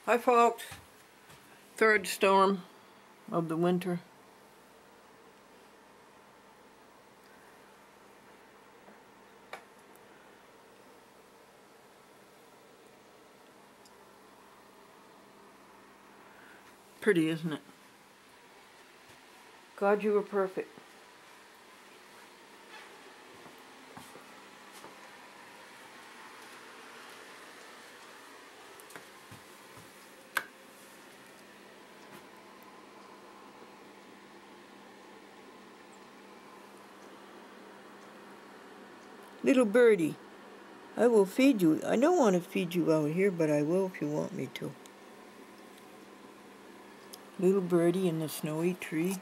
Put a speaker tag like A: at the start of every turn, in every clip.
A: Hi folks, third storm of the winter. Pretty, isn't it? God, you were perfect. Little birdie, I will feed you. I don't want to feed you out here, but I will if you want me to. Little birdie in the snowy tree.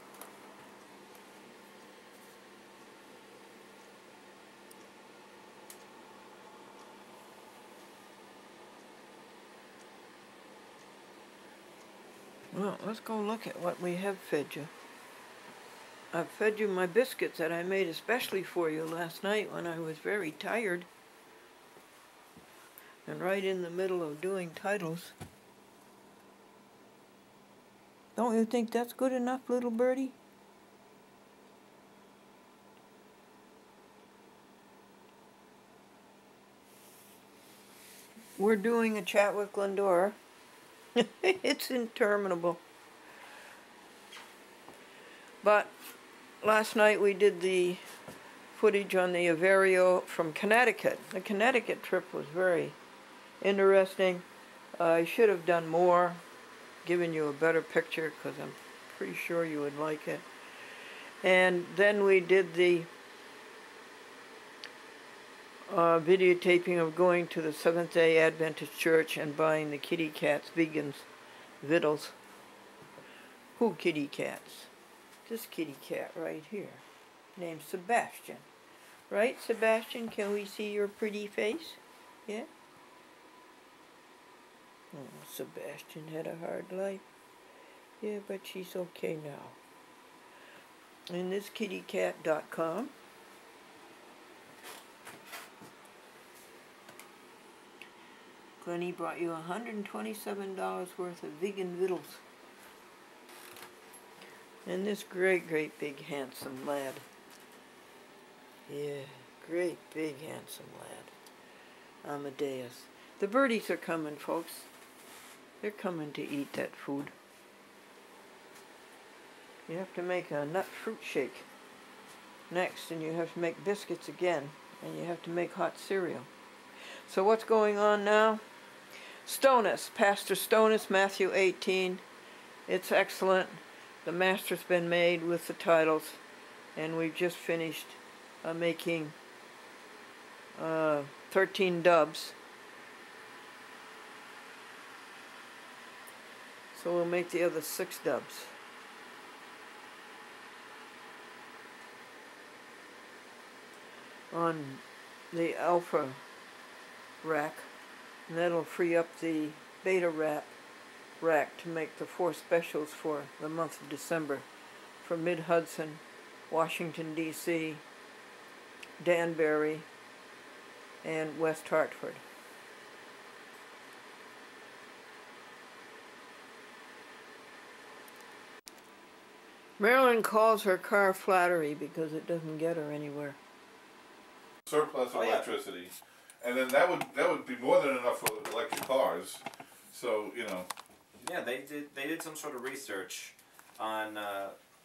A: Well, let's go look at what we have fed you. I've fed you my biscuits that I made especially for you last night when I was very tired. And right in the middle of doing titles. Don't you think that's good enough, little birdie? We're doing a chat with Glendora. It's interminable. But last night we did the footage on the Averio from Connecticut. The Connecticut trip was very interesting. I should have done more, given you a better picture, because I'm pretty sure you would like it. And then we did the videotaping of going to the Seventh-day Adventist Church and buying the kitty cats, vegans, victuals. Who kitty cats? This kitty cat right here, named Sebastian. Right, Sebastian? Can we see your pretty face? Yeah? Oh, Sebastian had a hard life. Yeah, but she's okay now. And this kittycat.com. Glenny brought you $127 worth of vegan victuals. And this great, great big handsome lad. Yeah, great big handsome lad. Amadeus. The birdies are coming, folks. They're coming to eat that food. You have to make a nut fruit shake next, and you have to make biscuits again, and you have to make hot cereal. So what's going on now? Stonus, Pastor Stonus, Matthew 18. It's excellent. The master's been made with the titles, and we've just finished making 13 dubs. So we'll make the other 6 dubs. On the alpha rack, and that'll free up the beta rack to make the 4 specials for the month of December for Mid-Hudson, Washington, D.C., Danbury, and West Hartford. Marilyn calls her car flattery because it doesn't get her anywhere.
B: Surplus of electricity, and then that would be more than enough for electric cars. So
C: Yeah, they did some sort of research on.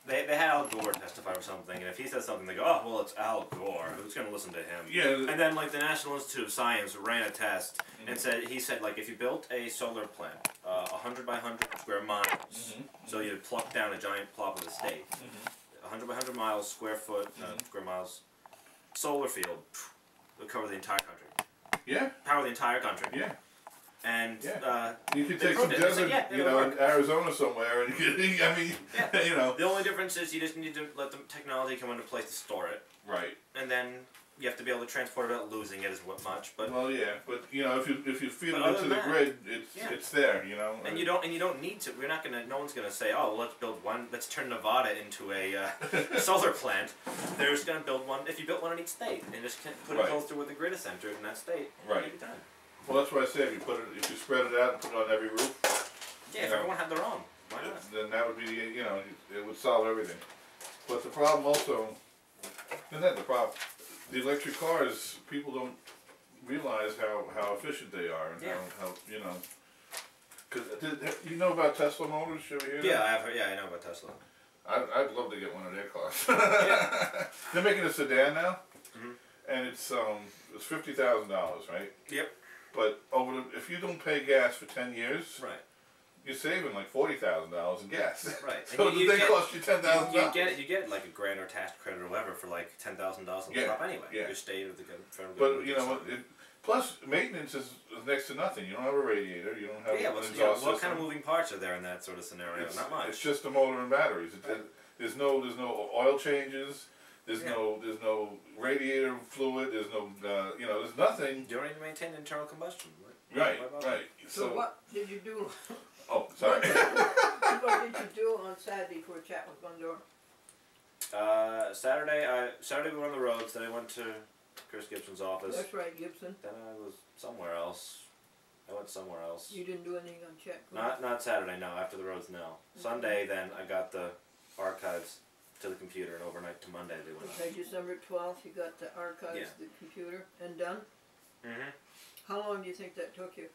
C: They had Al Gore testify or something, and if he says something, they go, "Oh, well, it's Al Gore. Who's going to listen to him?"
B: Yeah.
C: And then like the National Institute of Science ran a test and he said like if you built a solar plant, 100 by 100 square miles, so you'd pluck down a giant plot of the state, 100 by 100 miles, square miles, solar field, would cover the entire country.
B: Yeah.
C: Power the entire country.
B: Yeah.
C: And
B: you could take some desert, in Arizona somewhere, and
C: The only difference is you just need to let the technology come into place to store it.
B: Right.
C: And then you have to be able to transport it without losing it as much. But
B: well, yeah, but if you feed it into the grid, it's there, And
C: you don't need to. We're not gonna. No one's gonna say, oh, let's build one. Let's turn Nevada into a solar plant. They're just gonna build one. If you built one in each state and just put it closer where the grid is centered in that state,
B: right.
C: it'll be done.
B: Well, that's what I say. If you spread it out and put it on every roof,
C: Yeah, if everyone had their own, why not?
B: Then that would be, you know, it would solve everything. But the problem also, isn't that the problem? The electric cars, people don't realize how efficient they are and how you know. Cause you know about Tesla Motors? You ever hear
C: Yeah,
B: that?
C: I have heard, I know about Tesla.
B: I'd love to get one of their cars.
C: Yeah.
B: They're making a sedan now,
C: Mm-hmm.
B: and it's $50,000, right?
C: Yep.
B: But if you don't pay gas for 10 years,
C: Right.
B: you're saving like $40,000 in gas.
C: Right.
B: So the thing costs you $10,000.
C: You get like a grant or tax credit or whatever for like $10,000 on the top anyway.
B: Yeah.
C: Your state or the federal
B: But
C: government.
B: you know, plus maintenance is next to nothing. You don't have a radiator. You don't have an exhaust
C: what
B: system.
C: kind of moving parts are there in that sort of scenario? Not much.
B: It's just a motor and batteries. There's no oil changes. There's no radiator fluid. There's no you know, there's nothing.
C: You don't need to maintain internal combustion.
B: Right.
A: So what did you do?
B: Oh, sorry.
A: What did you do on Saturday for a chat with Glendora?
C: Saturday we were on the roads. Then I went to Chris Gibson's office.
A: That's right, Gibson.
C: Then I was somewhere else. I went somewhere else.
A: You didn't do anything on chat?
C: Not Saturday. No, after the roads. No.
A: Okay.
C: Sunday then I got the archives to the computer, and overnight to Monday they went
A: Okay, December 12th, you got the archives, the computer, and done?
C: Mm-hmm.
A: How long do you think that took you?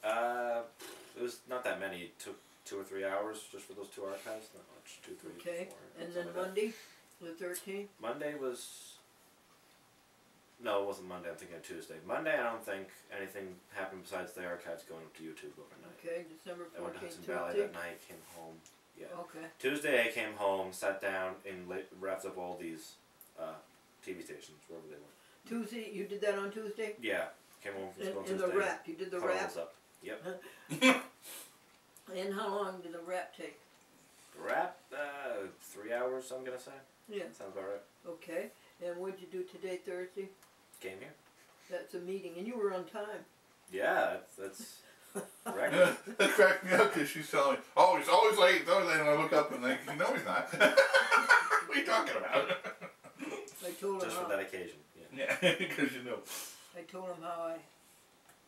C: It was not that many. It took 2 or 3 hours just for those 2 archives. Not much. 2, 3,
A: Okay,
C: 4.
A: and then Monday, the 13th?
C: Monday was... No, it wasn't Monday. I'm thinking of Tuesday. Monday, I don't think anything happened besides the archives going up to YouTube overnight.
A: Okay, December
C: I went to
A: 14th,
C: Hudson Valley
A: Tuesday?
C: that night, came home. Yeah.
A: Okay.
C: Tuesday I came home, sat down, and wrapped up all these TV stations, wherever they went.
A: Tuesday, you did that on Tuesday?
C: Yeah. Came home from school
A: In
C: Tuesday.
A: the wrap, you did the
C: caught all
A: wrap?
C: this up. Yep.
A: And how long did the wrap take?
C: The wrap, 3 hours, I'm going to say.
A: Yeah.
C: Sounds about right.
A: Okay, and what'd you do today, Thursday?
C: Came here.
A: That's a meeting, and you were on time.
C: Yeah, that's record.
B: That cracked me up because she's telling me, oh, he's always late, and I look up and like, no, he's not. What are you talking about?
A: I told him
C: Just for that occasion.
B: Yeah, because you know.
A: I told him how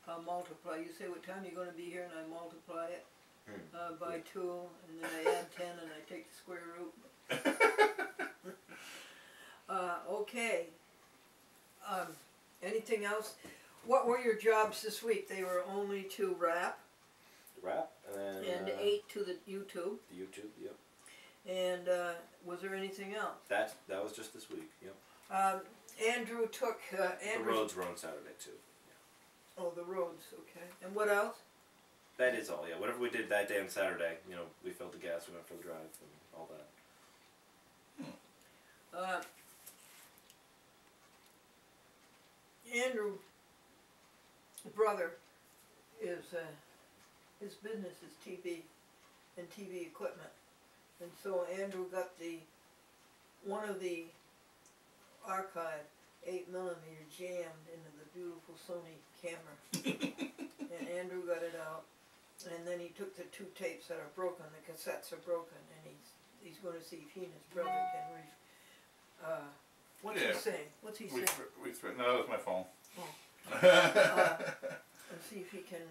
A: I multiply. You say what time you're going to be here, and I multiply it by 2, and then I add 10, and I take the square root. Okay. Anything else? What were your jobs this week? They were only to wrap.
C: Wrap, and then...
A: 8 to the YouTube.
C: The YouTube, yep.
A: And was there anything else?
C: That was just this week, yep.
A: Andrew took...
C: The roads were on Saturday, too. Yeah.
A: Oh, the roads, okay. And what else?
C: That is all, yeah. Whatever we did that day on Saturday, you know, we filled the gas, we went for the drive, and all that.
A: Andrew's brother is, his business is TV and TV equipment. And so Andrew got one of the archive 8mm jammed into the beautiful Sony camera. And Andrew got it out. And then he took the 2 tapes that are broken, the cassettes are broken, and he's going to see if he and his brother can what's he saying? What's he saying?
B: No, that was my phone.
A: Oh. And see if he can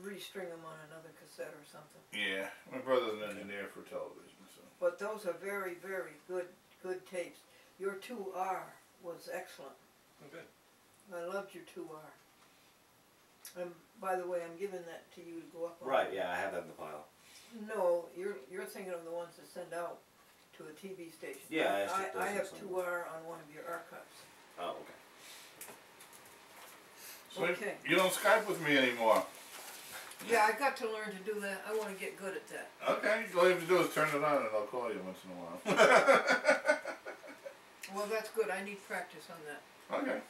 A: restring them on another cassette or something.
B: Yeah, my brother's an engineer for television, so.
A: But those are very, very good tapes. Your 2R was excellent.
C: Oh, good.
A: I loved your 2R. By the way, I'm giving that to you to go up on.
C: Right, yeah, I have that in the pile.
A: No, you're thinking of the ones that send out to a TV station.
C: Yeah,
A: I have 2R on one of your archives.
C: Oh, okay.
B: So
A: Okay.
B: you don't Skype with me anymore.
A: Yeah, I got to learn to do that. I want to get good at that.
B: Okay, all you have to do is turn it on and I'll call you once in a while.
A: Well, that's good. I need practice on that.
B: Okay.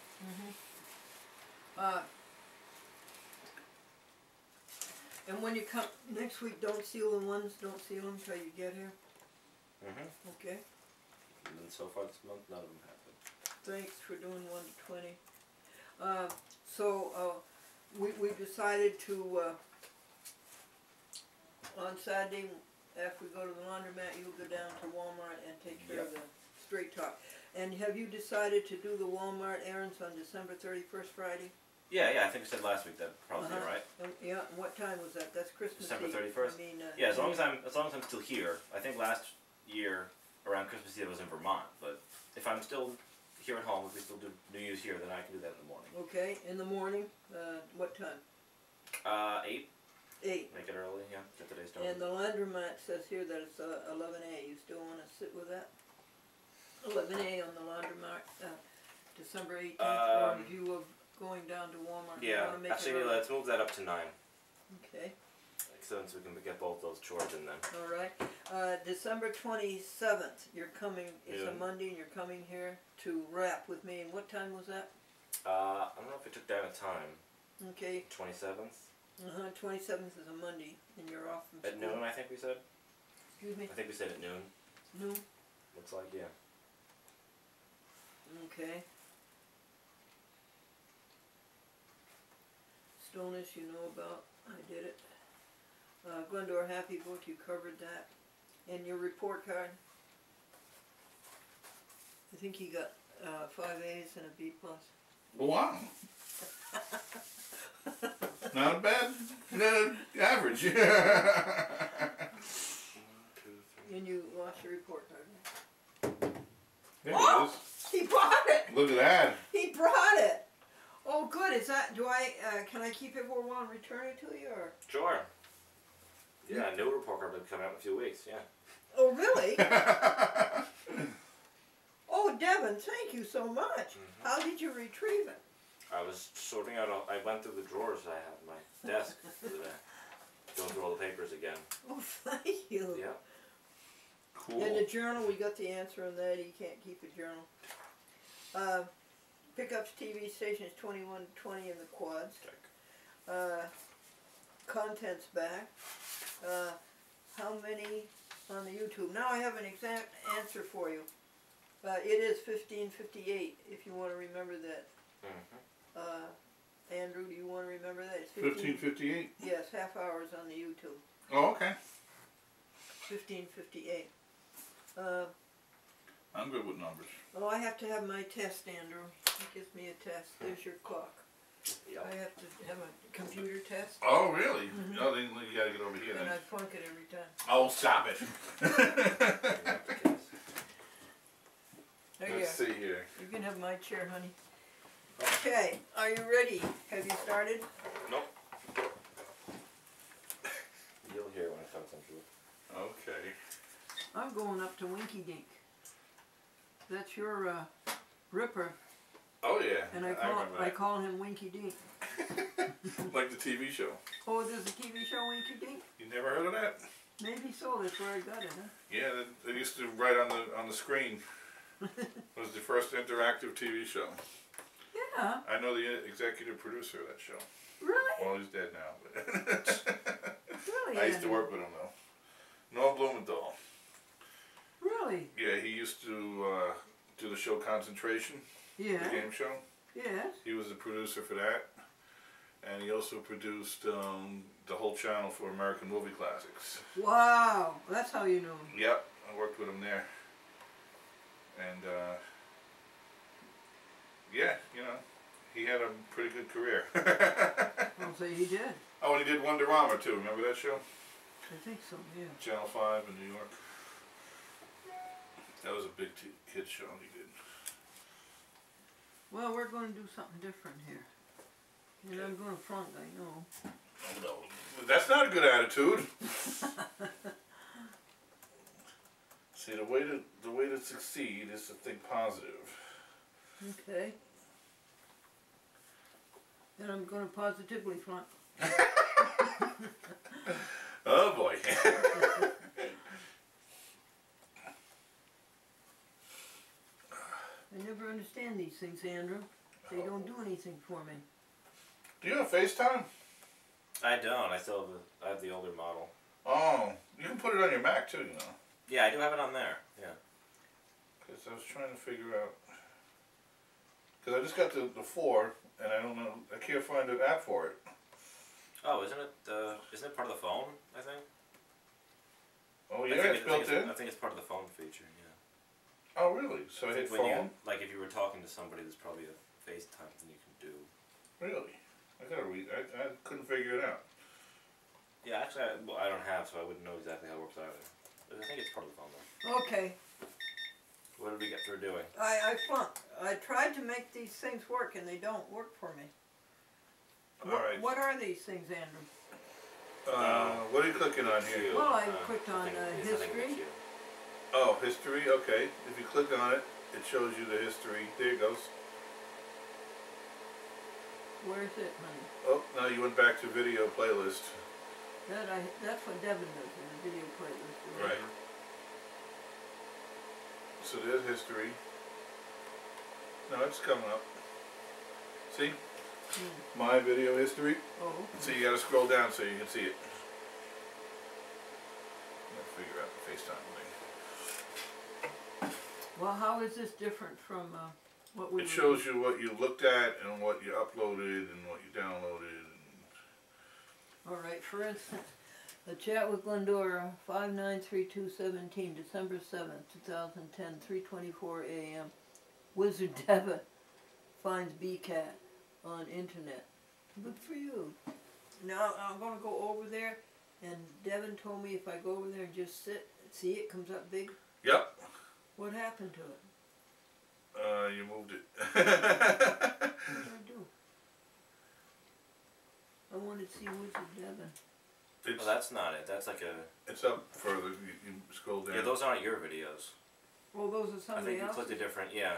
A: And when you come next week, don't seal the ones. Don't seal them till you get here. Okay.
C: And then so far this month, none of them happened.
A: Thanks for doing 1 to 20. We decided to on Saturday after we go to the laundromat, you'll go down to Walmart and take care of the straight top. And have you decided to do the Walmart errands on December 31st, Friday?
C: Yeah, I think I said last week that probably right.
A: Yeah, and what time was that? That's Christmas
C: December
A: Eve.
C: 31st.
A: I mean,
C: yeah, as long as I'm still here. I think last year around Christmas Eve I was in Vermont, but if I'm still here at home, if we still do New Year's here, then I can do that in the morning.
A: Okay, in the morning. What time?
C: 8.
A: 8.
C: Make it early, yeah. Get the day started.
A: And the laundromat says here that it's 11A. You still want to sit with that? 11A on the laundromat, December 18th. Or in view of going down to Walmart.
C: Yeah, actually, let's move that up to 9.
A: Okay.
C: So we can get both those chores in then.
A: All right. December 27th. You're coming. It's a Monday, and you're coming here to rap with me. And what time was that?
C: I don't know if we took down a time.
A: Okay.
C: 27th.
A: 27th is a Monday, and you're off from
C: school. At noon, I think we said.
A: Excuse me.
C: I think we said at noon.
A: Noon.
C: Looks like, yeah.
A: Okay. Stillness, you know about. I did it. Glendora Happy Book, you covered that. And your report card. I think you got 5 A's and a B+.
B: Wow. Not bad. Average.
A: And you lost your report card.
B: There
A: Oh!
B: it is.
A: He brought it!
B: Look at that.
A: He brought it! Oh good, is that, can I keep it for one and return it to you, or?
C: Sure. Yeah, a new report card will come out in a few weeks, yeah.
A: Oh really? Oh Devin, thank you so much. How did you retrieve it?
C: I was sorting out, I went through the drawers I have at my desk today. Going through all the papers again.
A: Oh, thank you.
C: Yeah.
B: Cool.
A: And the journal, we got the answer on that. He can't keep a journal. Pickups TV station is 2120 in the quads. Contents back. How many on the YouTube? Now I have an exact answer for you. It is 1558, if you want to remember that. Andrew, do you want to remember that? It's
B: 1558?
A: Yes, half hours on the YouTube.
B: Oh, okay.
A: 1558.
B: I'm good with numbers.
A: Oh, I have to have my test, Andrew. He gives me a test. There's your clock.
C: Yep.
A: I have to have a computer test.
B: Oh, really? Oh, then you gotta get over here
A: And
B: then.
A: I flunk it every time.
B: Oh, stop it.
A: There you
B: Let's
A: go.
B: see here.
A: You can have my chair, honey. Okay, are you ready? Have you started?
C: Nope. You'll hear when it comes, I'm sure.
B: Okay.
A: I'm going up to Winky Dink. That's your Ripper,
B: Oh, yeah.
A: and I
B: remember that.
A: call him Winky Dink.
B: Like the TV show.
A: Oh, there's a TV show Winky Dink?
B: You never heard of that?
A: Maybe so. That's where I got it, huh?
B: Yeah, they used to write on the screen. It was the first interactive TV show.
A: Yeah.
B: I know the executive producer of that show.
A: Really?
B: Well, he's dead now. But
A: Really?
B: I used to work with him though. Noah Blumenthal.
A: Really?
B: Yeah, he used to do the show Concentration,
A: Yeah.
B: the game show.
A: Yes.
B: He was the producer for that, and he also produced the whole channel for American Movie Classics.
A: Wow. That's how you know him.
B: Yep, I worked with him there, and yeah, you know, he had a pretty good career.
A: I'll say he did.
B: Oh, and he did Wonderama too. Remember that show?
A: I think so, yeah.
B: Channel 5 in New York. That was a big kid show he did.
A: Well, we're going to do something different here. And I'm going to front, I know.
B: Oh no, that's not a good attitude. See, the way to succeed is to think positive.
A: Okay. And I'm going to positively front.
B: Oh boy.
A: I never understand these things, Andrew. They don't do anything for me.
B: Do you have FaceTime?
C: I don't. I still have the older model.
B: Oh, you can put it on your Mac too, you know.
C: Yeah, I do have it on there. Yeah.
B: Because I was trying to figure out. Because I just got the 4, and I don't know. I can't find an app for it.
C: Oh, isn't it part of the phone? I think.
B: Oh yeah, it's built in.
C: I think it's part of the phone feature. Yeah.
B: Oh really? So I hit phone.
C: Like if you were talking to somebody, there's probably a FaceTime thing you can do.
B: Really? I gotta read. I couldn't figure it out.
C: Yeah, actually, I don't have, so I wouldn't know exactly how it works either. But I think it's part of the phone though.
A: Okay.
C: What did we get through doing?
A: I flunked. I tried to make these things work and they don't work for me.
B: Alright.
A: What are these things, Andrew?
B: What are you clicking on here?
A: Well, I clicked on history.
B: Oh, history, okay. If you click on it, it shows you the history. There it goes.
A: Where's it, honey?
B: Oh, now you went back to video playlist.
A: That's what Devin does in the video playlist.
B: Right. So there's history. No, it's coming up. See? My video history.
A: Oh.
B: So you gotta scroll down so you can see it. I'll figure out the FaceTime thing.
A: Well, how is this different from what we?
B: It shows you what you looked at and what you uploaded and what you downloaded.
A: All right. For instance, the chat with Glendora, 593217, December 7th, 2010, 3:24 a.m. Wizard Devin finds BCAT on internet. Good for you. Now I'm going to go over there, and Devin told me if I go over there and just sit, see it comes up big.
B: Yep.
A: What happened to it?
B: You moved it.
A: What did I do? I wanted to see Wizard Devin.
C: Well, that's not it. That's like a...
B: It's up further. You scroll down.
C: Yeah, those aren't your videos.
A: Well, those are
C: I
A: somebody
C: think you
A: else.
C: clicked a different... Yeah.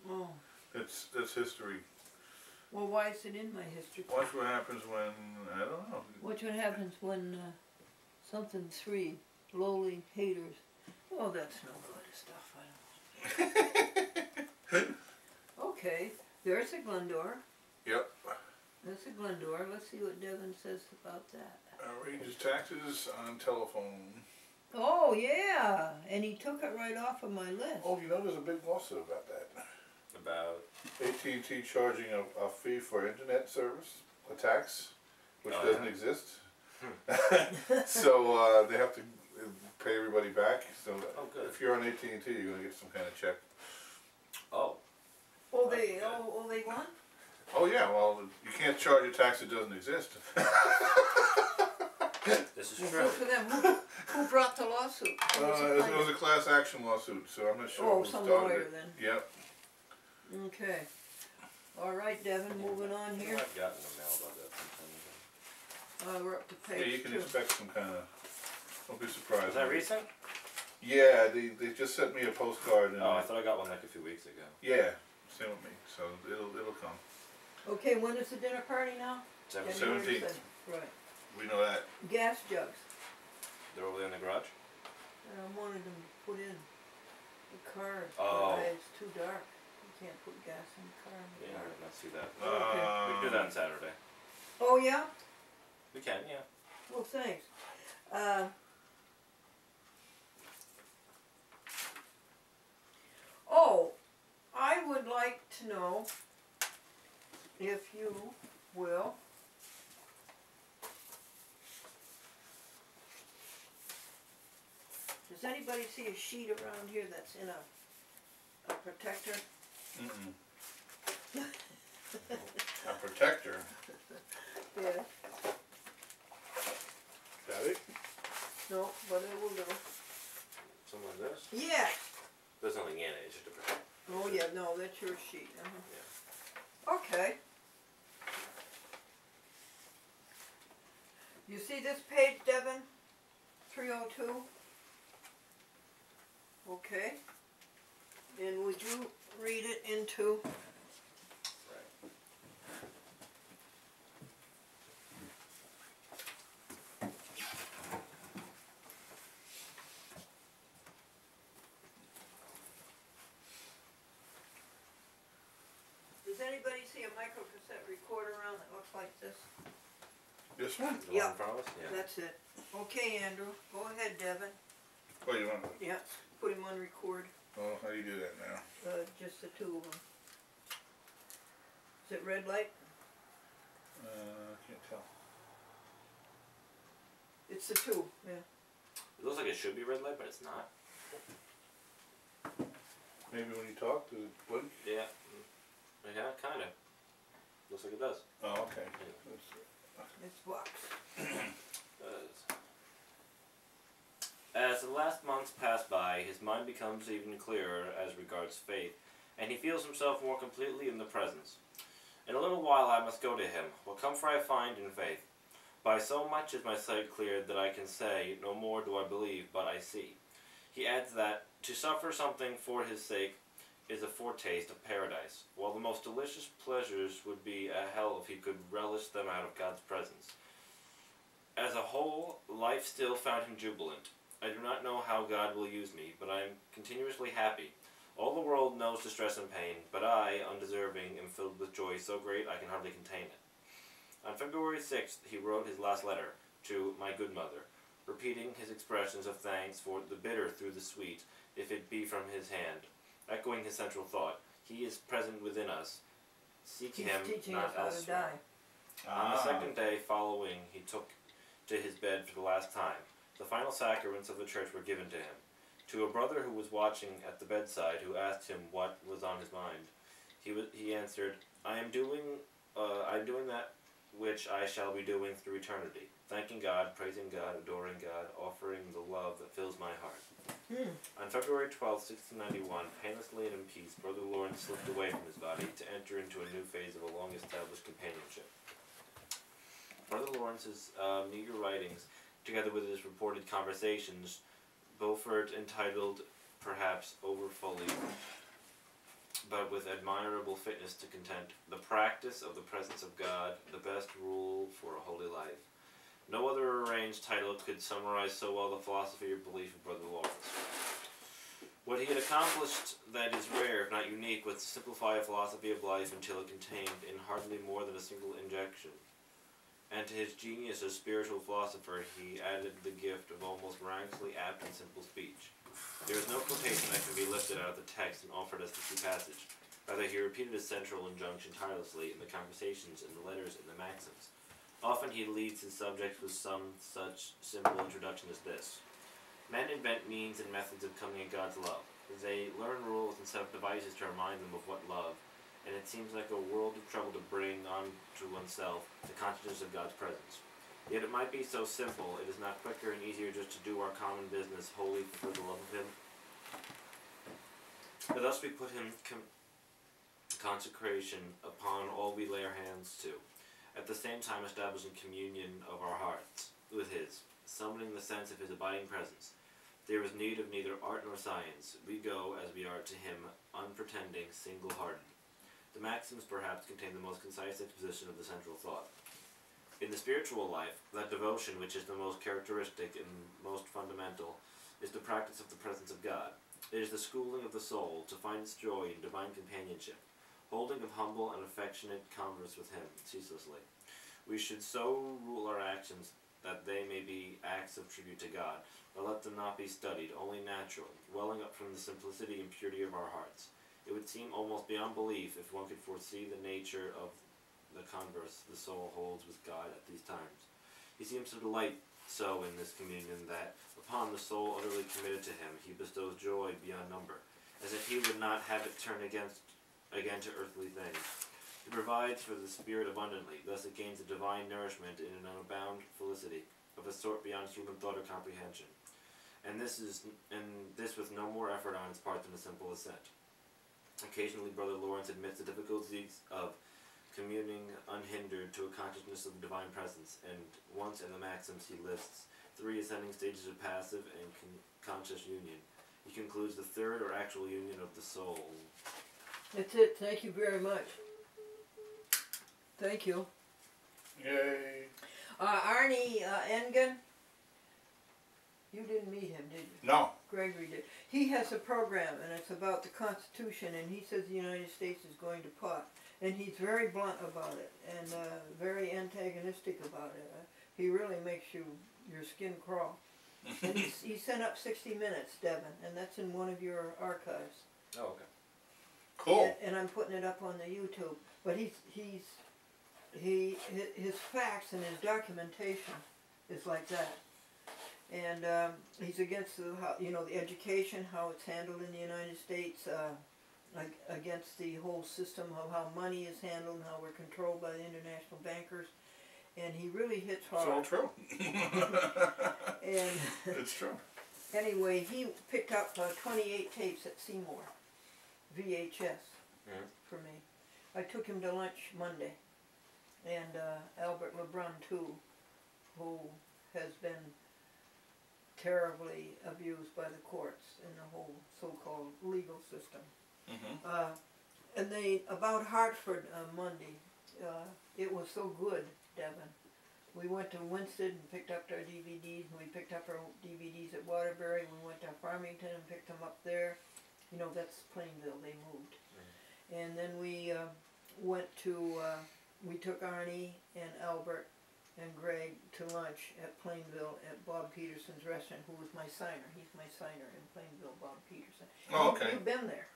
A: Oh.
B: That's history.
A: Well, why is it in my history?
B: Watch what happens when, I don't know.
A: Watch what happens when something 3, lowly haters. Oh, that's no good stuff. I don't know. Okay, there's a Glendora.
B: Yep.
A: That's a Glendora. Let's see what Devin says about that.
B: Outrageous taxes on telephone.
A: Oh, yeah. And he took it right off of my list.
B: Oh, you know there's a big lawsuit about that.
C: About...
B: AT&T charging a fee for internet service, a tax, which
C: Oh,
B: doesn't
C: yeah.
B: exist. So they have to pay everybody back. So
C: Oh, good.
B: if you're on AT&T, you're going to get some kind of check.
C: Oh.
A: Oh, they won?
B: Oh yeah, well, you can't charge a tax that doesn't exist.
C: This is
A: Well,
C: true.
A: good for them. Who brought the lawsuit?
B: It was a class action lawsuit, so I'm not sure
A: Oh,
B: who
A: some
B: started
A: lawyer
B: it.
A: then.
B: Yep.
A: Okay. All right, Devin, moving on here.
C: I've gotten a mail about that sometime.
A: We're up to
B: Yeah, you
A: page
B: can
A: 2.
B: expect some kind of. Don't be surprised.
C: Was that recent?
B: Yeah, they just sent me a postcard. And
C: Oh, I thought I got one like a few weeks ago.
B: yeah, same with me. So it'll come.
A: Okay, when is the dinner party now?
C: 17th.
B: 17th.
A: Right.
B: We know that.
A: Gas jugs.
C: They're over there in the garage?
A: I wanted them to put in the car.
C: Oh.
A: But it's too dark. You can't put gas in the car.
C: Yeah, I did not see that.
A: Okay.
C: We can do that on Saturday.
A: Oh, yeah?
C: We can, yeah.
A: Well, thanks. Oh, I would like to know if you will does anybody see a sheet around here that's in a protector?
B: Mm-mm. A protector.
A: Yeah.
B: Got it?
A: No, but it will do.
C: Something like this?
A: Yeah.
C: There's nothing in it, it's just a protect.
A: Oh yeah, no, that's your sheet.
C: Yeah.
A: Okay. You see this page, Devin? 302? Okay. And would you read it into?
C: Right.
A: Does anybody see a microcassette recorder around that looks like this?
B: This one?
C: The one
A: Yeah.
C: in front of us? Yeah.
A: That's it. Okay, Andrew. Go ahead, Devin.
B: Oh, you want?
A: Yeah. Put him on record.
B: Oh, how do you do that now?
A: Just the two of them. Is it red light?
B: Can't tell.
A: It's the two. Yeah.
C: It looks like it should be red light, but it's not.
B: Maybe when you talk, does it blink?
C: Yeah. Yeah, kinda. Looks like it does.
B: Oh, okay.
A: It's box.
C: As the last months pass by, his mind becomes even clearer as regards faith, and he feels himself more completely in the presence. In a little while I must go to him. What comfort I find in faith. By so much is my sight cleared that I can say, no more do I believe, but I see. He adds that, to suffer something for his sake is a foretaste of paradise, while the most delicious pleasures would be a hell if he could relish them out of God's presence. As a whole, life still found him jubilant. I do not know how God will use me, but I am continuously happy. All the world knows distress and pain, but I, undeserving, am filled with joy so great I can hardly contain it. On February 6th, he wrote his last letter to my good mother, repeating his expressions of thanks for the bitter through the sweet, if it be from his hand. Echoing his central thought, he is present within us. Seek
A: He's
C: him,
A: teaching
C: not
A: us how to
C: elsewhere.
A: die.
C: On the second day following, he took to his bed for the last time. The final sacraments of the church were given to him. To a brother who was watching at the bedside, who asked him what was on his mind, he answered, I am doing that which I shall be doing through eternity, thanking God, praising God, adoring God, offering the love that fills my heart. On February 12, 1691, painlessly and in peace, Brother Lawrence slipped away from his body to enter into a new phase of a long-established companionship. Brother Lawrence's meager writings, together with his reported conversations, Beaufort entitled, perhaps overfully, but with admirable fitness to content, The Practice of the Presence of God, the Best Rule for a Holy Life. No other arranged title could summarize so well the philosophy or belief of Brother Lawrence. What he had accomplished that is rare, if not unique, was to simplify a philosophy of life until it contained in hardly more than a single injection. And to his genius as spiritual philosopher, he added the gift of almost miraculously apt and simple speech. There is no quotation that can be lifted out of the text and offered as the key passage. Rather, he repeated his central injunction tirelessly in the conversations, in the letters, and the maxims. Often he leads his subjects with some such simple introduction as this. Men invent means and methods of coming at God's love. They learn rules and set up devices to remind them of what love, and it seems like a world of trouble to bring on to oneself the consciousness of God's presence. Yet it might be so simple, it is not quicker and easier just to do our common business wholly for the love of Him. But thus we put Him consecration upon all we lay our hands to, at the same time establishing communion of our hearts with His, summoning the sense of His abiding presence. There is need of neither art nor science. We go as we are to Him, unpretending, single-hearted. The maxims perhaps contain the most concise exposition of the central thought. In the spiritual life, that devotion which is the most characteristic and most fundamental is the practice of the presence of God. It is the schooling of the soul to find its joy in divine companionship, holding of humble and affectionate converse with Him ceaselessly. We should so rule our actions that they may be acts of tribute to God, but let them not be studied, only natural, welling up from the simplicity and purity of our hearts. It would seem almost beyond belief if one could foresee the nature of the converse the soul holds with God at these times. He seems to delight so in this communion that, upon the soul utterly committed to Him, He bestows joy beyond number, as if He would not have it turn again to earthly things. He provides for the spirit abundantly, thus it gains a divine nourishment in an unbound felicity, of a sort beyond human thought or comprehension. And this with no more effort on its part than a simple assent. Occasionally, Brother Lawrence admits the difficulties of communing unhindered to a consciousness of the divine presence, and once in the maxims he lists 3 ascending stages of passive and conscious union. He concludes the 3rd or actual union of the soul.
A: That's it. Thank you very much. Thank you.
B: Yay.
A: Arnie Engen, you didn't meet him, did you?
B: No.
A: Gregory did. He has a program, and it's about the Constitution, and he says the United States is going to pot. And he's very blunt about it, and very antagonistic about it. He really makes your skin crawl. And he sent up 60 Minutes, Devin, and that's in one of your archives.
C: Oh, okay.
B: Cool.
A: And I'm putting it up on the YouTube. But his facts and his documentation is like that. And he's against the education, how it's handled in the United States, like, against the whole system of how money is handled and how we're controlled by the international bankers. And he really hits hard.
B: It's all true.
A: And
B: it's true.
A: anyway, he picked up 28 tapes at Seymour, VHS, for me. I took him to lunch Monday, and Albert LeBrun too, who has been terribly abused by the courts in the whole so-called legal system. And they, about Hartford Monday, it was so good, Devin. We went to Winston and picked up our DVDs, and we picked up our DVDs at Waterbury. We went to Farmington and picked them up there. You know, that's Plainville, they moved. And then we went to, we took Arnie and Albert and Greg to lunch at Plainville at Bob Peterson's restaurant, who was my signer. He's my signer in Plainville, Bob Peterson.
B: Oh, okay.
A: You've been there.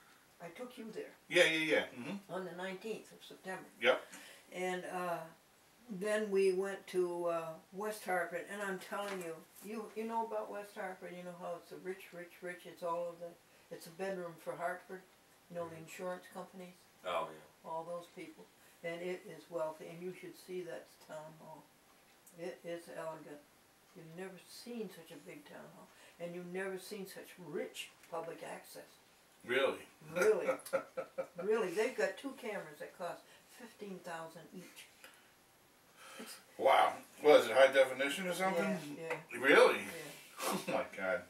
A: I took you there.
B: Yeah.
A: On the 19th of September.
B: Yep.
A: And then we went to West Hartford, and I'm telling you, you know about West Hartford. You know how it's a rich. It's all of the, it's a bedroom for Hartford. You know, the insurance companies.
C: Oh yeah.
A: All those people, and it is wealthy, and you should see that town hall. It is elegant. You've never seen such a big town hall, and you've never seen such rich public access.
B: Really?
A: Really, really. They've got 2 cameras that cost $15,000 each.
B: Wow. What is it, high definition or something?
A: Yeah.
B: Really?
A: Yeah.
B: Oh my God.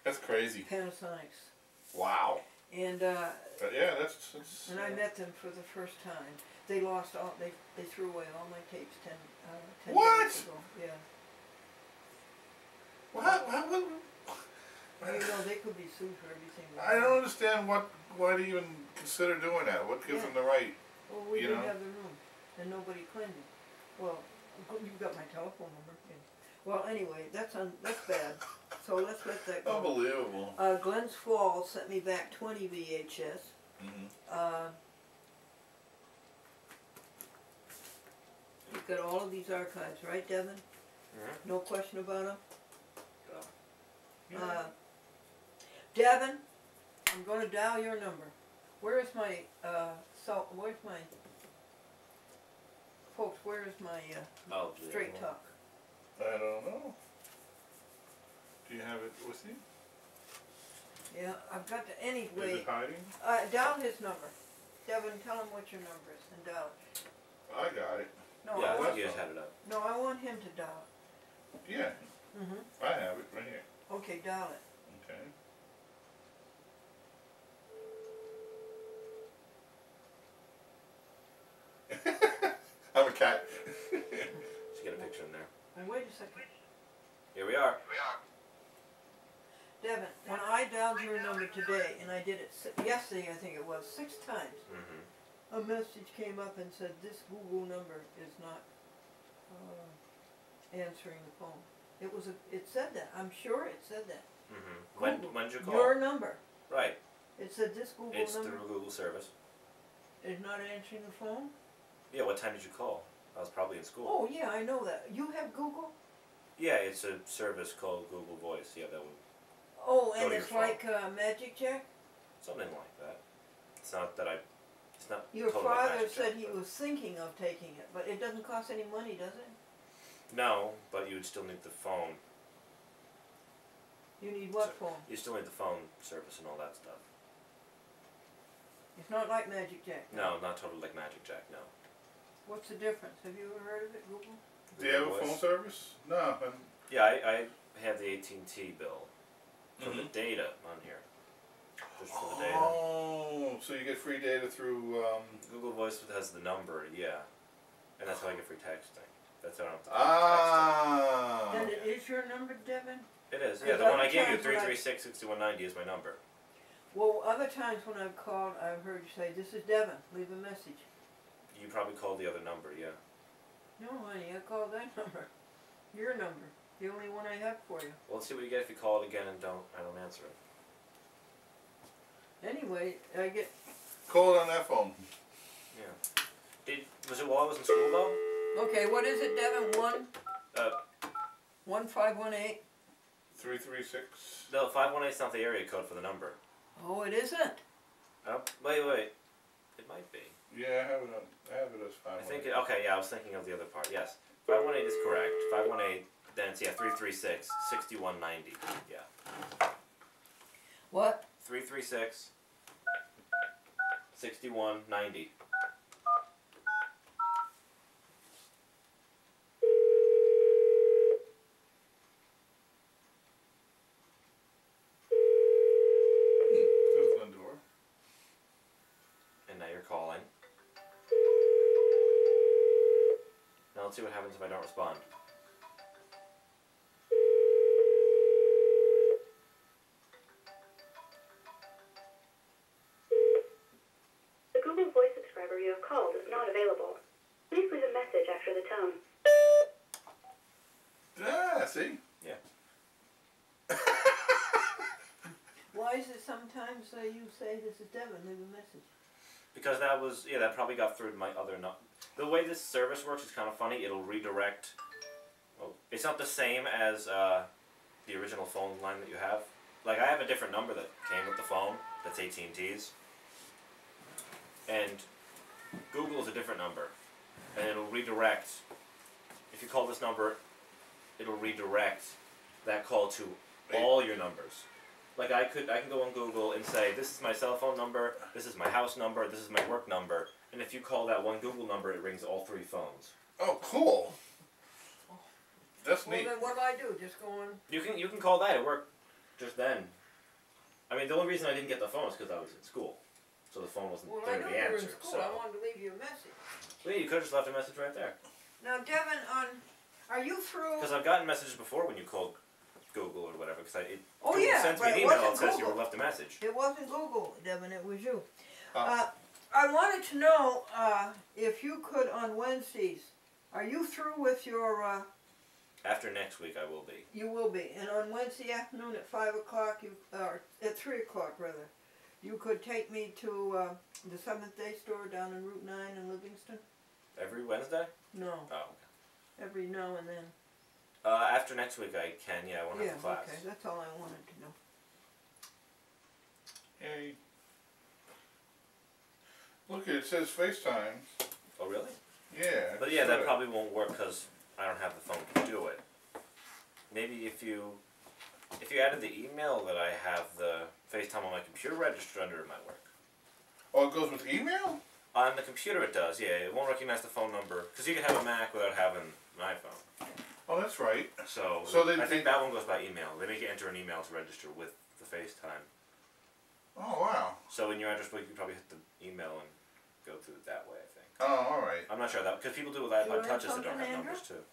B: That's crazy.
A: Panasonics.
B: Wow.
A: And
B: yeah, that's
A: and I met them for the first time. They lost all. They threw away all my tapes 10
B: What?
A: days ago. Yeah.
B: What?
A: You know, they could be sued for everything.
B: I don't understand why do you even consider doing that? What gives them the right?
A: Well, we
B: you
A: didn't
B: know?
A: have the room, and nobody claimed it. Well, you've got my telephone number. Yeah. Well, anyway, that's bad. So let's let that go.
B: Unbelievable.
A: Glens Falls sent me back 20 VHS. You've got all of these archives, right, Devin? No question about them? Devin, I'm going to dial your number. Where's my, where's my, folks, where's my straight talk?
B: I don't know. Do you have it with you?
A: Yeah, I've got to, anyway.
B: Is it hiding?
A: Dial his number. Devin, tell him what your number is and dial it.
B: I got it.
A: No,
C: Yeah,
A: I
C: I
A: want,
C: think you just had it up.
A: no, I want him to dial it.
B: Yeah. I have it right here.
A: Okay, dial it.
B: Okay. I'm a cat.
C: Just get a picture in there.
A: And wait a second.
C: Here we are.
A: Devin, when I dialed your number today, and I did it yesterday, I think it was, 6 times, a message came up and said, this Google number is not answering the phone. It said that. I'm sure it said that.
C: When did you call?
A: Your number.
C: Right.
A: It said this Google
C: It's
A: number
C: through Google service.
A: is not answering the phone.
C: Yeah, what time did you call? I was probably in school.
A: Oh yeah, I know that. You have Google?
C: Yeah, it's a service called Google Voice. Yeah, that would
A: Oh,
C: Go
A: and
C: to
A: it's
C: your
A: like Magic Jack?
C: something like that. It's not that it's not
A: Your
C: totally like
A: father
C: Magic
A: said
C: Jack,
A: he
C: but-
A: was thinking of taking it, but it doesn't cost any money, does it?
C: No, but you would still need the phone.
A: You need what
C: So-
A: phone?
C: You still need the phone service and all that stuff.
A: It's not like Magic Jack.
C: No, not totally like Magic Jack, no.
A: What's the difference? Have you ever heard of it, Google?
B: Do you have a
C: Google
B: phone
C: Voice.
B: service? No.
C: Yeah, I have the AT&T bill for the data on here. Just for the data.
B: Oh, so you get free data through.
C: Google Voice has the number, yeah. And that's how I get free texting. That's how I don't have to
B: Ah.
A: And it is your number, Devin?
C: text. It is, yeah. The
A: Because
C: one I
A: other
C: gave you,
A: times when I-
C: 336-6190 is my number.
A: Well, other times when I've called, I've heard you say, this is Devin, leave a message.
C: You probably called the other number, yeah.
A: No, honey, I called that number. Your number. The only one I have for you.
C: Well, let's see what you get if you call it again and I don't answer it.
A: Anyway, I get...
B: Call it on that phone.
C: Yeah. Was it while I was in school though?
A: Okay, what is it, Devin?
C: 1518.
A: 1518?
B: 336.
C: No, 518 is not the area code for the number.
A: Oh, it isn't.
C: Wait. It might be.
B: Yeah, I have it as 518.
C: I think okay, yeah, I was thinking of the other part. Yes. 518 is correct. 518, then it's 336 6190. Yeah.
A: What?
C: 336 6190.
B: There's Glendora.
C: And now you're calling. Now let's see what happens if I don't respond.
D: The Google Voice subscriber you have called is not available. Please leave a message after the tone.
B: Ah, see?
C: Yeah.
A: Why is it sometimes you say this is Devin, leave a message?
C: Because that probably got through to my other The way this service works is kind of funny. It'll redirect. Well, it's not the same as the original phone line that you have. Like I have a different number that came with the phone. That's AT&T's. And Google's a different number, and it'll redirect. If you call this number, it'll redirect that call to all your numbers. Like I can go on Google and say, this is my cell phone number, this is my house number, this is my work number, and if you call that one Google number, it rings all three phones.
B: Oh, cool. That's
A: Well,
B: neat.
A: then what do I do? Just go on?
C: You can call that. It worked just then. I mean, the only reason I didn't get the phone is because I was in school, so the phone wasn't
A: Well, I
C: there
A: know
C: to be
A: you were in
C: answered.
A: school.
C: So
A: I wanted to leave you a message.
C: well, yeah, you could have just left a message right there.
A: Now, Devin, are you through?
C: Because I've gotten messages before when you called Google or whatever. Because
A: Oh,
C: Google
A: yeah,
C: sends
A: but
C: me an
A: it
C: email
A: wasn't
C: that says you
A: Google.
C: were left a message.
A: It wasn't Google, Devin. It was you.
B: Oh.
A: I wanted to know if you could on Wednesdays. Are you through with your?
C: After next week, I will be.
A: You will be, and on Wednesday afternoon at 5 o'clock, or at 3 o'clock rather, you could take me to the Seventh Day Store down in Route 9 in Livingston.
C: Every Wednesday?
A: No,
C: Oh, okay.
A: every now and then.
C: After next week, I can. Yeah, I won't
A: Yeah,
C: have class.
A: okay, that's all I wanted to know.
B: Hey. Look, it says FaceTime.
C: Oh, really?
B: Yeah.
C: But yeah, that probably won't work because I don't have the phone to do it. Maybe if you added the email that I have the FaceTime on my computer registered under, it might work.
B: Oh, it goes with email?
C: On the computer it does, yeah. It won't recognize the phone number because you can have a Mac without having an iPhone.
B: Oh, that's right.
C: So I think that one goes by email. They make you enter an email to register with the FaceTime.
B: Oh, wow.
C: So in your address book, you probably hit the email and go through it that way, I think.
B: Oh, all right.
C: I'm not sure that because people do with
A: Did you
C: iPod
A: learn
C: touches that don't
A: something,
C: have
A: Andrew?
C: numbers too.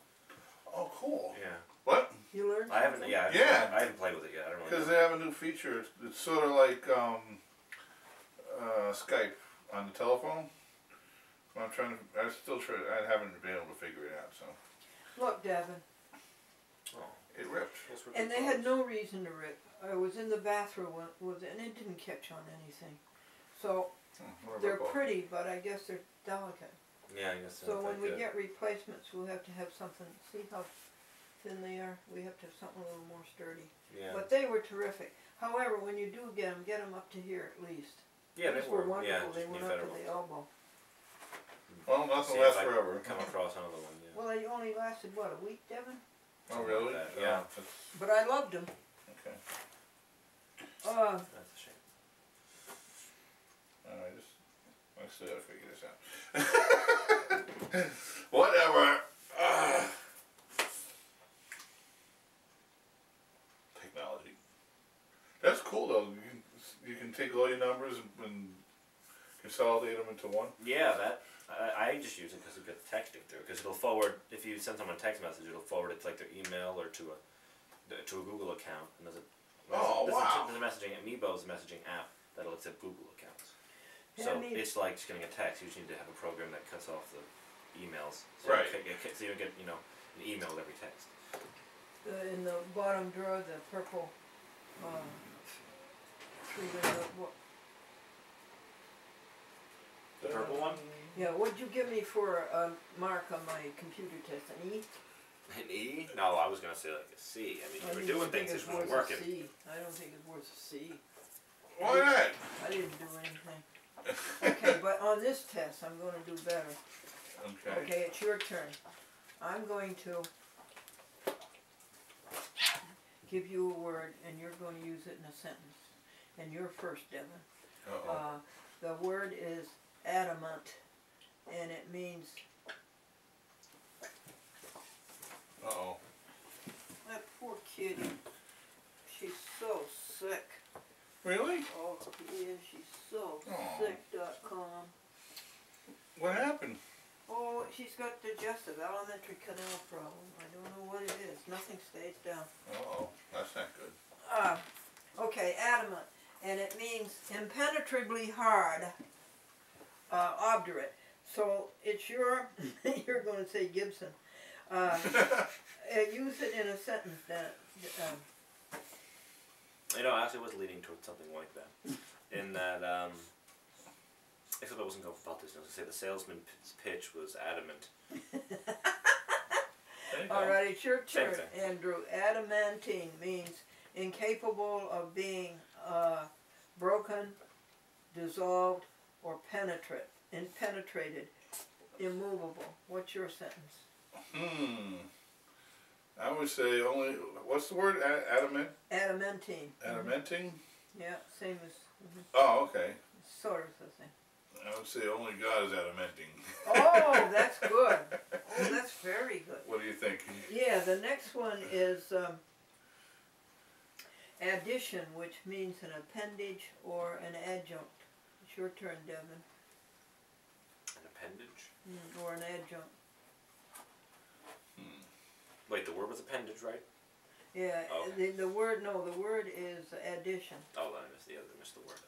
B: Oh, cool.
C: Yeah.
B: What?
A: You learned
C: I haven't.
A: something?
C: Yeah.
B: Yeah.
C: I haven't played with it yet. I don't know.
B: Because they have a new feature. It's sort of like Skype on the telephone. I'm trying to. I haven't been able to figure it out. So
A: Look, Devin,
C: Oh.
B: it ripped.
C: Those were
A: and
C: good
A: they had
C: phones.
A: no reason to rip. I was in the bathroom and it didn't catch on anything. So they're pretty, but I guess they're delicate.
C: Yeah, I guess
A: So when
C: that
A: we
C: good.
A: get replacements, we'll have to have something. See how thin they are? We have to have something a little more sturdy.
C: Yeah.
A: But they were terrific. However, when you do get them up to here at least.
C: Yeah, they
A: These
C: were.
A: wonderful.
C: Yeah,
A: They
C: just
A: went
C: new
A: up to
C: federal.
A: the elbow.
B: Well, nothing
C: See
B: lasts
C: if I
B: forever.
C: Come across another one. Yeah.
A: Well, they only lasted what, a week, Devin?
B: Oh, really?
C: Like that, yeah.
A: But I loved them.
B: Okay.
C: That's a shame.
B: I still gotta figure this out. Whatever. Technology. That's cool though. You can take all your numbers and consolidate them into one.
C: Yeah, I just use it because it gets texting through. Because it'll forward if you send someone a text message, it'll forward it to like their email or to a Google account. And there's a messaging Amiibo's messaging app that'll accept Google accounts. So it's like just getting a text. You just need to have a program that cuts off the emails. So
B: Right.
C: So you get an email with every text.
A: In the bottom drawer, the purple,
C: The purple one?
A: Yeah, what'd you give me for a mark on my computer test? An E?
C: An E? No, I was gonna say like a C. I mean, you were doing things that weren't working.
A: I don't think it's worth a C.
B: Why not?
A: I didn't do anything. Okay, but on this test, I'm going to do better.
B: Okay.
A: Okay, it's your turn. I'm going to give you a word, and you're going to use it in a sentence. And you're first, Devin.
B: Uh-oh.
A: The word is adamant, and it means...
B: Uh-oh.
A: That poor kitty. She's so sick.
B: Really?
A: Oh, yeah, she's so
B: Aw.
A: sick.com.
B: What happened?
A: Oh, she's got digestive alimentary canal problem. I don't know what it is. Nothing stays down.
B: Uh-oh. That's not good.
A: Okay, adamant. And it means impenetrably hard, obdurate. So it's your, you're going to say Gibson. Use it in a sentence that...
C: You know, I actually was leaning towards something like that. In that, except I wasn't going for politics. I was going to say the salesman's pitch was adamant.
A: Alright, it's your turn,
C: thing.
A: Andrew. Adamantine means incapable of being broken, dissolved, or penetrated, immovable. What's your sentence?
B: I would say only, what's the word? Adamant?
A: Adamantine.
B: Adamanting?
A: Yeah, same as,
B: Oh, okay.
A: sort of the thing.
B: I would say only God is adamanting.
A: Oh, that's good. Oh, that's very good.
B: What do you think?
A: Yeah, the next one is addition, which means an appendage or an adjunct. It's your turn, Devin.
C: An appendage?
A: Or an adjunct.
C: Wait, the word was appendage, right?
A: Yeah,
C: Okay.
A: the word, no, the word is addition.
C: Oh, then I missed the other, missed the word.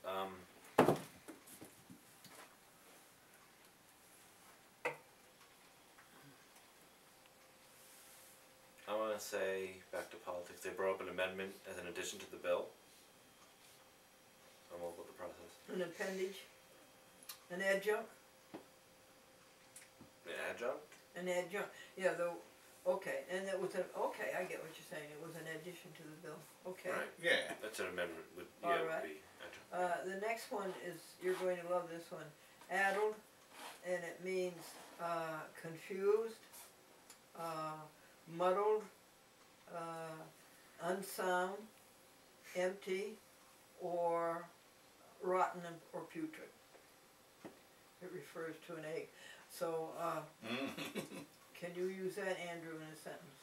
C: I want to say, back to politics, they brought up an amendment as an addition to the bill. I don't know about the process.
A: An appendage. An adjunct.
C: An adjunct?
A: An adjunct. Yeah, okay, and it was okay, I get what you're saying. It was an addition to the bill. Okay.
C: Right.
B: Yeah.
C: That's an amendment. Would,
A: All
C: yeah,
A: right.
C: would be adjunct.
A: The next one is, you're going to love this one. Addled, and it means confused, muddled, unsound, empty, or rotten or putrid. It refers to an egg. So, can you use that, Andrew, in a sentence?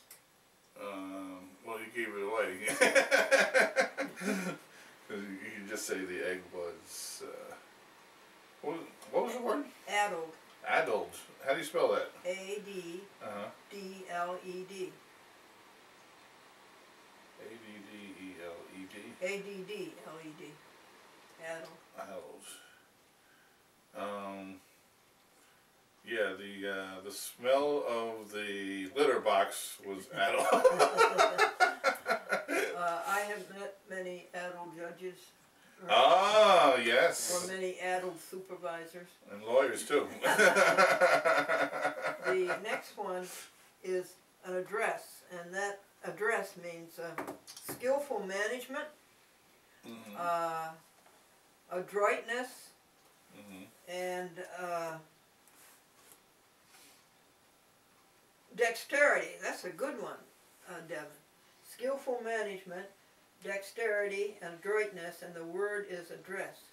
B: Well, you gave it away. You can just say the egg was, what was the word?
A: Addled.
B: Addled. How do you spell that?
A: A-D-D-L-E-D.
B: A-D-D-E-L-E-D.
A: A-D-D-L-E-D. Addled.
B: Addled. Yeah, the smell of the litter box was addled.
A: I have met many addled judges.
B: Ah, yes.
A: Or many addled supervisors.
B: And lawyers too.
A: The next one is an address, and that address means skillful management, adroitness, and dexterity. That's a good one, Devin. Skillful management, dexterity, and adroitness, and the word is address.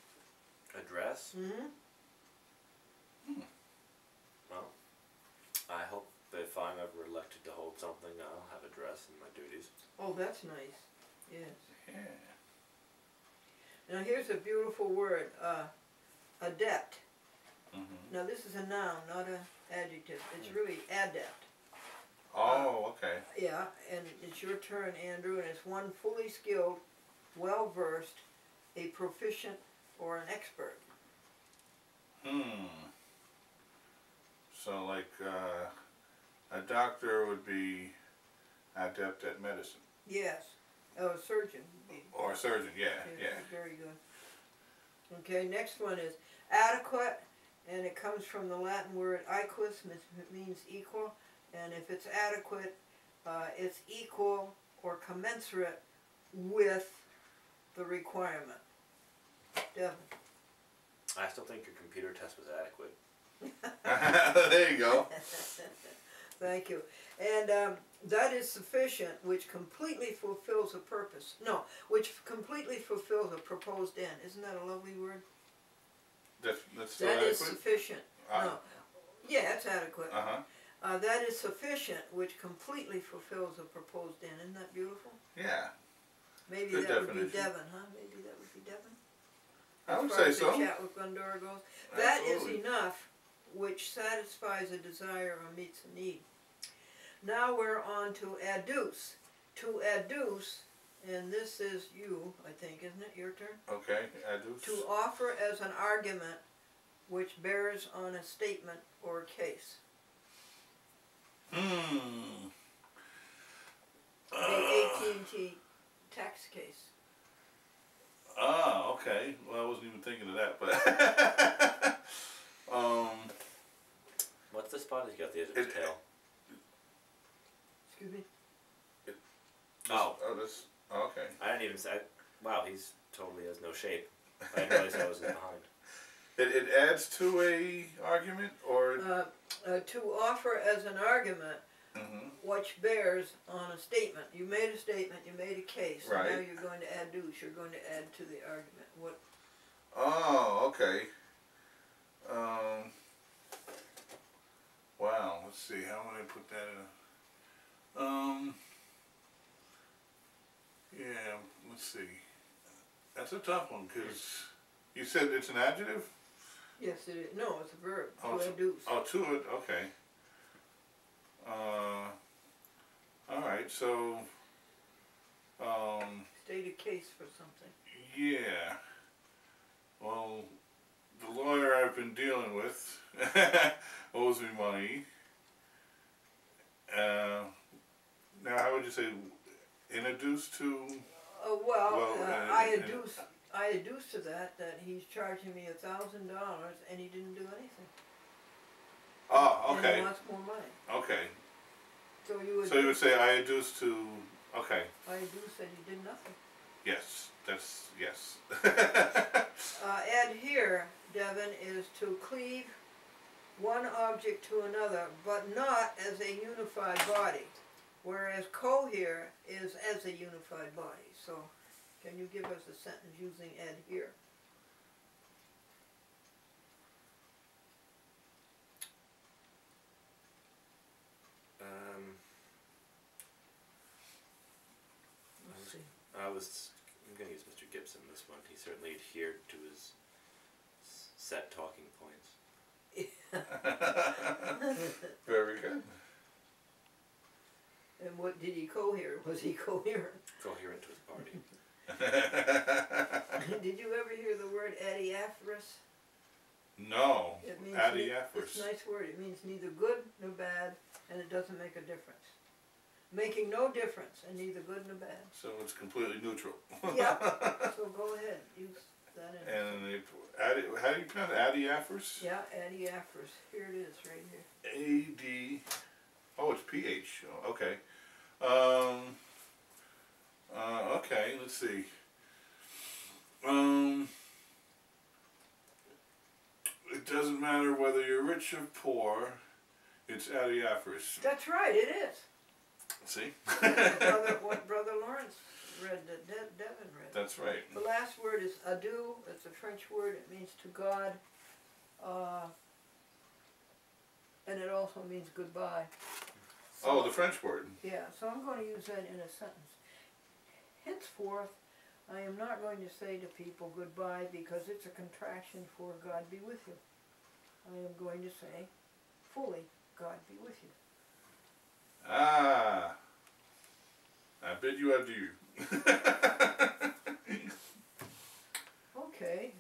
C: Address? Well, I hope that if I'm ever elected to hold something, I'll have address in my duties.
A: Oh, that's nice. Yes.
B: Yeah.
A: Now here's a beautiful word, adept. Now this is a noun, not an adjective. It's really adept.
B: Oh, okay.
A: Yeah, and it's your turn, Andrew, and it's one fully skilled, well-versed, a proficient, or an expert.
B: So like a doctor would be adept at medicine.
A: Yes. Oh, a surgeon.
B: Or a surgeon, yeah.
A: Very good. Okay, next one is adequate, and it comes from the Latin word aequus, it means equal, and if it's adequate, it's equal or commensurate with the requirement. Devin.
C: I still think your computer test was adequate.
B: There you go.
A: Thank you. And that is sufficient, which completely fulfills a purpose. No, which completely fulfills a proposed end. Isn't that a lovely word?
B: That's still
A: That
B: adequate?
A: is sufficient. No. Yeah, it's adequate.
B: Uh-huh.
A: That is sufficient, which completely fulfills a proposed end. Isn't that beautiful?
B: Yeah.
A: Maybe
B: Good
A: that would be
B: definition.
A: Devon, huh? Maybe that would be Devon?
B: I would
A: As far
B: say
A: as
B: so.
A: the chat with Glendora goes. That is
B: Absolutely.
A: enough, which satisfies a desire or meets a need. Now we're on to adduce. To adduce, and this is you, I think, isn't it? Your turn?
B: Okay, adduce.
A: To offer as an argument which bears on a statement or case.
B: Hmm.
A: The AT&T tax case.
B: Ah, okay. Well, I wasn't even thinking of that, but
C: What's the spot he's got at the edge of his tail?
A: Excuse me?
C: Oh.
B: Okay.
C: I didn't even say. Wow, he's totally has no shape. I didn't realize that was behind.
B: It adds to a argument, or
A: To offer as an argument which bears on a statement. You made a statement, you made a case,
B: Right.
A: and now you're going to adduce, you're going to add to the argument. What?
B: Oh, okay. Wow. Let's see. How would I put that in? Yeah. Let's see. That's a tough one because you said it's an adjective.
A: Yes, it is. No, it's a verb.
B: Oh,
A: To adduce.
B: Oh, to it. Okay. All right. So.
A: State a case for something.
B: Yeah. Well, the lawyer I've been dealing with owes me money. Now, how would you say, introduce to?
A: I adduce to that he's charging me $1,000 and he didn't do anything.
B: Oh,
A: And
B: okay.
A: he wants more money.
B: Okay.
A: So you would.
B: So you would say I adduce to. Okay.
A: I adduce that he did nothing.
B: Yes. That's yes.
A: Adhere, Devin, is to cleave one object to another, but not as a unified body, whereas cohere is as a unified body. So, can you give us a sentence using adhere?
C: Let's see. I'm going to use Mr. Gibson this one. He certainly adhered to his set talking points.
B: Very good.
A: And what did he cohere? Was he coherent?
C: Coherent to his party.
A: Did you ever hear the word adiaphorous?
B: No.
A: It means
B: Adiaphorous.
A: it's a nice word. It means neither good nor bad, and it doesn't make a difference. Making no difference, and neither good nor bad.
B: So it's completely neutral.
A: Yeah. So go ahead, use that in.
B: And how do you pronounce adiaphorous?
A: Yeah, adiaphorous. Here it is, right here.
B: A-D. Oh, it's P-H. Oh, okay. Okay, let's see. It doesn't matter whether you're rich or poor, it's adiaphorous.
A: That's right, it is.
B: See?
A: What Brother Lawrence read, that Devin read.
B: That's right.
A: The last word is adieu. It's a French word. It means to God. And it also means goodbye. So,
B: Oh, the French word.
A: yeah, so I'm going to use that in a sentence. Henceforth, I am not going to say to people goodbye because it's a contraction for God be with you. I am going to say fully, God be with you.
B: Ah. I bid you adieu.
A: Okay.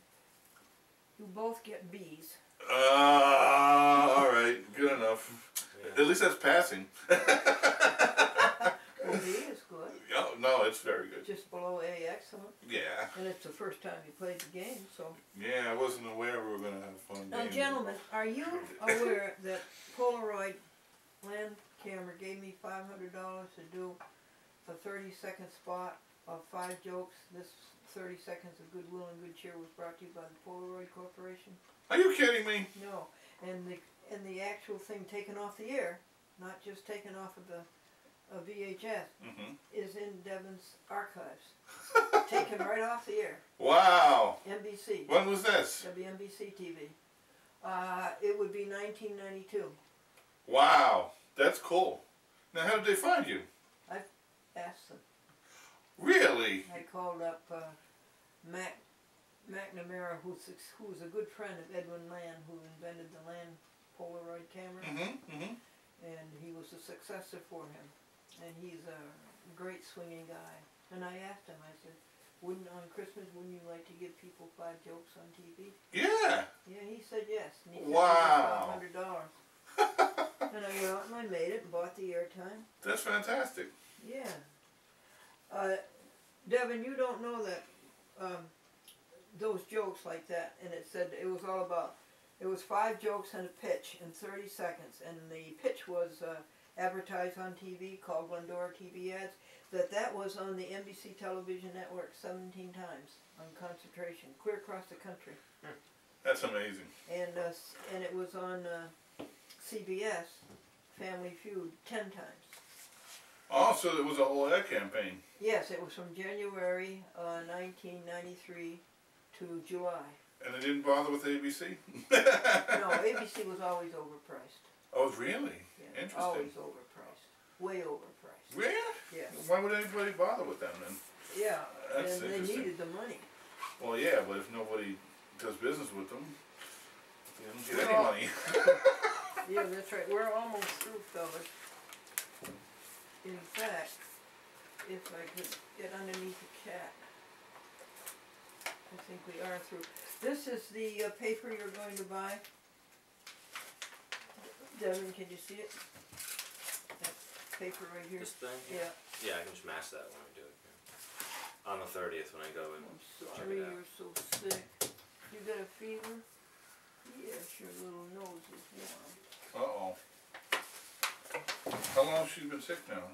A: You both get B's.
B: All right, good enough.
C: Yeah.
B: At least that's passing.
A: Well, B is good.
B: No, it's very good.
A: Just below A, excellent.
B: Yeah.
A: And it's the first time you played the game, so.
B: Yeah, I wasn't aware we were going to have fun.
A: Now, gentlemen, are you aware that Polaroid land camera gave me $500 to do a 30-second spot of 5 jokes this 30 Seconds of Goodwill and Good Cheer was brought to you by the Polaroid Corporation.
B: Are you kidding me?
A: No, and the actual thing taken off the air, not just taken off of the VHS, is in Devon's archives. Taken right off the air.
B: Wow.
A: NBC.
B: When was this?
A: WNBC TV. It would be 1992.
B: Wow. That's cool. Now, how did they find you?
A: I asked them.
B: Really?
A: I called up McNamara, who's a good friend of Edwin Land, who invented the Land Polaroid camera. And he was a successor for him. And he's a great swinging guy. And I asked him, I said, on Christmas, wouldn't you like to give people 5 jokes on TV?
B: Yeah.
A: Yeah, he said yes. And he said
B: wow.
A: $500. And I went out and I made it and bought the airtime.
B: That's fantastic.
A: Yeah. Devin, you don't know that those jokes like that, and it said it was all about, it was 5 jokes and a pitch in 30 seconds, and the pitch was advertised on TV called Glendora TV ads, that was on the NBC television network 17 times on concentration, clear across the country.
B: That's amazing.
A: And it was on CBS, Family Feud, 10 times.
B: Also, it was a whole ad campaign.
A: Yes, it was from January 1993 to July.
B: And they didn't bother with ABC?
A: No, ABC was always overpriced.
B: Oh, really?
A: Yeah,
B: Interesting.
A: always overpriced. Way overpriced.
B: Really?
A: Yes.
B: Why would anybody bother with them then?
A: Yeah,
B: That's
A: and they
B: interesting.
A: needed the money.
B: Well, yeah, but if nobody does business with them, they don't get
A: Well,
B: any money.
A: Yeah, that's right. We're almost through, fellas. In fact, if I could get underneath the cat, I think we are through. This is the paper you're going to buy. Devin, can you see it? That paper right here.
C: This thing?
A: Yeah.
C: Yeah, I can just mask that when we do it. Yeah. On the 30th when I go and
A: I'm
C: check
A: sorry
C: it out.
A: you're so sick. You got a fever? Yes, your little nose is warm.
B: Uh-oh. How long has she been sick now?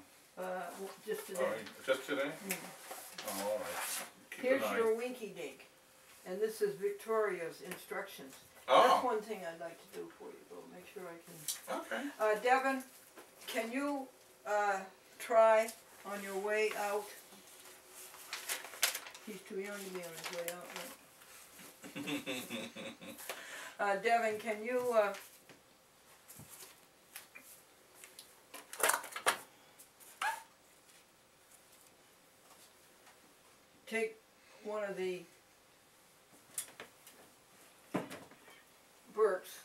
A: Just today.
B: Just today?
A: Mm.
B: Oh, all right. Keep
A: Here's
B: an eye.
A: your winky dink. And this is Victoria's instructions.
B: Oh.
A: That's one thing I'd like to do for you, though. Make sure I can.
B: Okay.
A: Devin, can you try on your way out? He's too young to be on his way out, right? Devin, can you take one of the Burks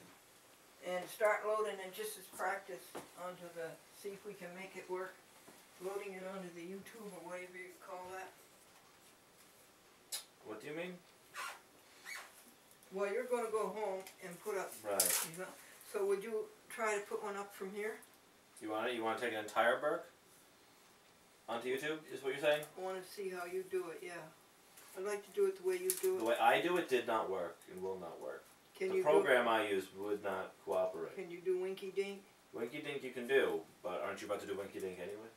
A: and start loading it just as practice onto the, see if we can make it work, loading it onto the YouTube or whatever you call that.
C: What do you mean?
A: Well, you're going to go home and put up,
C: Right.
A: you know, so would you try to put one up from here?
C: You want it? You want to take an entire Burke onto YouTube? Is what you're saying?
A: I want to see how you do it, yeah. I'd like to do it the way you do it.
C: The way I do it did not work and will not work.
A: Can
C: The
A: you
C: program I use would not cooperate.
A: Can you do Winky Dink?
C: Winky Dink you can do, but aren't you about to do Winky Dink anyway?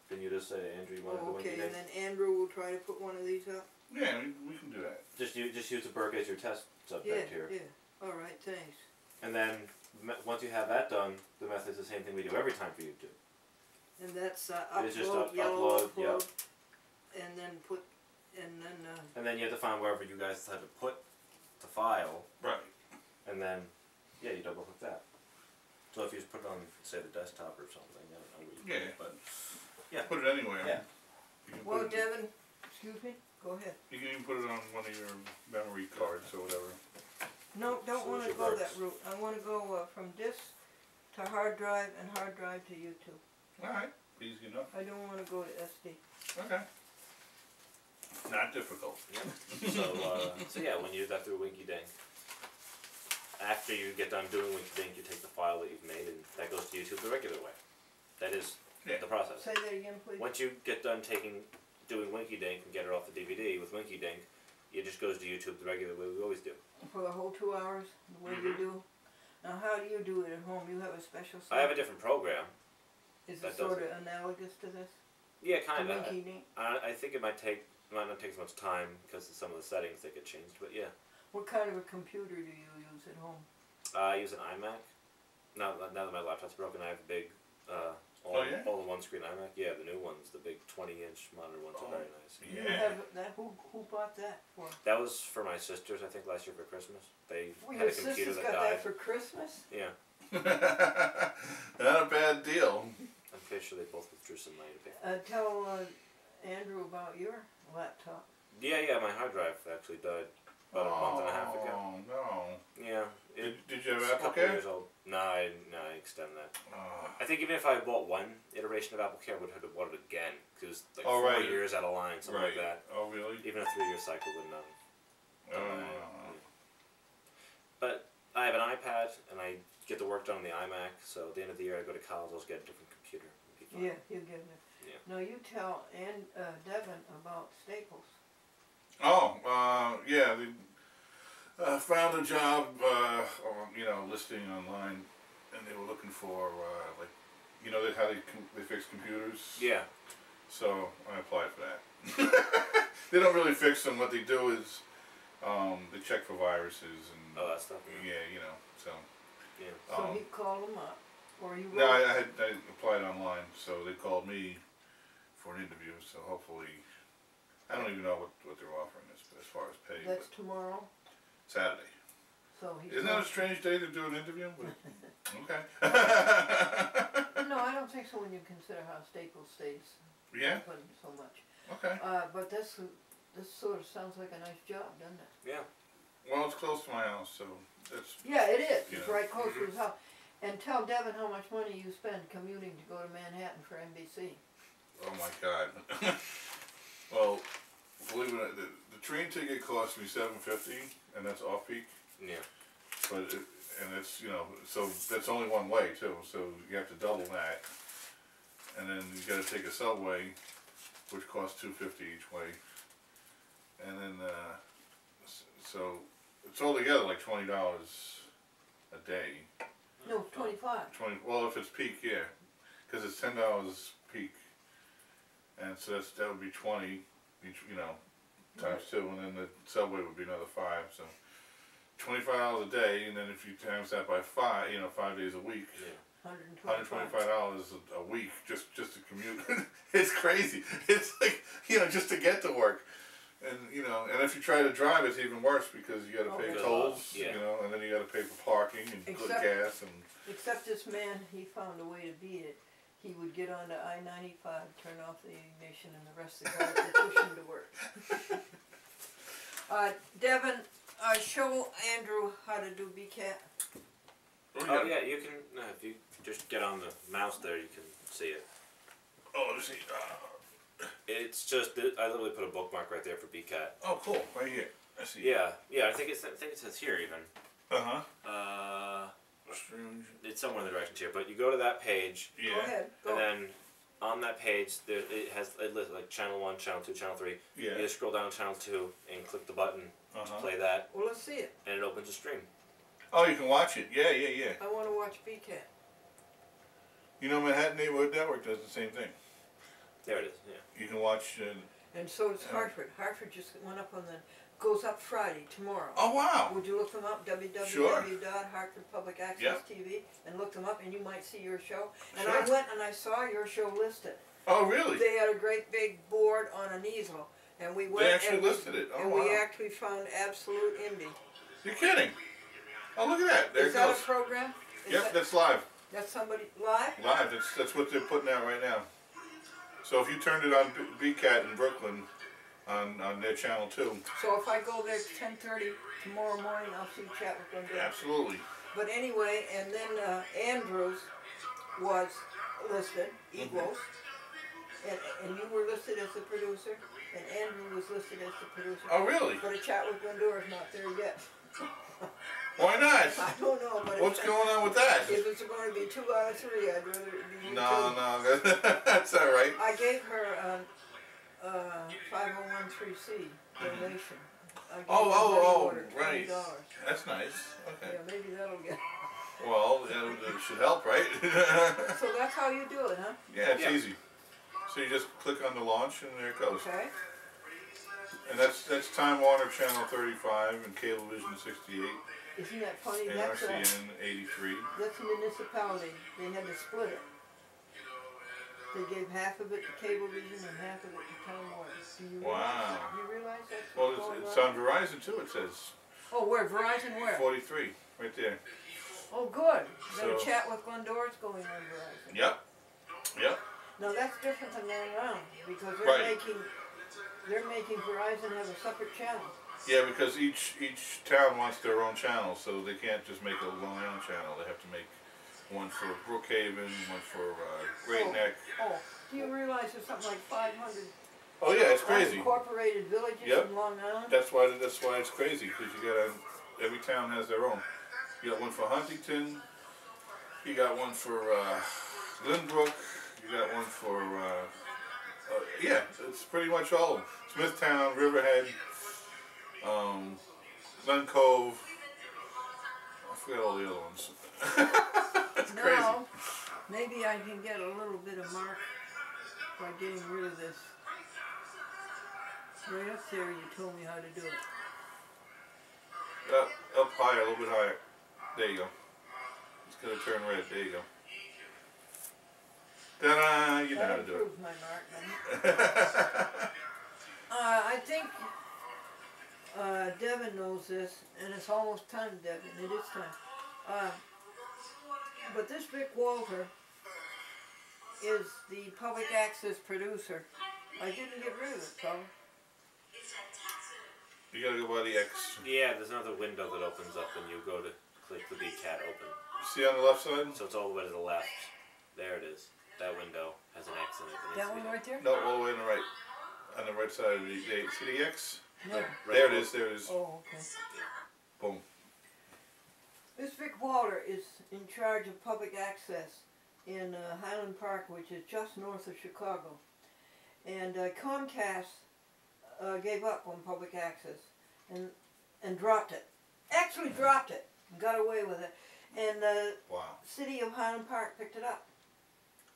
C: Didn't you just say, Andrew, you want to do Winky
A: Okay,
C: Dink?
A: and then Andrew will try to put one of these up?
B: Yeah, we can do that.
C: Just use the Burke as your test subject here.
A: Yeah, all right, thanks.
C: And then, once you have that done, the method's the same thing we do every time for YouTube.
A: And that's
C: It's just
A: upload, yellow
C: upload, yep.
A: upload, and then put,
C: And then you have to find wherever you guys decide to put the file,
B: Right.
C: and then, yeah, you double click that. So if you just put it on, say, the desktop or something, I don't know what you
B: Yeah.
C: do, but
B: Put it anywhere.
C: Yeah.
B: You can
A: well,
B: put it,
A: Devin, excuse me, go ahead.
B: you can even put it on one of your memory cards or whatever.
A: No, don't
C: So
A: want to
C: it's
A: go
C: your
A: that
C: Burks.
A: route. I want to go from disk to hard drive and hard drive to YouTube.
B: Alright, easy enough.
A: I don't want to go to SD.
B: Okay. Not difficult.
C: Yep. So yeah, when you do that through Winky Dink, after you get done doing Winky Dink, you take the file that you've made and that goes to YouTube the regular way. That is the process.
A: Say that again, please.
C: Once you get done doing Winky Dink and get it off the DVD with Winky Dink, it just goes to YouTube the regular way we always do.
A: For the whole 2 hours, the way you do. Now, how do you do it at home? You have a special
C: I have a different program.
A: Is
C: that
A: it
C: does
A: sort of analogous to this?
C: Yeah,
A: To
C: kind of.
A: Winky Dink?
C: I think it might take might not take as much time because of some of the settings that get changed. But yeah.
A: What kind of a computer do you use at home?
C: I use an iMac. Now that my laptop's broken, I have a big, all the one screen iMac. Yeah, the new ones, the big 20-inch monitor ones are very nice.
A: You have that? Who bought that for?
C: That was for my sisters, I think, last year for Christmas. They
A: Well,
C: had
A: your
C: a computer
A: sisters
C: that
A: got
C: died.
A: that for Christmas?
C: Yeah,
B: Not a bad deal.
C: I'm pretty sure they both withdrew some money to pay for it.
A: Tell Andrew about your laptop.
C: Yeah, my hard drive actually died about a month and a half ago.
B: Oh no.
C: Yeah.
B: Did you have
C: It's a
B: Apple
C: couple
B: Care?
C: years old. No, I extend that.
B: Oh.
C: I think even if I bought one iteration of Apple Care, I would have bought it again because like
B: Oh,
C: 4
B: right.
C: years out of line, something like that.
B: Oh really?
C: Even a 3-year cycle wouldn't have.
B: Oh.
C: But I have an iPad and I get the work done on the iMac. So at the end of the year, I go to college. I'll just get a different computer. It'll be fine.
A: Yeah, you give it.
C: Yeah.
A: Now you tell Devin about Staples.
B: Oh, yeah. They found a job, listing online, and they were looking for how they fix computers.
C: Yeah.
B: So I applied for that. They don't really fix them. What they do is they check for viruses and
C: That stuff.
B: yeah, so.
C: Yeah.
A: So he called him up, or you
B: No,
A: wrote.
B: I applied online, so they called me for an interview. So hopefully, I don't even know what they're offering as far as pay.
A: That's
B: But
A: tomorrow.
B: Saturday.
A: So he.
B: Isn't that a strange day to do an interview? But, okay.
A: No, I don't think so. When you consider how Staples stays
B: Yeah.
A: open so much.
B: Okay.
A: But this sort of sounds like a nice job, doesn't it?
C: Yeah.
B: Well, it's close to my house, so it's.
A: Yeah, it is. It's
B: Yeah.
A: right close to his house. And tell Devin how much money you spend commuting to go to Manhattan for NBC.
B: Oh my God. Well, believe it or not, the train ticket cost me $7.50, and that's off peak.
C: Yeah.
B: But it's so that's only one way too. So you have to double that, and then you got to take a subway, which costs $2.50 each way, and then so it's altogether like $20 a day.
A: No, 25.
B: 20. Well, if it's peak, yeah, because it's $10 peak, and so that would be 20 each, times 2, and then the subway would be another 5. So $25 a day, and then if you times that by 5, 5 days a week,
C: Yeah.
B: $125 a week just to commute. It's crazy. It's like just to get to work, and and if you try to drive, it's even worse because you got to pay
C: Okay.
B: tolls,
C: Yeah.
B: and then you got to pay for parking and good gas and.
A: Except this man, he found a way to beat it. He would get onto I-95, turn off the ignition, and the rest of the cars would push him to work. Devin, show Andrew how to do BCAT.
C: Oh yeah, you can. If you just get on the mouse there, you can see it.
B: Oh, let's see.
C: It's just I literally put a bookmark right there for BCAT.
B: Oh, cool. Right here. I see.
C: Yeah. I think it says here even.
B: Strange.
C: It's somewhere in the directions here, but you go to that page,
B: Yeah.
A: Go ahead. Go.
C: and then on that page it lists like channel 1, channel 2, channel 3.
B: Yeah.
C: You just scroll down to channel 2 and click the button to play that,
A: Well, let's see it.
C: and it opens a stream.
B: Oh, you can watch it. Yeah.
A: I want to watch BCAT.
B: Manhattan Neighborhood Network does the same thing.
C: There it is. Yeah.
B: You can watch.
A: And so does Hartford. Hartford just went up on goes up Friday, tomorrow.
B: Oh wow.
A: Would you look them up,
B: Sure.
A: www.hartfordpublicaccess.tv, and look them up, and you might see your show. And
B: Sure.
A: I went and I saw your show listed.
B: Oh really?
A: They had a great big board on an easel, and we went
B: They actually
A: and
B: listed it. Oh
A: and
B: wow.
A: we actually found Absolute Indie.
B: You're kidding. Oh look at that. There
A: Is
B: it
A: that
B: goes.
A: a program? Is
B: Yep,
A: that,
B: that's live.
A: that's somebody live?
B: Live. That's what they're putting out right now. So if you turned it on BCAT in Brooklyn, on their channel 2.
A: So if I go there at 10:30 tomorrow morning, I'll see chat with Glendora.
B: Absolutely.
A: But anyway, and then Andrews was listed, equals, and you were listed as the producer, and Andrew was listed as the producer.
B: Oh really?
A: But a chat with Glendora is not there yet.
B: Why not?
A: I don't know, but
B: What's going on with that?
A: if it's going to be 2 out of 3, I'd rather it be you
B: No,
A: two.
B: that's all right.
A: I gave her 5013C donation. I gave her a money order,
B: right.
A: $20.
B: That's nice. Okay.
A: Yeah, maybe that'll get.
B: Well, it should help, right?
A: So that's how you do it, huh?
B: Yeah, it's
C: Yeah.
B: easy. So you just click on the launch and there it goes.
A: Okay.
B: And that's Time Warner Channel 35 and Cablevision 68
A: Isn't that funny?
B: and
A: That's
B: RCN 83.
A: that's a municipality. They had to split it. They gave half of it to Cablevision and half of it to Time Warner. Do you realize
B: Wow.
A: that? You realize that's
B: Well,
A: what's going
B: it's
A: on?
B: on Verizon too, it says.
A: Oh, where? Verizon where?
B: 43, right there.
A: Oh, good. Then a
B: So-
A: chat with Glendora's going on Verizon.
B: Yep. Yep.
A: Now that's different than going around because
B: Right.
A: they're making Verizon have a separate channel.
B: Yeah, because each town wants their own channel, so they can't just make a Long Island channel. They have to make one for Brookhaven, one for Great Neck.
A: Oh, do you realize there's something like 500
B: Oh yeah, it's crazy.
A: unincorporated villages
B: Yep.
A: in Long Island?
B: That's why it's crazy, because you gotta, every town has their own. You got one for Huntington, you got one for Lynbrook, you got one for yeah, it's pretty much all of them. Smithtown, Riverhead, Glen Cove. I forgot all the other ones. It's crazy.
A: Now, maybe I can get a little bit of mark by getting rid of this. Right up there, you told me how to do it.
B: Up higher, a little bit higher. There you go. It's gonna turn red. There you go. Ta-da! You know how to do it.
A: That improves my mark then. I think Devin knows this, and it's almost time, Devin. It is time. But this Vic Walter is the public access producer. I didn't get rid of it, Tom.
B: You gotta go by the X.
C: Yeah, there's another window that opens up when you go to click the BCAT open.
B: See on the left side?
C: So it's all the way to the left. There it is. That window has an X in it. That needs
A: That
C: to be
A: one
C: there.
A: right there?
B: No, all the way on the right. On the right side of the, see the X?
A: No.
C: Right
B: There it
C: below-
B: is, there it is.
A: Oh, okay.
B: Boom.
A: This Vic Walter is in charge of public access in Highland Park, which is just north of Chicago. And Comcast gave up on public access and dropped it. Actually dropped it and got away with it. And the
B: Wow.
A: city of Highland Park picked it up.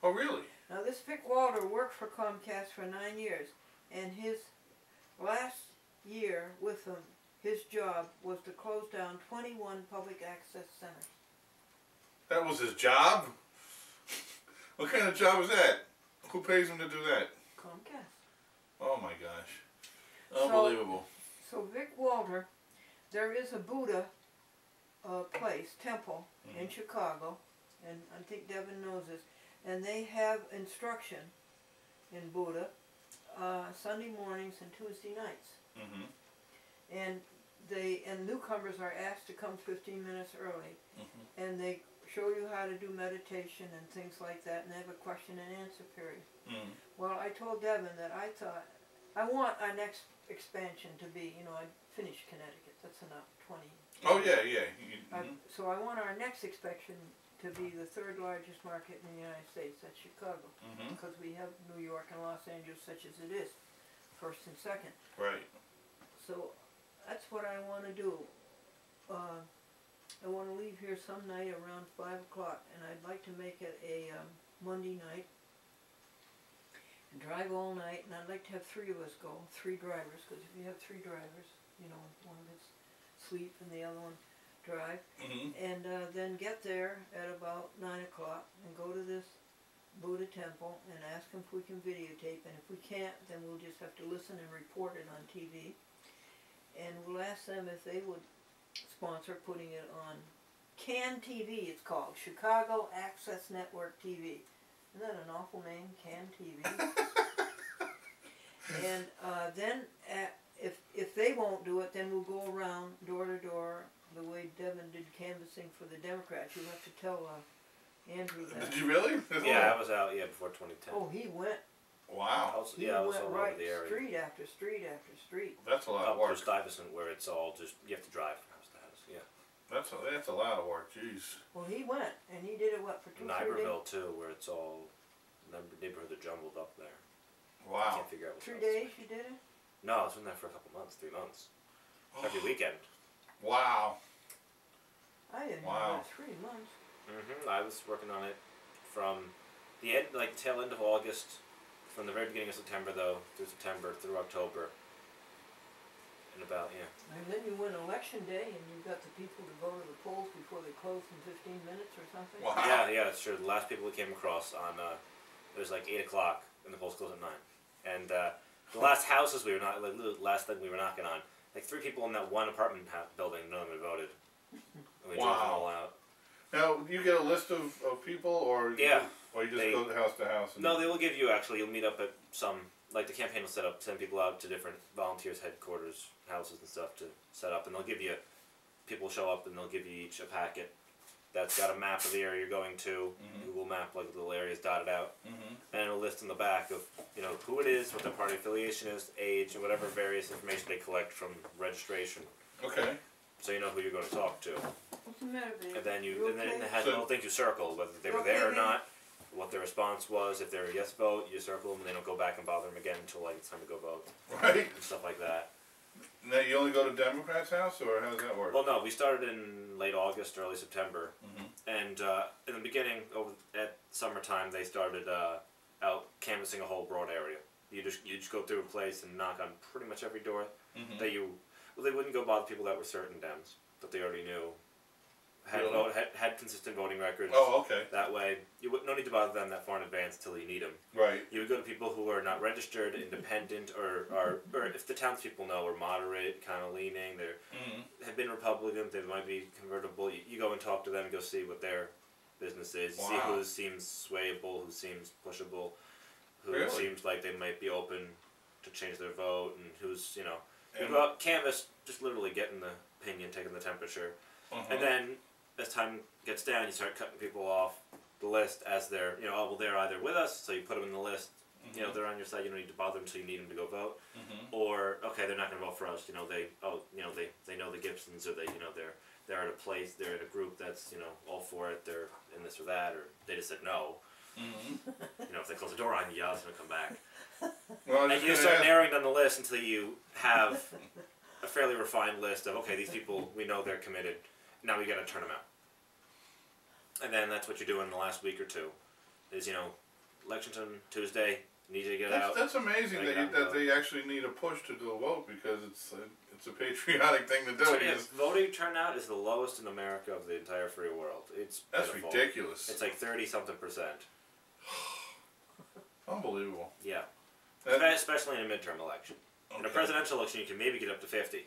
B: Oh, really?
A: Now this Vic Walter worked for Comcast for 9 years, and his last year with them, his job was to close down 21 public access centers.
B: That was his job? What kind of job is that? Who pays him to do that?
A: Comcast.
B: Oh my gosh. Unbelievable.
A: So Vic Walter, there is a Buddha place, temple in Chicago, and I think Devin knows this, and they have instruction in Buddha Sunday mornings and Tuesday nights. And newcomers are asked to come 15 minutes early, and they show you how to do meditation and things like that, and they have a question and answer period. Well, I told Devin that I thought, I want our next expansion to be, I finished Connecticut, that's enough, 20.
B: Oh yeah, yeah.
A: So I want our next expansion to be the third largest market in the United States, that's Chicago, because we have New York and Los Angeles such as it is, first and second.
B: Right.
A: So that's what I want to do. I want to leave here some night around 5 o'clock, and I'd like to make it a Monday night, and drive all night, and I'd like to have 3 of us go, 3 drivers, because if you have 3 drivers, one of us sleep and the other one drive, and then get there at about 9 o'clock and go to this Buddha temple and ask them if we can videotape, and if we can't, then we'll just have to listen and report it on TV. And we'll ask them if they would sponsor putting it on CAN TV, it's called, Chicago Access Network TV. Isn't that an awful name, CAN TV? And then if they won't do it, then we'll go around door to door the way Devin did canvassing for the Democrats. You'll have to tell Andrew that.
B: Did you really?
C: Yeah, I was out before 2010.
A: Oh, he went.
B: Wow.
C: I was,
A: He
C: I was
A: went
C: all
A: right
C: over the area.
A: street after street after street.
B: That's a lot of
C: Up
B: work.
C: to Stuyvesant, where it's all just, you have to drive from house to house, yeah.
B: That's a lot of work, jeez.
A: Well, he went, and he did it, what, for 2 or 3 days?
C: Niberville too, where it's all, the neighborhoods are jumbled up there.
B: Wow.
C: Can't figure out what's
A: 3 days you did it?
C: No, I was in there for a couple months, 3 months. Every weekend.
B: Wow.
A: I didn't
B: Wow.
A: know that, 3 months.
C: I was working on it from the end, like tail end of August, from the very beginning of September though, through September, through October. in about, yeah.
A: And then you win election day and you've got the people to go to the polls before they close in 15 minutes or something.
B: Wow.
C: Yeah, it's true. The last people we came across on, it was like 8 o'clock and the polls closed at 9. And the last houses we were not, like the last thing we were knocking on, like 3 people in that one apartment building, none of them had voted. And we drove them all out.
B: Now, you get a list of people, or
C: Yeah.
B: or you just go house to house? And
C: No, they will give you, actually, you'll meet up at some, like the campaign will set up, send people out to different volunteers' headquarters, houses and stuff to set up, and they'll give you, people show up and they'll give you each a packet that's got a map of the area you're going to, Google map, like little areas dotted out, and a list in the back of, you know, who it is, what their party affiliation is, age, and whatever various information they collect from registration.
B: Okay.
C: So you know who you're going to talk to.
A: What's the matter, baby?
C: And then
A: okay?
C: it has little things you circle, whether they were
A: Okay,
C: there or
A: baby?
C: not, what their response was. If they're a yes vote, you circle them, and they don't go back and bother them again until like it's time to go vote.
B: Right.
C: And stuff like that.
B: Now, you only go to Democrats' house, or how does that work?
C: Well, no, we started in late August, early September, and in the beginning, at summertime, they started out canvassing a whole broad area. You just go through a place and knock on pretty much every door that you. Well, they wouldn't go bother people that were certain Dems that they already knew. Had consistent voting records.
B: Oh, okay.
C: That way, you would no need to bother them that far in advance until you need them.
B: Right.
C: You would go to people who are not registered, independent, or if the townspeople know are moderate, kind of leaning, they have been Republican, they might be convertible. You go and talk to them and go see what their business is.
B: Wow.
C: See who seems swayable, who seems pushable, who
B: Really?
C: seems like they might be open to change their vote, and who's, you know, you go out, canvass, just literally getting the opinion, taking the temperature, and then as time gets down, you start cutting people off the list as they're, you know, oh, well, they're either with us, so you put them in the list, you know, they're on your side, you don't need to bother them until you need them to go vote, or, okay, they're not going to vote for us, you know, they know the Gibsons, or they, you know, they're at a place, they're at a group that's, you know, all for it, they're in this or that, or they just said no. You know, if they close the door on you, it's going to come back.
B: Well,
C: And you start narrowing down the list until you have a fairly refined list of, okay, these people, we know they're committed, now we got to turn them out. And then that's what you're doing in the last week or two, is, you know, election Tuesday, you need to get out.
B: That's amazing that they actually need a push to go vote, because it's a patriotic thing to do.
C: So, yeah, voting turnout is the lowest in America of the entire free world. That's pitiful.
B: Ridiculous.
C: It's like 30-something%.
B: Unbelievable.
C: Yeah. Especially in a midterm election. Okay. In a presidential election, you can maybe get up to 50.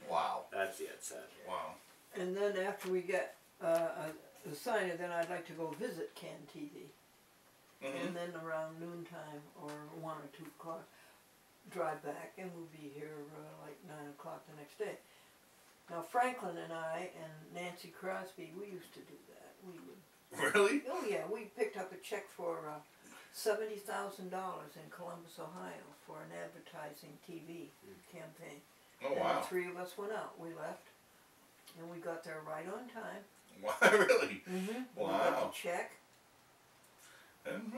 B: Wow.
C: It's sad.
B: Wow.
A: And then after we get a signer, then I'd like to go visit Can TV. And then around noontime or 1 or 2 o'clock, drive back, and we'll be here like 9 o'clock the next day. Now Franklin and I and Nancy Crosby, we used to do that. We would.
B: Really?
A: Oh yeah, we picked up a check for $70,000 in Columbus, Ohio, for an advertising TV campaign.
B: Oh,
A: and
B: wow.
A: the 3 of us went out. We left, and we got there right on time.
B: Wow, really?
A: We got the check.
B: And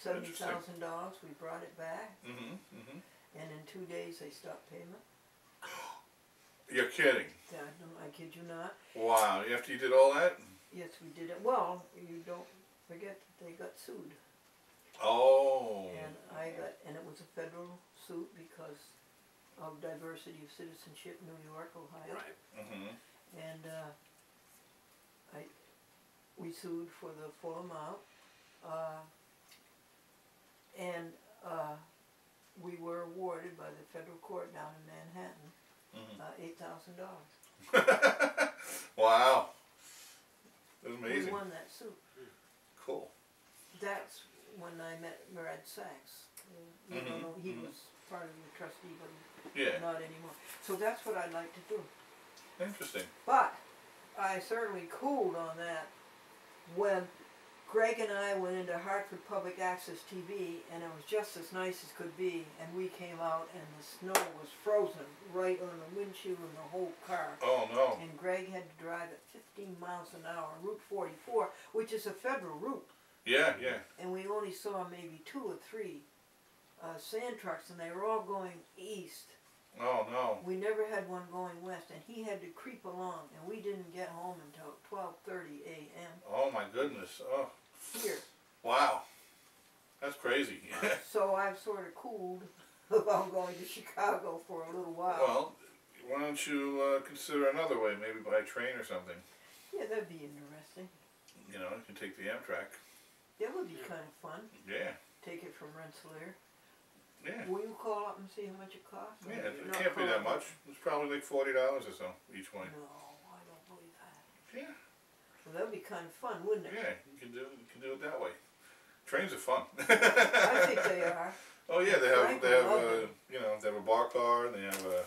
A: $70,000. We brought it back. And in 2 days they stopped payment.
B: You're kidding.
A: Yeah, no, I kid you not.
B: Wow. After you did all that?
A: Yes, we did it. Well, you don't forget that they got sued.
B: Oh.
A: And it was a federal suit because of diversity of citizenship, New York, Ohio.
C: Right.
A: And we sued for the full amount. We were awarded by the federal court down in Manhattan $8,000.
B: Wow. That's amazing.
A: We won that suit.
B: Cool.
A: That's when I met Brad Sachs. You don't know, he was part of the trustee, but not anymore. So that's what I'd like to do.
B: Interesting.
A: But I certainly cooled on that when Greg and I went into Hartford Public Access TV, and it was just as nice as could be, and we came out and the snow was frozen right on the windshield and the whole car.
B: Oh, no.
A: And Greg had to drive at 15 miles an hour, Route 44, which is a federal route.
B: Yeah.
A: And we only saw maybe 2 or 3 sand trucks, and they were all going east.
B: Oh, no.
A: We never had one going west, and he had to creep along, and we didn't get home until 12:30 a.m.
B: Oh, my goodness. Oh.
A: Here.
B: Wow. That's crazy.
A: So I've sort of cooled about going to Chicago for a little while.
B: Well, why don't you consider another way, maybe by train or something.
A: Yeah, that'd be interesting.
B: You know, you can take the Amtrak.
A: That would be kind of fun.
B: Yeah.
A: Take it from Rensselaer.
B: Yeah.
A: Will you call up and see how much it costs?
B: Yeah, it can't be that much. It's probably like $40 or so each way.
A: No, I don't believe that.
B: Yeah.
A: Well, that would be kind of fun, wouldn't it?
B: Yeah, you can do it that way. Trains are fun.
A: I think they are.
B: Oh yeah, they have you know, they have a bar car and they have a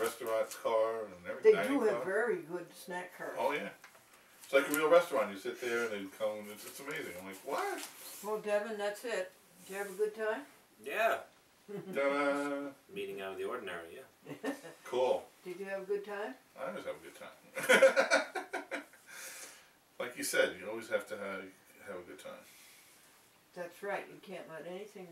B: restaurant car and everything.
A: They do have very good snack cars.
B: Oh yeah. It's like a real restaurant. You sit there and they come and it's amazing. I'm like, what?
A: Well, Devin, that's it. Did you have a good time?
C: Yeah.
B: Ta-da.
C: Meeting out of the ordinary, yeah.
B: Cool.
A: Did you have a good time?
B: I always have a good time. Like you said, you always have to have a good time.
A: That's right. You can't let anything...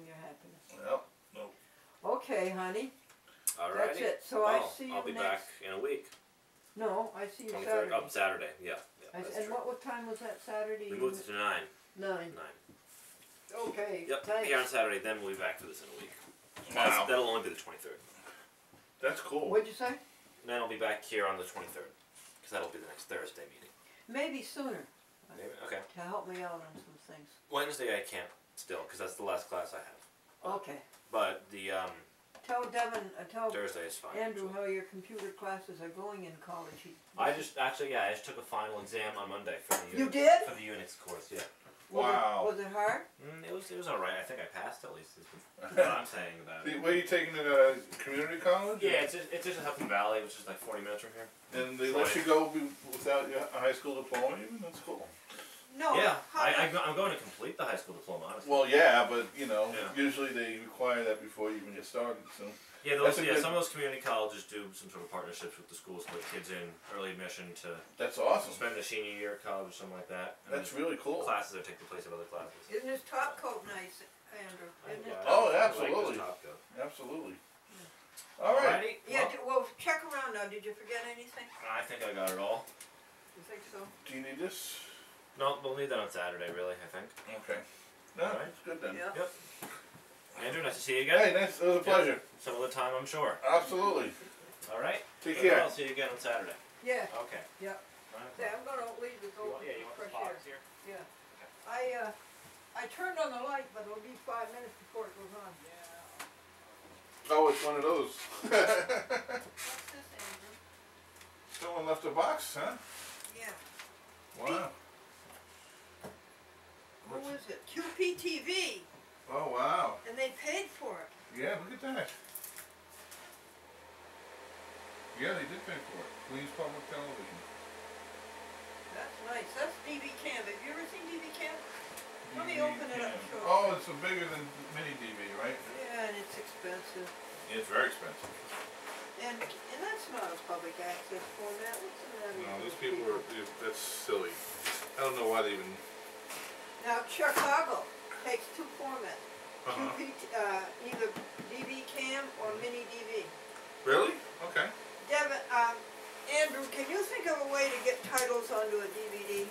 A: Your happiness.
B: Well, no.
A: Okay, honey.
C: Alrighty.
A: That's it. So
C: well,
A: I see you
C: I'll be back in a week.
A: No, I see you
C: 23rd.
A: Saturday.
C: Oh, Saturday. Yeah. That's
A: And
C: true.
A: what time was that Saturday?
C: We moved it to 9.
A: 9.
C: 9.
A: Okay.
C: Yep.
A: Thanks.
C: Here on Saturday. Then we'll be back for this in a week.
B: Wow.
C: That'll only be the 23rd.
B: That's cool.
A: What'd you say?
C: Then I'll be back here on the 23rd, because that'll be the next Thursday meeting.
A: Maybe sooner.
C: Maybe. Okay.
A: To help me out on some things.
C: Wednesday I can't still, because that's the last class I have.
A: Okay.
C: But the
A: Tell Devin, tell
C: Thursday is fine.
A: Andrew how your computer classes are going in college.
C: I just took a final exam on Monday for the
A: You did?
C: for the Unix course. Yeah.
B: Wow.
A: Was it hard?
C: It was all right. I think I passed at least. Is what I'm saying about it.
B: Were you taking it at community college?
C: Yeah, it's just in Hudson Valley, which is like 40 minutes from here.
B: And they let you go without your high school diploma even? That's cool.
A: No.
C: Yeah, I'm going to complete the high school diploma, honestly.
B: Well, yeah, but you know,
C: Yeah.
B: usually they require that before you even get started. So
C: Yeah,
B: That's a good-
C: some of those community colleges do some sort of partnerships with the schools to put kids in early admission to
B: that's awesome.
C: spend their senior year at college or something like that. And
B: That's really cool.
C: classes that take the place of other classes.
A: Isn't his top coat nice, Andrew? Isn't it?
B: Oh,
C: I like
B: absolutely.
C: this top coat.
B: Absolutely. All right.
C: Alrighty,
A: Yeah,
C: well,
A: well, check around now. Did you forget anything?
C: I think I got it all.
A: You think so?
B: Do you need this?
C: No, we'll need that on Saturday, really, I think.
B: Okay. No,
C: All right.
B: it's good then.
A: Yeah.
C: Yep. Andrew, nice to see you again.
B: Hey, nice. It was a pleasure.
C: Some other time, I'm sure.
B: Absolutely.
C: All right.
B: Take
C: Good.
B: care.
C: I'll see you again on Saturday.
A: Yeah.
C: Okay.
A: Yep.
C: Fine.
A: Yeah, I'm gonna leave to go
C: You want
A: fresh
C: the
A: air.
C: box here?
A: Yeah. I turned on the light, but it'll be 5 minutes before it goes on.
B: Oh, it's one of those.
A: What's this, Andrew?
B: Someone left a box, huh?
A: Yeah.
B: Wow.
A: Who is it? QPTV.
B: Oh, wow.
A: And they paid for it.
B: Yeah, look at that. Yeah, they did pay for it. Queens Public Television.
A: That's nice. That's DV Cam. Have you ever seen DV Cam? Let me open it up and show you.
B: Oh, it's a bigger than mini DV, right?
A: Yeah, and it's expensive.
B: Yeah, it's very expensive.
A: And that's not a public access format. What's the matter
B: No,
A: with
B: these people are, that's silly. I don't know why they even,
A: Now, Chicago takes 2 formats. either DV cam or mini DV.
B: Really? Okay.
A: Devin, Andrew, can you think of a way to get titles onto a DVD?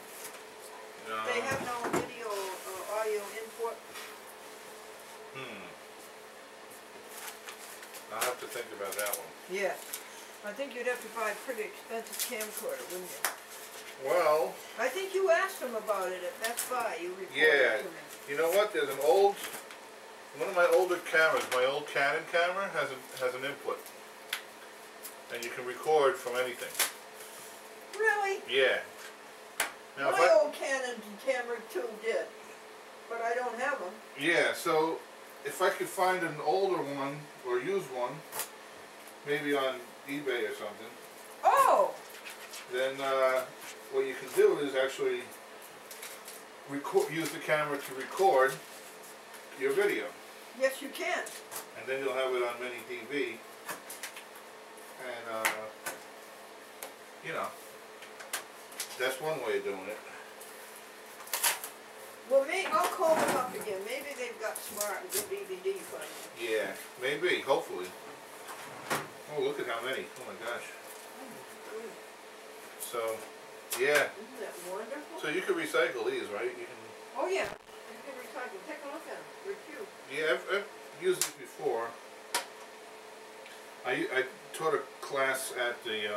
A: They have no video or audio input.
B: I'll have to think about that one.
A: Yeah. I think you'd have to buy a pretty expensive camcorder, wouldn't you?
B: Well,
A: I think you asked them about it at Best Buy. You reported
B: yeah.
A: to me.
B: You know what? There's one of my older cameras, my old Canon camera, has an input. And you can record from anything.
A: Really?
B: Yeah. Now,
A: my old Canon camera too did, but I don't have them.
B: Yeah, so if I could find an older one or used one, maybe on eBay or something.
A: Oh!
B: Then what you can do is actually use the camera to record your video.
A: Yes, you can.
B: And then you'll have it on mini DV. And, you know, that's one way of doing it.
A: Well, I'll call them up again. Maybe they've got smart and good DVD finally.
B: Yeah, maybe, hopefully. Oh, look at how many. Oh my gosh. So, yeah.
A: Isn't that wonderful?
B: So you can recycle these, right? You can.
A: Oh yeah, you can recycle. Take a look at them. They're cute.
B: Yeah, I've used these before. I taught a class at the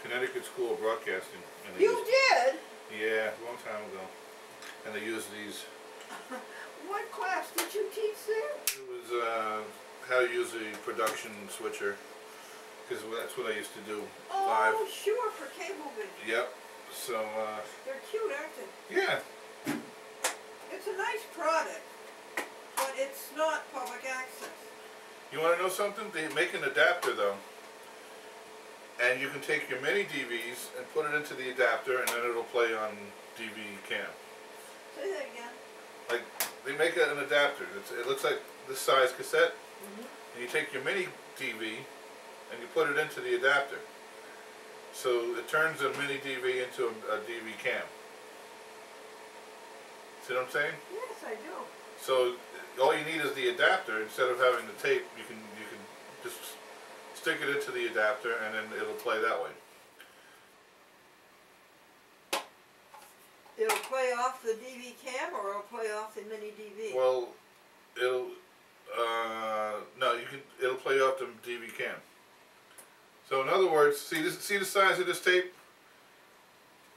B: Connecticut School of Broadcasting. And
A: You did?
B: Yeah, a long time ago. And they used these.
A: What class did you teach there?
B: It was how to use a production switcher. Because that's what I used to do live.
A: Oh, sure, for cable video.
B: Yep. So,
A: they're cute, aren't they?
B: yeah.
A: It's a nice product, but it's not public access.
B: You want to know something? They make an adapter though. And you can take your mini DVs and put it into the adapter and then it'll play on DV cam.
A: Say that again.
B: Like, they make an adapter. It looks like this size cassette. And you take your mini DV and you put it into the adapter. So it turns a mini DV into a DV cam. See what I'm saying?
A: Yes, I do.
B: So all you need is the adapter. Instead of having the tape, you can just stick it into the adapter and then it'll play that way.
A: It'll play off the DV cam or it'll play off the mini DV?
B: Well, it'll no, it'll play off the DV cam. So in other words, see the size of this tape?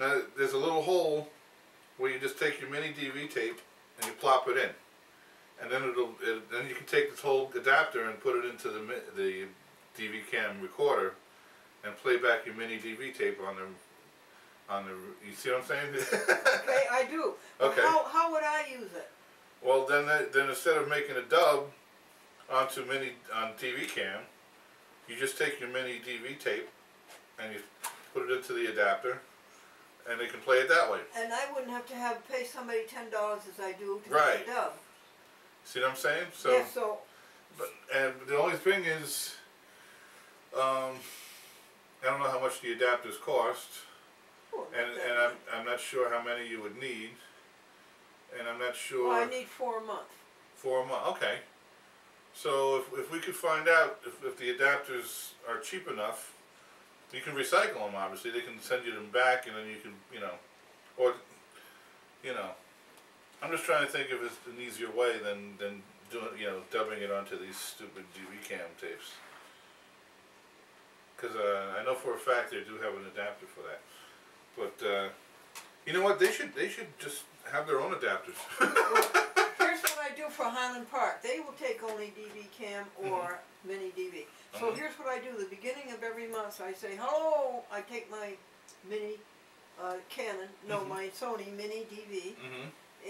B: Now there's a little hole where you just take your mini DV tape and you plop it in, and then then you can take this whole adapter and put it into the DV cam recorder and play back your mini DV tape on the. You see what I'm saying?
A: Okay, I do.
B: Okay.
A: How would I use it?
B: Well, then instead of making a dub on TV cam, you just take your mini DV tape and you put it into the adapter, and they can play it that way.
A: And I wouldn't have to pay somebody $10 as I do to
B: Right.
A: make a dub.
B: See what I'm saying? So,
A: Yeah, so.
B: and the only thing is, I don't know how much the adapters cost, and I'm not sure how many you would need, and I'm not sure.
A: Well, I need 4 a month.
B: 4 a month. Okay. So if we could find out if the adapters are cheap enough, you can recycle them. Obviously, they can send you them back, and then you can, or, I'm just trying to think of an easier way than doing, dubbing it onto these stupid DV cam tapes. Because I know for a fact they do have an adapter for that. But you know what? They should just have their own adapters.
A: Here's what I do for Highland Park. They will take only DV cam or mini DV. So here's what I do. The beginning of every month I say, hello, I take my mini Canon, my Sony mini DV,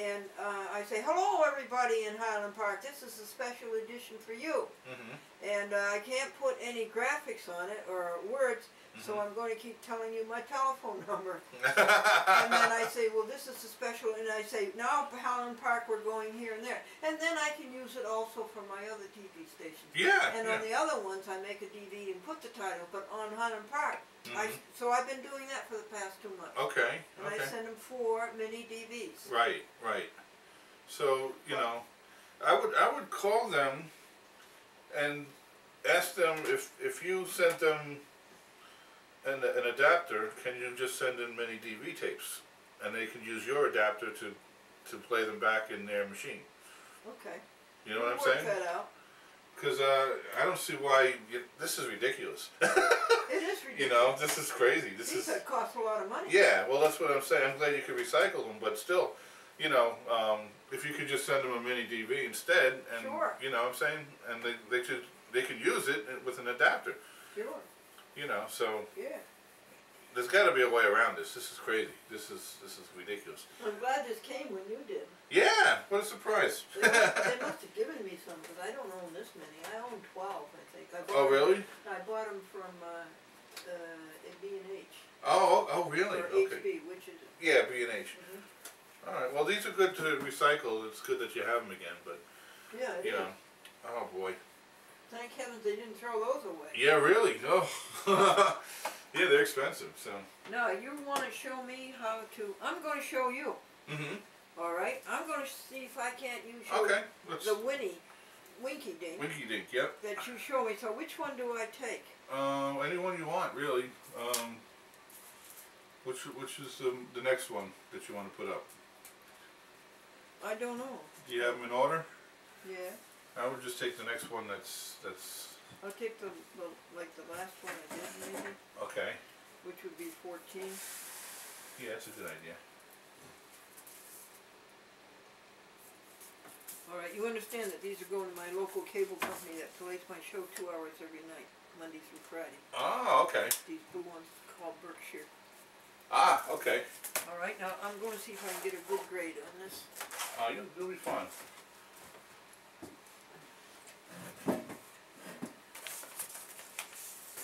A: and I say, hello everybody in Highland Park, this is a special edition for you. And I can't put any graphics on it or words, so I'm going to keep telling you my telephone number. And then I say, well, this is a special, and I say, now Highland Park, we're going here and there. And then I can use it also for my other TV stations.
B: Yeah.
A: And on the other ones, I make a DVD and put the title, but on Highland Park, so I've been doing that for the past 2 months.
B: Okay.
A: And I send them 4 mini DVs.
B: Right. So I would call them and ask them if you sent them an adapter, can you just send in mini DV tapes, and they can use your adapter to play them back in their machine.
A: Okay.
B: You know what I'm
A: We'll
B: saying?
A: work that out.
B: Because I don't see why this is ridiculous.
A: It is ridiculous.
B: You know, this is crazy.
A: These cost a lot of money.
B: Yeah, well, that's what I'm saying. I'm glad you could recycle them, but still, you know, if you could just send them a mini DV instead, and
A: Sure.
B: you know what I'm saying, and they could use it with an adapter.
A: Sure.
B: You know, so
A: Yeah.
B: there's got to be a way around this. This is crazy. This is ridiculous.
A: I'm glad this came when you did.
B: Yeah, what a surprise.
A: They must have given me some, because I don't own this many. I own 12, I think.
B: Oh, really?
A: I bought them from B&H.
B: Oh, really?
A: Or
B: Okay.
A: HB, which is it?
B: Yeah, B&H. All right. Well, these are good to recycle. It's good that you have them again, but
A: Yeah, it
B: you
A: is.
B: know, oh boy.
A: Thank heavens they didn't throw those away.
B: Yeah, really. Oh. Yeah, they're expensive. So.
A: Now, you want to show me how to... I'm going to show you.
B: Mhm.
A: All right? I'm going to see if I can't use
B: Okay. Let's.
A: the Winky Dink
B: Winky Dink. Yep.
A: that you show me. So which one do I take?
B: Anyone you want, really. Which is the next one that you want to put up?
A: I don't know.
B: Do you have them in order?
A: Yeah.
B: I would just take the next one. That's
A: I'll take the like the last one I did maybe,
B: okay.
A: which would be 14.
B: Yeah, that's a good idea.
A: All right, you understand that these are going to my local cable company that plays my show 2 hours every night, Monday through Friday.
B: Oh, okay.
A: These blue ones called Berkshire.
B: Ah, okay.
A: All right, now I'm going to see if I can get a good grade on this.
B: You'll be fine.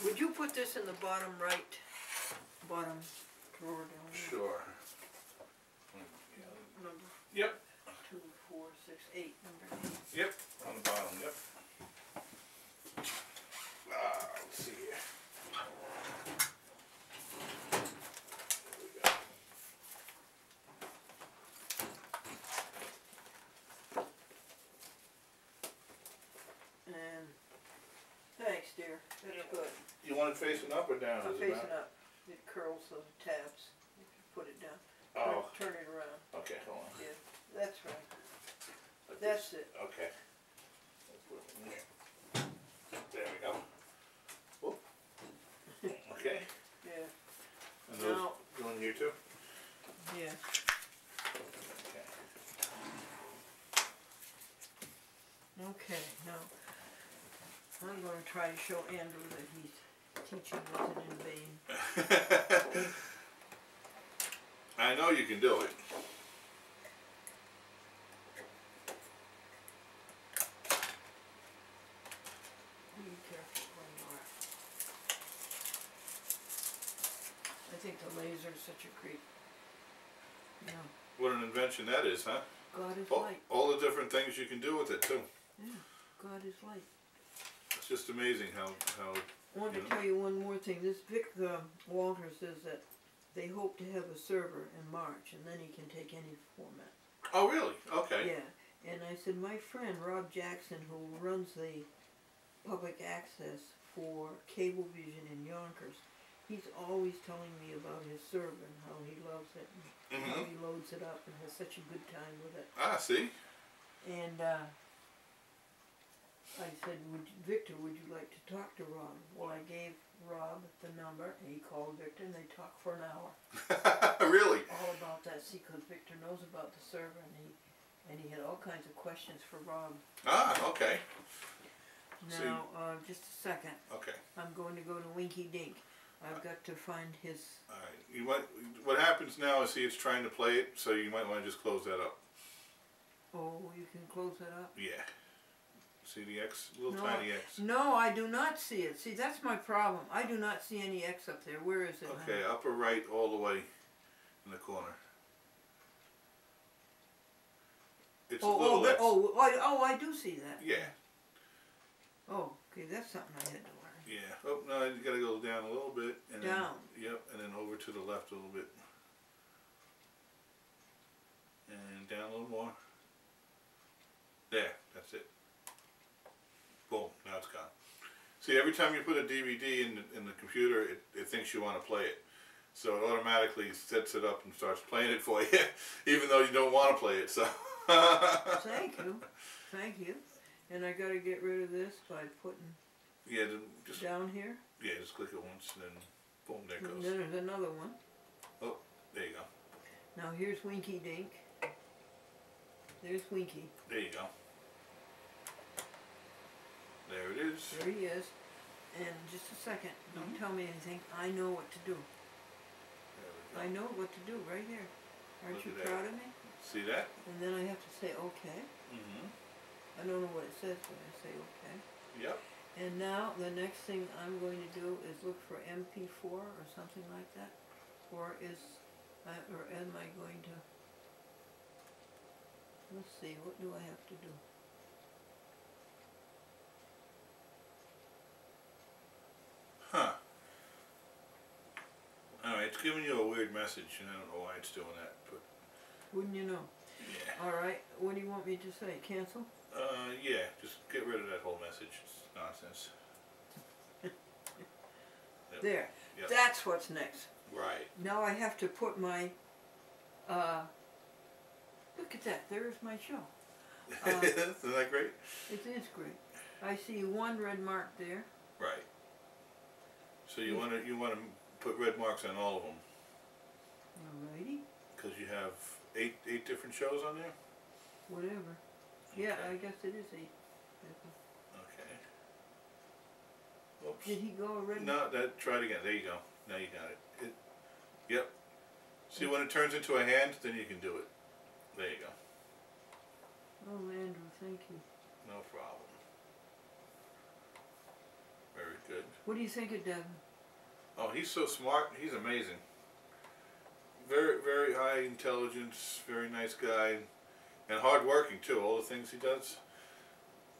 A: Would you put this in the bottom right, bottom drawer down there?
B: Sure.
A: Number
B: Yep.
A: 2, 4, 6, 8, number 8.
B: Yep. On the bottom. Yep. Let's see here. There we go.
A: And thanks, dear. That's good.
B: You want it facing up or down?
A: I'm
B: Does it
A: facing
B: matter?
A: up. It curls the tabs. If you put it down.
B: Oh.
A: Turn it around.
B: Okay. Hold on.
A: Yeah, that's right.
B: Like
A: That's
B: this.
A: it.
B: Okay. Let's put it in there. There we go. Whoop. Okay.
A: Yeah.
B: And those
A: Now-
B: go in here too?
A: Yeah.
B: Okay.
A: Okay, now I'm going to try to show Andrew that he's teaching wasn't in vain.
B: I know you can do it.
A: Be careful where you are. I think the laser is such a great, you know,
B: What an invention that is, huh?
A: God is
B: All,
A: light.
B: all the different things you can do with it too.
A: Yeah, God is light.
B: It's just amazing how
A: I want to
B: Yeah.
A: tell you one more thing. This Vic Walter says that they hope to have a server in March, and then he can take any format.
B: Oh really? Okay.
A: Yeah, and I said, my friend Rob Jackson, who runs the public access for Cablevision in Yonkers, he's always telling me about his server and how he loves it and how he loads it up and has such a good time with it.
B: Ah, see?
A: And I said, Victor, would you like to talk to Rob? Well, I gave Rob the number, and he called Victor, and they talked for an hour.
B: Really?
A: All about that. See, because Victor knows about the server, and he had all kinds of questions for Rob.
B: Ah, okay.
A: Now, just a second.
B: Okay.
A: I'm going to go to Winky Dink. I've got to find his...
B: Alright. You might, what happens now is, see, it's trying to play it, so you might want to just close that up.
A: Oh, you can close that up?
B: Yeah. See the X? Little
A: No,
B: tiny X.
A: No, I do not see it. See, that's my problem. I do not see any X up there. Where is it?
B: Okay, upper right all the way in the corner. It's a little X.
A: I do see that.
B: Yeah.
A: Oh, okay, that's something I had to learn.
B: Yeah. Oh, no, you gotta go down a little bit. And
A: Down.
B: Then, yep, and then over to the left a little bit. And down a little more. There. See, every time you put a DVD in the computer, it thinks you want to play it. So it automatically sets it up and starts playing it for you, even though you don't want to play it. So.
A: Thank you. Thank you. And I got to get rid of this by putting
B: just
A: down here.
B: Yeah, just click it once and then boom, there it goes.
A: And then there's another one.
B: Oh, there you go.
A: Now here's Winky Dink. There's Winky.
B: There you go. There it is.
A: There he is. And just a second, don't tell me anything. I know what to do. I know what to do right here. Aren't
B: Look
A: you
B: at
A: proud
B: that.
A: of me?
B: See that?
A: And then I have to say okay.
B: Mm-hmm.
A: I don't know what it says, but I say okay.
B: Yep.
A: And now the next thing I'm going to do is look for MP4 or something like that. Or am I going to? Let's see. What do I have to do?
B: Huh. Alright, it's giving you a weird message, and I don't know why it's doing that, but
A: Wouldn't you know?
B: yeah.
A: Alright, what do you want me to say? Cancel?
B: Yeah, just get rid of that whole message. It's nonsense. Yep.
A: There.
B: Yep.
A: That's what's next.
B: Right.
A: Now I have to put my, look at that, there's my show.
B: Isn't that great?
A: It is great. I see one red mark there.
B: Right. So you want to put red marks on all of them,
A: Alrighty.
B: because you have eight different shows on there.
A: Whatever. Yeah,
B: Okay.
A: I guess it is 8.
B: Okay. Oops.
A: Did he go already?
B: No, try it again. There you go. Now you got it. Yep. See, when it turns into a hand, then you can do it. There you go.
A: Oh, Andrew, thank you.
B: No problem. Very good.
A: What do you think of Devin?
B: Oh, he's so smart. He's amazing. Very, very high intelligence. Very nice guy, and hardworking too. All the things he does.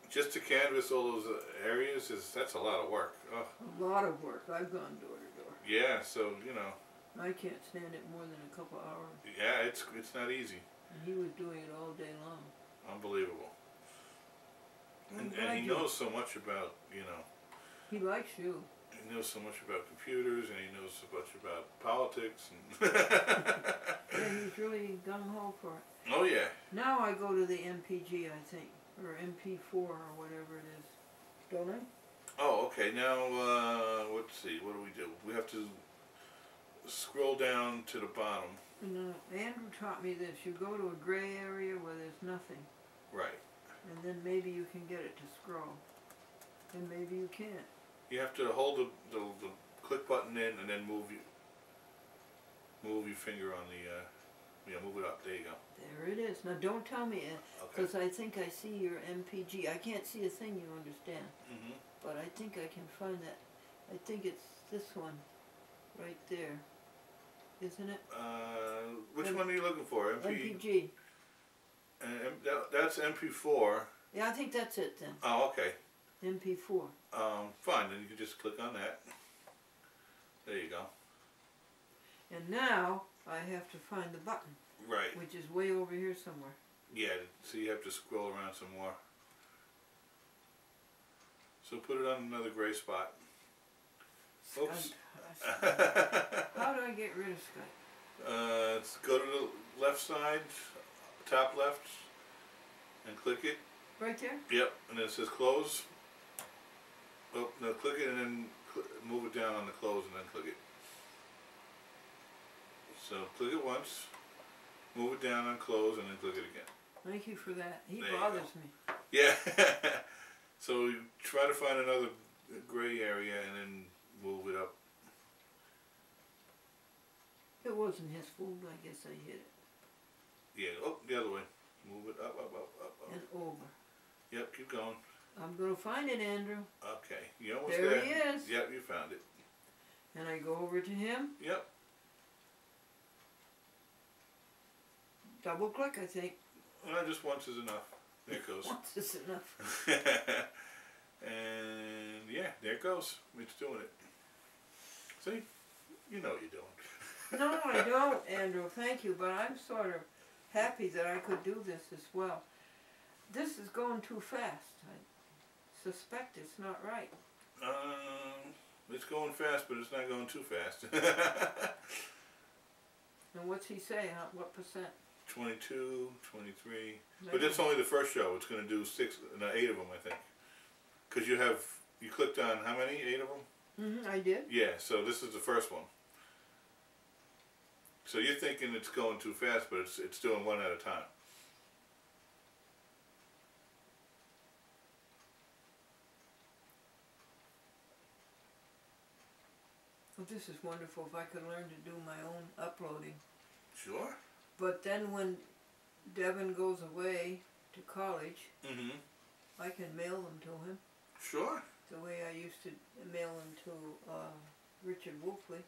B: Just to canvass all those areas that's a lot of work. Oh.
A: A lot of work. I've gone door to door.
B: Yeah. So you know.
A: I can't stand it more than a couple hours.
B: Yeah, it's not easy.
A: And he was doing it all day long.
B: Unbelievable. And he knows so much about, you know.
A: He likes you.
B: He knows so much about computers, and he knows so much about politics. And
A: Yeah, he's really gung-ho for it.
B: oh yeah.
A: Now I go to the MPG, I think, or MP4 or whatever it is. Don't I?
B: Oh, okay. Now, let's see. What do? We have to scroll down to the bottom.
A: No, Andrew taught me this. You go to a gray area where there's nothing,
B: Right.
A: and then maybe you can get it to scroll. And maybe you can't.
B: You have to hold the click button in, and then move your finger on the, move it up. There you go.
A: There it is. Now don't tell me, because I think I see your MPG. I can't see a thing you understand,
B: Mm-hmm.
A: but I think I can find that. I think it's this one, right there. Isn't it?
B: Which one are you looking for?
A: MPG.
B: That's MP4.
A: Yeah, I think that's it then.
B: Oh, okay.
A: MP4.
B: Fine, then you can just click on that. There you go.
A: And now I have to find the button,
B: Right.
A: which is way over here somewhere.
B: Yeah, so you have to scroll around some more. So put it on another gray spot. Oops.
A: How do I get rid of Skype?
B: Go to the left side, top left, and click it.
A: Right there?
B: Yep, and then it says close. Oh, no, click it and then move it down on the close and then click it. So click it once, move it down on close, and then click it again.
A: Thank you for that. He
B: There you
A: bothers
B: go.
A: me.
B: Yeah. So you try to find another gray area and then move it up.
A: It wasn't his fault. I guess I hit it.
B: Yeah, oh, the other way. Move it up, up, up, up, up.
A: And over.
B: Yep, keep going.
A: I'm going to find it, Andrew.
B: Okay, you're almost
A: There
B: there.
A: he is.
B: Yep, you found it.
A: And I go over to him.
B: Yep.
A: Double click, I think.
B: Well, just once is enough. There it goes.
A: Once is enough.
B: And yeah, there it goes. It's doing it. See? You know what you're doing.
A: No, I don't, Andrew. Thank you. But I'm sort of happy that I could do this as well. This is going too fast. I suspect it's not right.
B: It's going fast, but it's not going too fast.
A: And what's he say? What percent?
B: 22, 23. But that's only the first show. It's going to do 8 of them, I think. Because you clicked on how many? 8 of them?
A: I did.
B: Yeah, so this is the first one. So you're thinking it's going too fast, but it's doing one at a time.
A: Well, this is wonderful if I could learn to do my own uploading.
B: Sure.
A: But then when Devin goes away to college, I can mail them to him.
B: Sure.
A: The way I used to mail them to Richard Wolfley.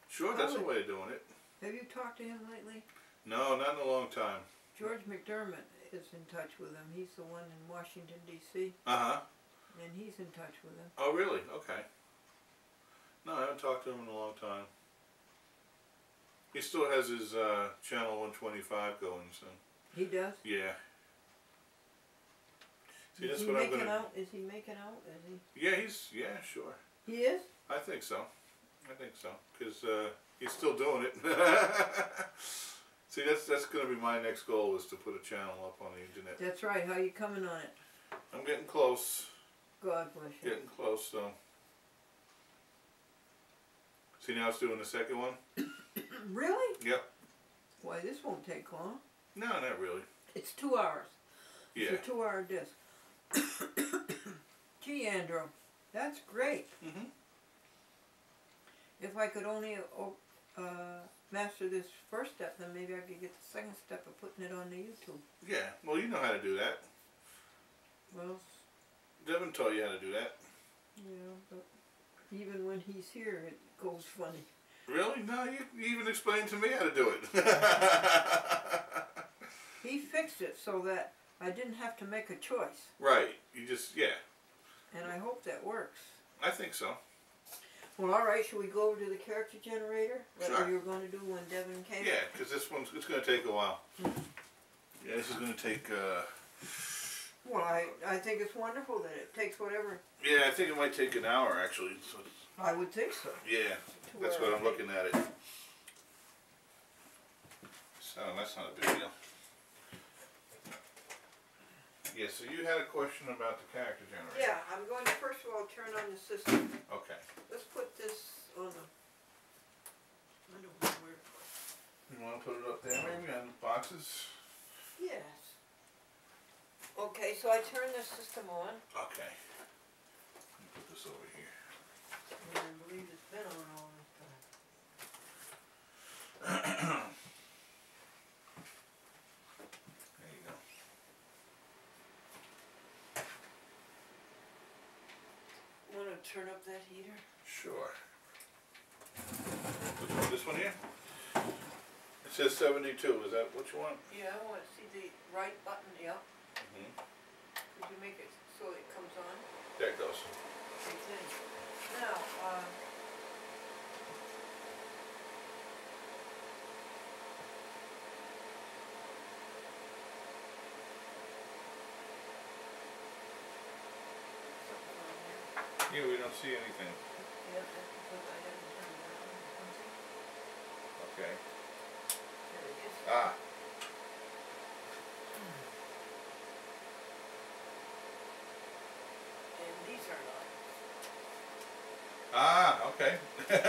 B: Sure, that's a way of doing it.
A: Have you talked to him lately?
B: No, not in a long time.
A: George McDermott is in touch with him. He's the one in Washington, D.C.
B: Uh-huh.
A: And he's in touch with him.
B: Oh, really? Okay. No, I haven't talked to him in a long time. He still has his channel 125 going, so.
A: He does?
B: Yeah. See,
A: Is
B: that's
A: he
B: what I'm
A: making
B: gonna.
A: out? Is he making out? Is he?
B: Yeah, sure.
A: He is?
B: I think so. Because he's still doing it. See, that's going to be my next goal, is to put a channel up on the internet.
A: That's right. How you coming on it?
B: I'm getting close.
A: God bless you.
B: Getting close, so. See, now it's doing the second one?
A: Really?
B: Yep.
A: Why, this won't take long.
B: No, not really.
A: It's 2 hours.
B: Yeah.
A: It's a 2-hour disc. Gee, Andrew, that's great. If I could only master this first step, then maybe I could get the second step of putting it on the YouTube.
B: Yeah, well, you know how to do that.
A: Well,
B: Devin taught you how to do that.
A: yeah, but even when he's here, it goes funny.
B: Really? No, you even explained to me how to do it.
A: He fixed it so that I didn't have to make a choice.
B: Right. You just, yeah.
A: And I hope that works.
B: I think so.
A: Well, all right, shall we go over to the character generator?
B: Sure.
A: What you were going to do when Devin came?
B: Yeah, because this one's, it's going to take a while. Yeah, this is going to take,
A: Well, I think it's wonderful that it takes whatever.
B: yeah, I think it might take an hour, actually. So,
A: I would think so.
B: yeah, that's what I'm looking at it. So, that's not a big deal. Yeah, so you had a question about the character generator.
A: Yeah, I'm going to first of all turn on the system.
B: Okay.
A: Let's put this on the. I don't know where to put it.
B: You want to put it up there, maybe, on the boxes?
A: Yes. Okay, so I turn the system on.
B: Okay. Let me put this over here.
A: And I believe it's been on all this time.
B: There you go.
A: Want to turn up that heater?
B: Sure. Which one? This one here? It says 72. Is that what you want?
A: Yeah, I want to see the right button. Yeah.
B: Mm-hmm.
A: Could you make it so it comes on?
B: There it goes.
A: Okay. Now, something on there.
B: Yeah, we don't see anything.
A: Yeah, that's because I haven't turned it on.
B: Okay.
A: There it is.
B: Ah.
A: And these are not.
B: Ah, okay.
A: And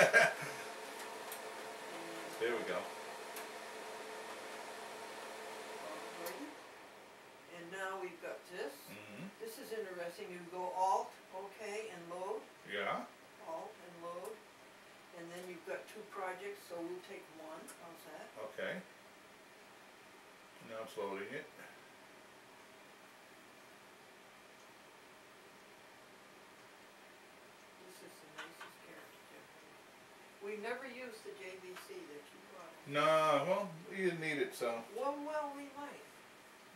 B: There we go.
A: alrighty. And now we've got this.
B: Mm-hmm.
A: This is interesting. You go Alt, OK, and load.
B: Yeah.
A: Alt and load. And then you've got 2 projects, so we'll take one. How's that?
B: Okay. Now it's loading it.
A: This is the nicest character generator. We never used the JVC that you brought.
B: No, well, you didn't need it, so.
A: Well, we might.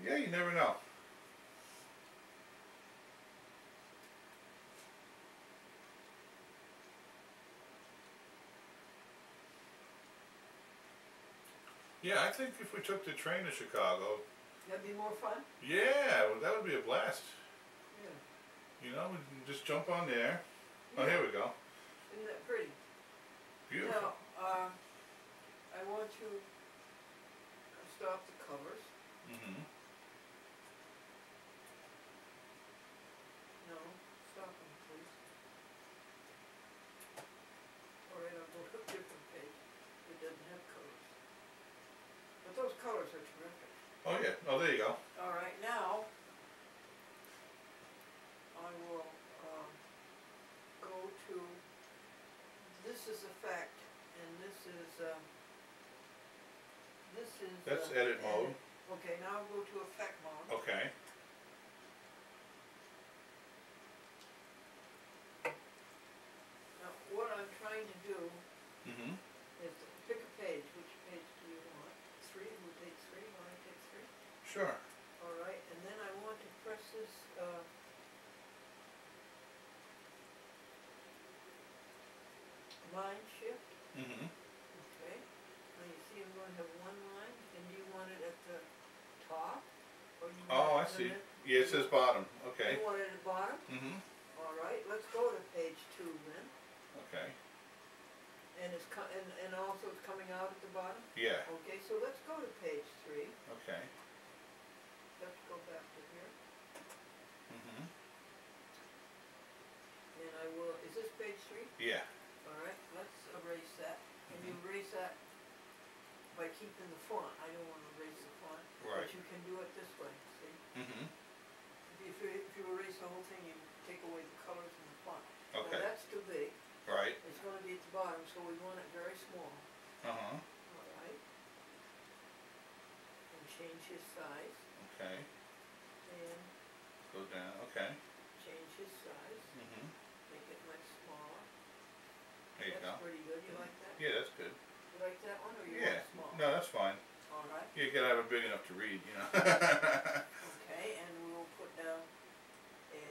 B: Yeah, you never know. Yeah, I think if we took the train to Chicago,
A: That'd be more fun?
B: yeah, well, that would be a blast.
A: Yeah.
B: You know, we can just jump on there. Oh, here we go.
A: Isn't that pretty?
B: Beautiful.
A: Now, I want to stop the colors.
B: Mm-hmm.
A: No, stop them, please. Alright, I'll go to a different page that doesn't have colors. But those colors are terrific.
B: Oh yeah. Oh, there you go.
A: Alright, now I will go to, this is effect, and this is
B: That's edit mode.
A: Okay, now I'll go to effect mode.
B: Okay.
A: Now, what I'm trying to do
B: Mm-hmm.
A: is to pick a page. Which page do you want? 3? We'll take 3. Want to take 3?
B: Sure.
A: Alright, and then I want to press this, line shift.
B: Mm-hmm.
A: Okay. Now you see I'm going to have one line, and do you want it at the top? Or you
B: Oh, I
A: want it
B: see.
A: in the-
B: Yeah, it says bottom. Okay.
A: You want it at the bottom?
B: Mm-hmm.
A: Alright, let's go to page 2 then.
B: Okay.
A: And it's and also it's coming out at the bottom?
B: Yeah.
A: Okay, so let's go to page 3.
B: Okay.
A: Let's go back to here.
B: Mm-hmm.
A: And I will, is this page 3?
B: Yeah.
A: Alright, let's erase that. And you
B: Mm-hmm.
A: erase that by keeping the font. I don't want to erase the font.
B: Right.
A: But you can do it this way, see?
B: Mm-hmm.
A: If you erase the whole thing, you take away the colors and the font.
B: Okay.
A: Now that's too big.
B: Right.
A: It's going to be at the bottom, so we want it very small.
B: Uh-huh.
A: Alright. And change his size.
B: Okay.
A: And
B: Go down. Okay.
A: change his size.
B: Mm-hmm.
A: Make it much smaller.
B: There you
A: That's
B: go.
A: pretty good. You like that?
B: Yeah, that's good.
A: You like that one, or you
B: Yeah.
A: want small?
B: No, that's fine.
A: Alright.
B: You gotta have it big enough to read, you know.
A: Okay, and we will put down A.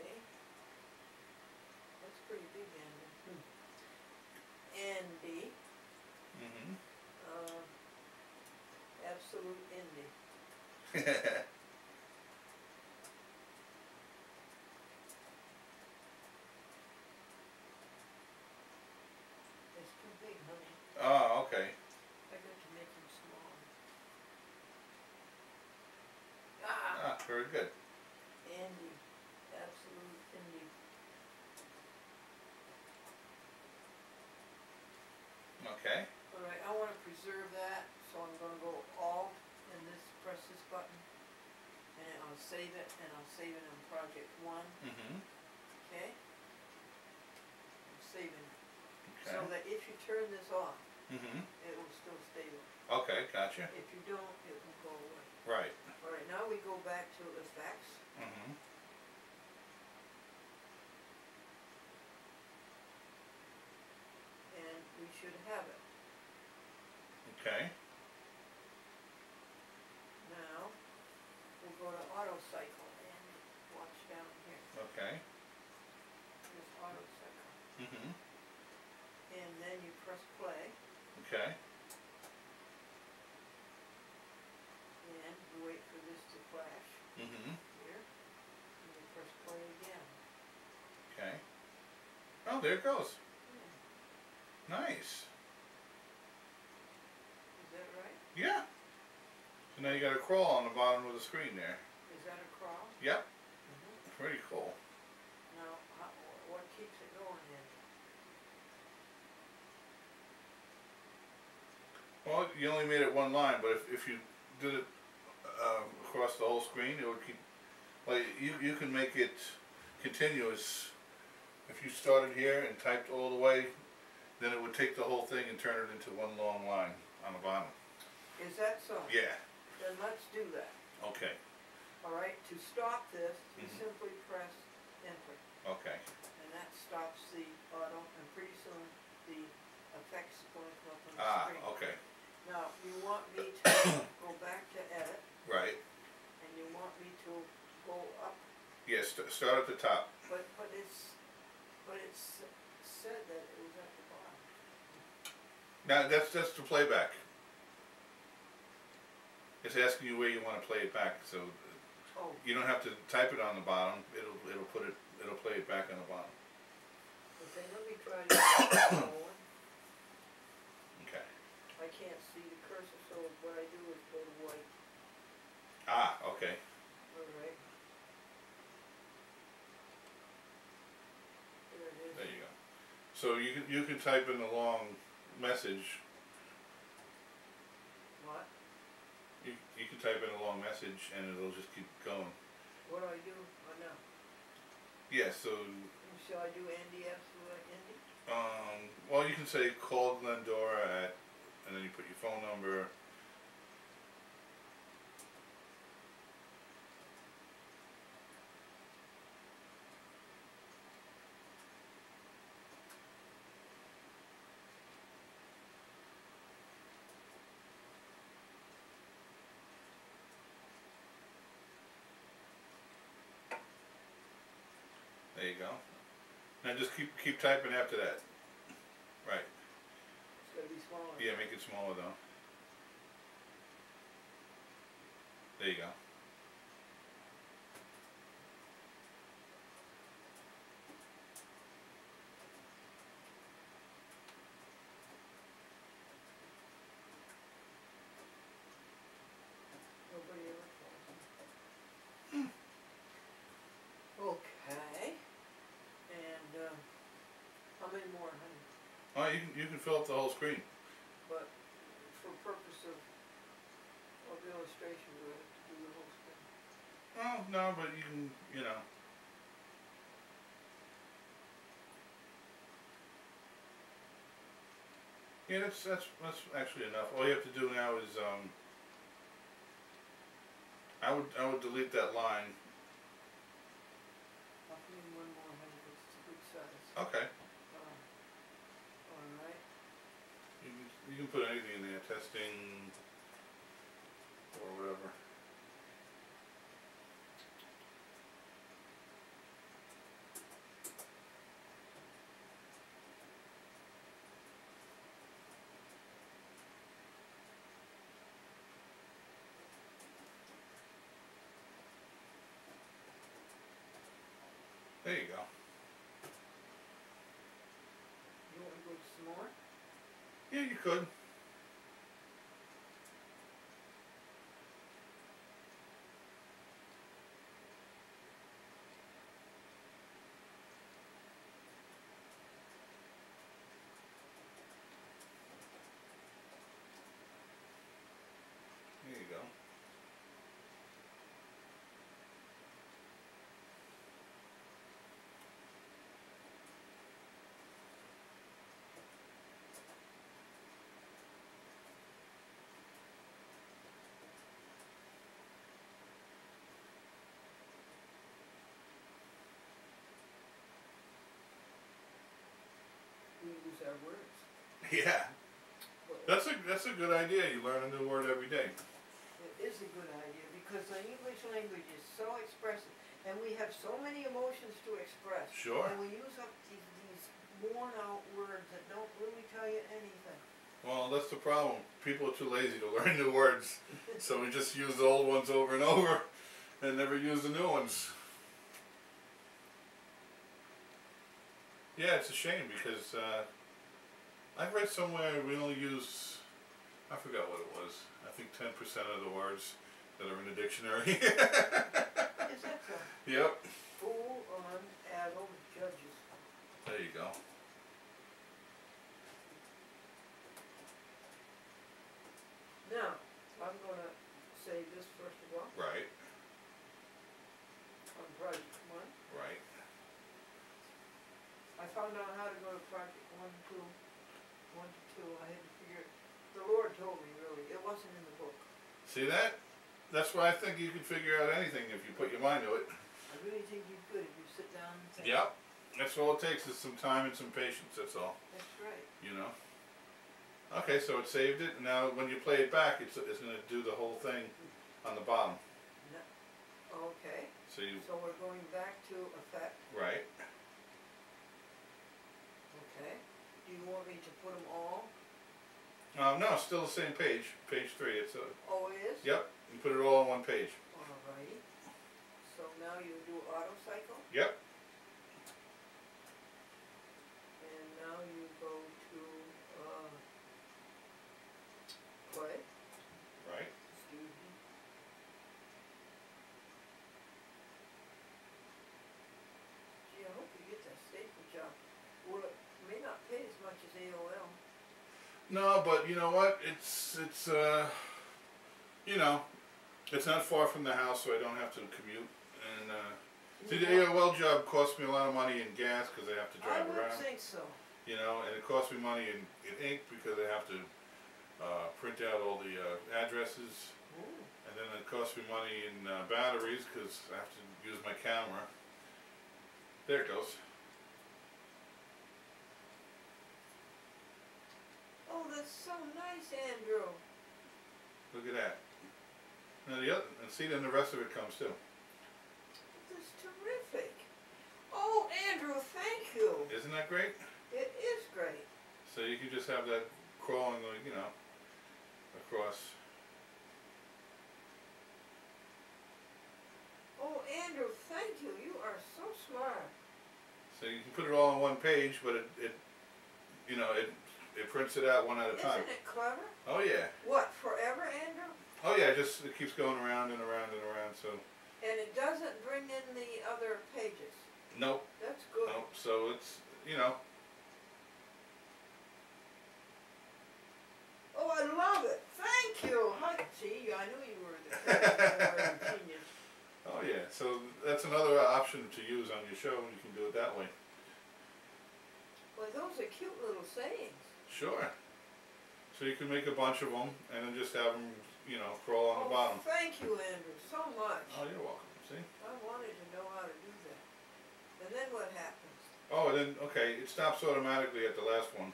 A: That's pretty big, Andy. And B.
B: Mm-hmm.
A: Absolute Indy. It's too big, honey.
B: Oh, okay.
A: I got to make him small. Ah!
B: Ah, very good.
A: Andy. Absolute Indy.
B: Okay.
A: Alright, I want to preserve that, so I'm going to go Alt and press this button. And I'll save it, and I'll save it in project 1.
B: Mm-hmm.
A: Okay? I'm saving it.
B: Okay.
A: So that if you turn this off,
B: Mm-hmm.
A: it will still stay there.
B: Okay, gotcha.
A: If you don't, it will go away.
B: Right.
A: Alright, now we go back to effects.
B: Mm-hmm.
A: And we should have it.
B: Okay.
A: Now, we'll go to auto cycle and watch down here.
B: Okay.
A: There's auto cycle.
B: Mm-hmm.
A: And then you press play,
B: Okay.
A: and you wait for this to flash
B: Mm-hmm.
A: here. And you press play again.
B: Okay. Oh, there it goes.
A: Yeah.
B: Nice.
A: Is that right?
B: Yeah. So now you got a crawl on the bottom of the screen there.
A: Is that a crawl?
B: Yep.
A: Mm-hmm.
B: Pretty cool.
A: Now, what keeps it going then?
B: Well, you only made it one line, but if you did it across the whole screen, it would keep, like, you can make it continuous. If you started here and typed all the way, then it would take the whole thing and turn it into one long line on the bottom.
A: Is that so?
B: Yeah.
A: Then let's do that.
B: Okay.
A: Alright, to stop this, you
B: Mhm.
A: simply press enter.
B: Okay.
A: And that stops the auto, and pretty soon the effects are going to come up on the
B: Ah,
A: screen.
B: okay.
A: Now, you want me to go back to edit,
B: Right.
A: and you want me to go up,
B: Yes, start at the top.
A: but it's said that it was at the bottom.
B: Now, that's the playback. It's asking you where you want to play it back, so
A: Oh,
B: you don't have to type it on the bottom. It'll play it back on the bottom.
A: Okay, let me try this one.
B: Okay.
A: I can't see the cursor, so what I do is go to white.
B: Ah, okay.
A: Alright. There it is.
B: There you go. So you can type in a long message.
A: What?
B: You can type in a long message and it'll just keep going.
A: What do I do? Oh, no.
B: Yeah, so
A: Shall I do NDF through Indy?
B: well, you can say call Glendora at, and then you put your phone number. There you go. Now just keep typing after that. Right.
A: It's gotta be smaller.
B: Yeah, make it smaller though. There you go.
A: Nobody ever calls me. Okay. And how many more, honey?
B: Oh, you can fill up the whole screen.
A: But for purpose of the illustration, do I have to do the whole screen?
B: Oh no, but you can, you know. Yeah, that's actually enough. All you have to do now is I would delete that line.
A: I'll put in one more, honey, it's a good size.
B: Okay.
A: Alright.
B: You can put anything in there, testing or whatever. There you go.
A: You want me to go some more?
B: Yeah, you could. There you go.
A: We use our words.
B: Yeah. That's a good idea. You learn a new word every day.
A: It is a good idea because the English language is so expressive and we have so many emotions to express.
B: Sure.
A: And we use up these worn out words that don't really tell you anything.
B: Well, that's the problem. People are too lazy to learn new words. So we just use the old ones over and over and never use the new ones. Yeah, it's a shame because I read somewhere we only use, I forgot what it was, I think 10% of the words that are in the dictionary.
A: Is that so?
B: Yep.
A: Fool on addled judges.
B: There you go.
A: Now, I'm going to say this first of all
B: Right,
A: on project 1.
B: right.
A: I found out how to go to project 1 to 2. I had to figure it. The Lord told me, really. It wasn't in the book.
B: See that? That's why I think you can figure out anything if you put your mind to it.
A: I really think you could if you sit down and think.
B: Yep. That's all it takes is some time and some patience, that's all.
A: That's right.
B: You know? Okay, so it saved it, and now when you play it back, it's going to do the whole thing on the bottom.
A: No. Okay.
B: So you,
A: So we're going back to effect.
B: right.
A: Okay. Do you want me to put them all?
B: No, it's still the same page, page 3. It's a,
A: Oh, it is?
B: yep, you put it all on one page.
A: Alrighty. So now you do auto cycle?
B: Yep. No, but you know what? It's you know, it's not far from the house, so I don't have to commute. And see, the AOL job costs me a lot of money in gas because I have to drive
A: I would
B: around.
A: think so.
B: You know, and it costs me money in ink because I have to print out all the addresses.
A: Ooh.
B: And then it costs me money in batteries because I have to use my camera. There it goes.
A: Oh, that's so nice, Andrew.
B: Look at that. Now the other, and see, then the rest of it comes too.
A: That's terrific. Oh, Andrew, thank you.
B: Isn't that great?
A: It is great.
B: So you can just have that crawling, you know, across.
A: Oh, Andrew, thank you. You are so smart.
B: So you can put it all on one page, but it you know, it prints it out one at a time.
A: Isn't it clever?
B: Oh yeah.
A: What, forever, Andrew?
B: Oh yeah, it keeps going around and around and around, so.
A: And it doesn't bring in the other pages.
B: Nope.
A: That's good.
B: Nope, so it's, you know.
A: Oh, I love it. Thank you. Hi, see, I knew you were the genius.
B: Oh yeah, so that's another option to use on your show, and you can do it that way.
A: Well, those are cute little sayings.
B: Sure. So you can make a bunch of them, and then just have them, you know, crawl on the bottom.
A: Thank you, Andrew, so much.
B: Oh, you're welcome. See?
A: I wanted to know how to do that. And then what happens?
B: Oh, and then, okay, it stops automatically at the last one.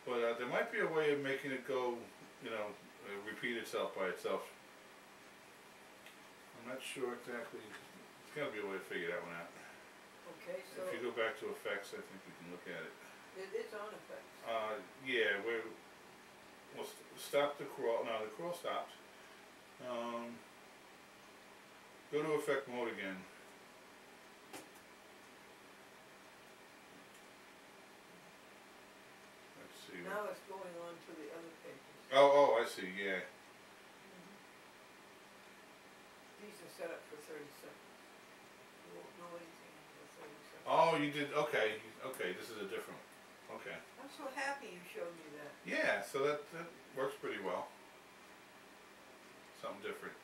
B: But there might be a way of making it go, you know, repeat itself by itself. I'm not sure exactly. There's got to be a way to figure that one out.
A: Okay, so
B: If you go back to effects, I think we can look at it.
A: it is on effects.
B: Yeah, we'll stop the crawl. No, the crawl stopped. Go to effect mode again. Let's see.
A: Now it's going on to the other pages.
B: Oh, I see. Yeah.
A: These are set up for 30 seconds. You won't know anything for 30 seconds.
B: Oh, you did. Okay. Okay. This is a different one. Okay.
A: I'm so happy you showed me that.
B: Yeah. So that works pretty well. Something different.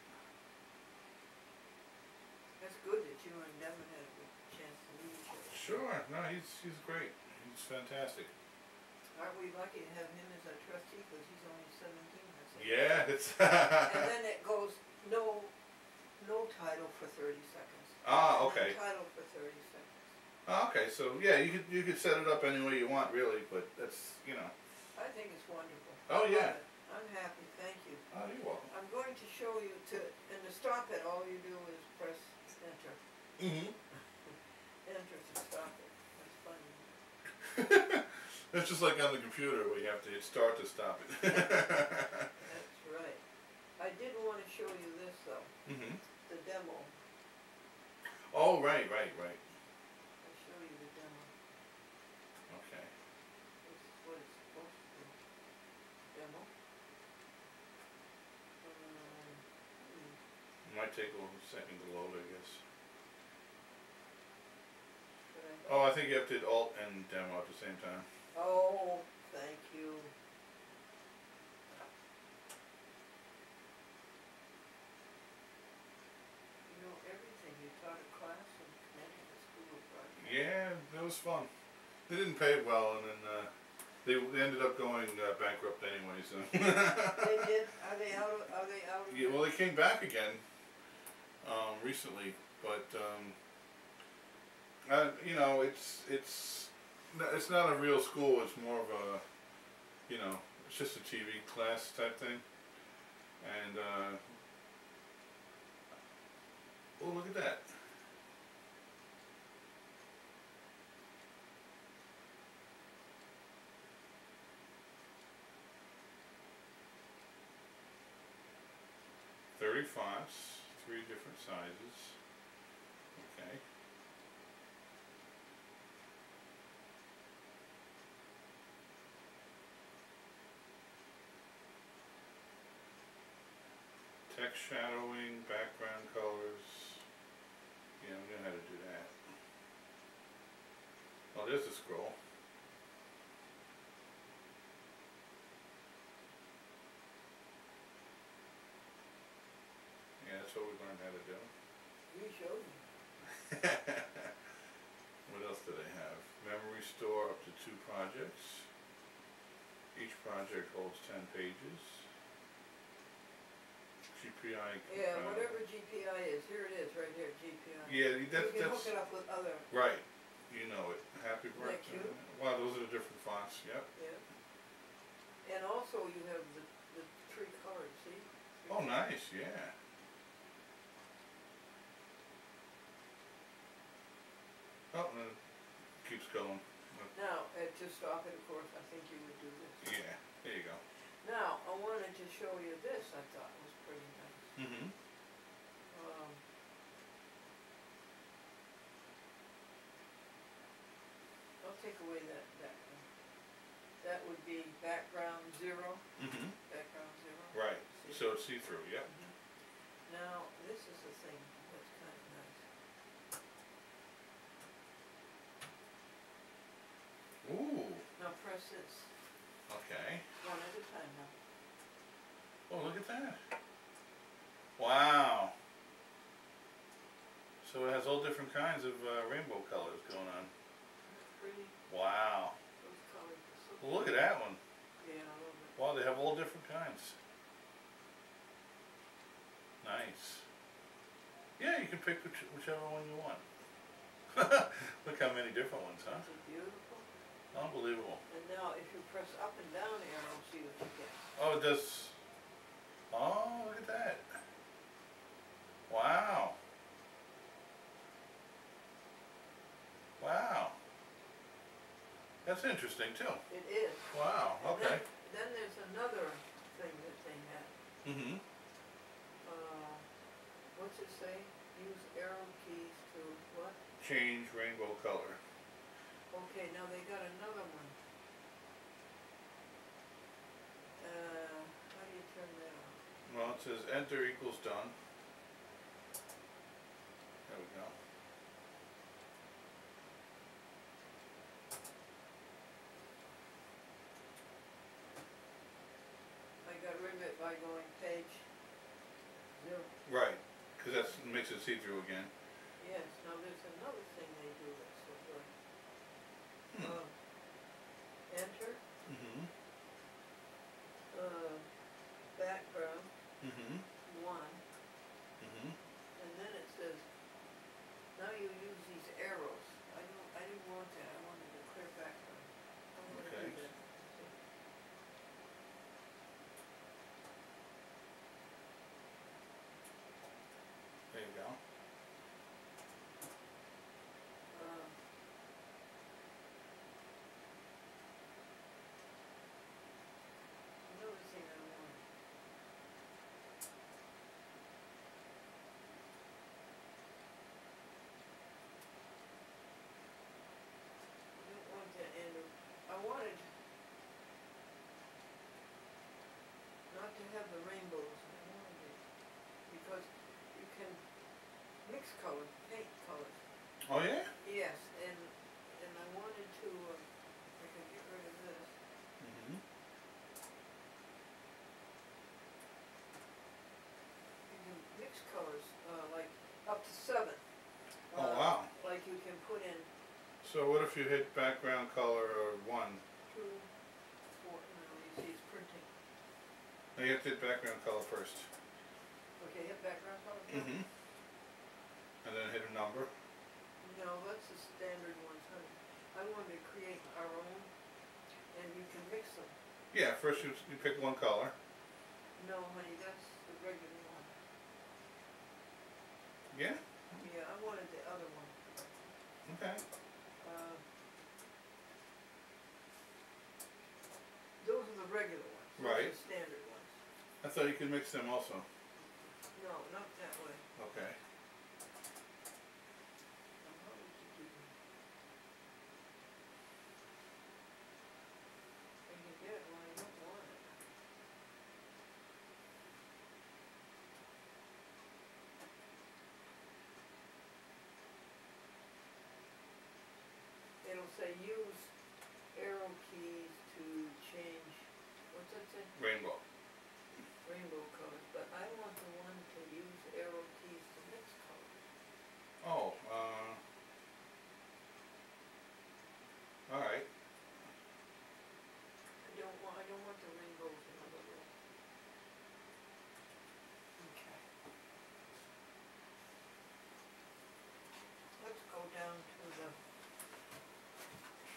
A: That's good that you and Devin had a chance to meet each other.
B: Sure. No, he's great. He's fantastic.
A: Aren't we lucky to have him as our trustee because he's only 17? That's it.
B: Yeah. It's.
A: And then it goes no title for 30 seconds.
B: Ah. Okay.
A: No title for 30 seconds.
B: Oh, okay. So yeah, you could set it up any way you want, really. But that's, you know.
A: I think it's wonderful.
B: Oh, yeah.
A: I'm happy. Thank you.
B: Oh, you're welcome.
A: I'm going to show you and to stop it, all you do is press enter.
B: Mm-hmm.
A: Enter to stop it. That's funny.
B: It's just like on the computer where you have to hit start to stop it.
A: That's right. I did want to show you this though.
B: Mm-hmm.
A: The demo.
B: Oh, right.
A: I'll show you the demo.
B: Okay.
A: This is what it's supposed to do. Demo.
B: It might take a little second to load, I guess.
A: But
B: Oh, I think you have to hit Alt and demo at the same time.
A: Oh, thank you. You know everything. You taught a class in Connecticut School of Broadcasting.
B: Yeah, that was fun. They didn't pay well, and then they ended up going bankrupt anyway. So.
A: They did. Are they out?
B: Yeah, well, they came back again recently, but you know, it's not a real school. It's more of a, you know, it's just a TV class type thing, and oh, look at that. Fonts, 3 different sizes. Okay. Text shadowing, background colors. Yeah, we know how to do that. Oh, there's the scroll.
A: You showed me.
B: What else do they have? Memory store up to 2 projects. Each project holds 10 pages. GPI.
A: Yeah, whatever GPI is, here it is, right here, GPI.
B: Yeah,
A: You can
B: that's
A: hook it up with other.
B: right. You know it. Happy
A: Isn't that
B: birthday.
A: cute?
B: Wow, those are the different fonts. Yep.
A: Yeah. And also you have the 3 colors, see?
B: Oh, nice. Yeah. Oh, and it keeps going.
A: Now, to stop it, of course, I think you would do this.
B: Yeah. There you go.
A: Now, I wanted to show you this. I thought was pretty nice.
B: Mm-hmm.
A: I'll take away that one. That would be background 0.
B: Mm-hmm.
A: Background 0.
B: Right.
A: See?
B: So it's see-through. Yep.
A: Now, this is the thing that's kind of nice.
B: Ooh.
A: Now press this.
B: Okay.
A: One at a time now.
B: Oh, look at that. Wow. So it has all different kinds of rainbow colors going on.
A: That's pretty.
B: Wow.
A: Those colors are so
B: Well, look at that one.
A: Yeah, I love it.
B: Wow, they have all different kinds. Nice. Yeah, you can pick whichever one you want. Look how many different ones, huh?
A: Isn't it beautiful?
B: Unbelievable.
A: And now if you press up and down arrow, see what you get.
B: Oh, it does. Oh, look at that. Wow. Wow. That's interesting too.
A: It is.
B: Wow,
A: And
B: okay.
A: Then there's another thing that they have.
B: Mm-hmm.
A: What's it say? Use arrow keys to what?
B: Change rainbow color.
A: Okay, now they got another one. How do you turn that on?
B: Well, it says enter equals done. There we go.
A: I got rid of it by going page 0.
B: Right, because that makes it see-through again.
A: Yes, now there's another thing they do that's so good. Enter,
B: Mm-hmm.
A: background,
B: Mm-hmm.
A: 1,
B: Mm-hmm.
A: and then it says, now you use these arrows. I didn't want that, I wanted a clear background. I'm gonna
B: Okay.
A: do that. See?
B: There you go.
A: Another thing I want. I don't want that Andrew. I wanted not to have the rainbows. I wanted it because you can mix colors, paint colors.
B: Oh yeah?
A: Yes, and I wanted to, if I could get rid of this.
B: Mm-hmm.
A: You can mix colors, like up to 7.
B: Oh wow.
A: Like you can put in
B: So what if you hit background color 1?
A: 2, 4, no, you see it's printing.
B: No, you have to hit background color first.
A: Okay, hit background color.
B: Mm-hmm. And then hit a number.
A: No, that's the standard ones, honey. I wanted to create our own, and you can mix them.
B: Yeah, first you pick one color.
A: No, honey, that's the regular one.
B: Yeah?
A: Yeah, I wanted the other one.
B: Okay.
A: Those are the regular ones. Those
B: Right.
A: are the standard ones.
B: I thought you could mix them also.
A: No, not that way.
B: Okay.
A: Now, how would you do that? I can get it when I don't want it. It'll say use arrow keys to change, what's that say?
B: Rainbow.
A: Rainbow colors, but I want the one to use arrow keys to mix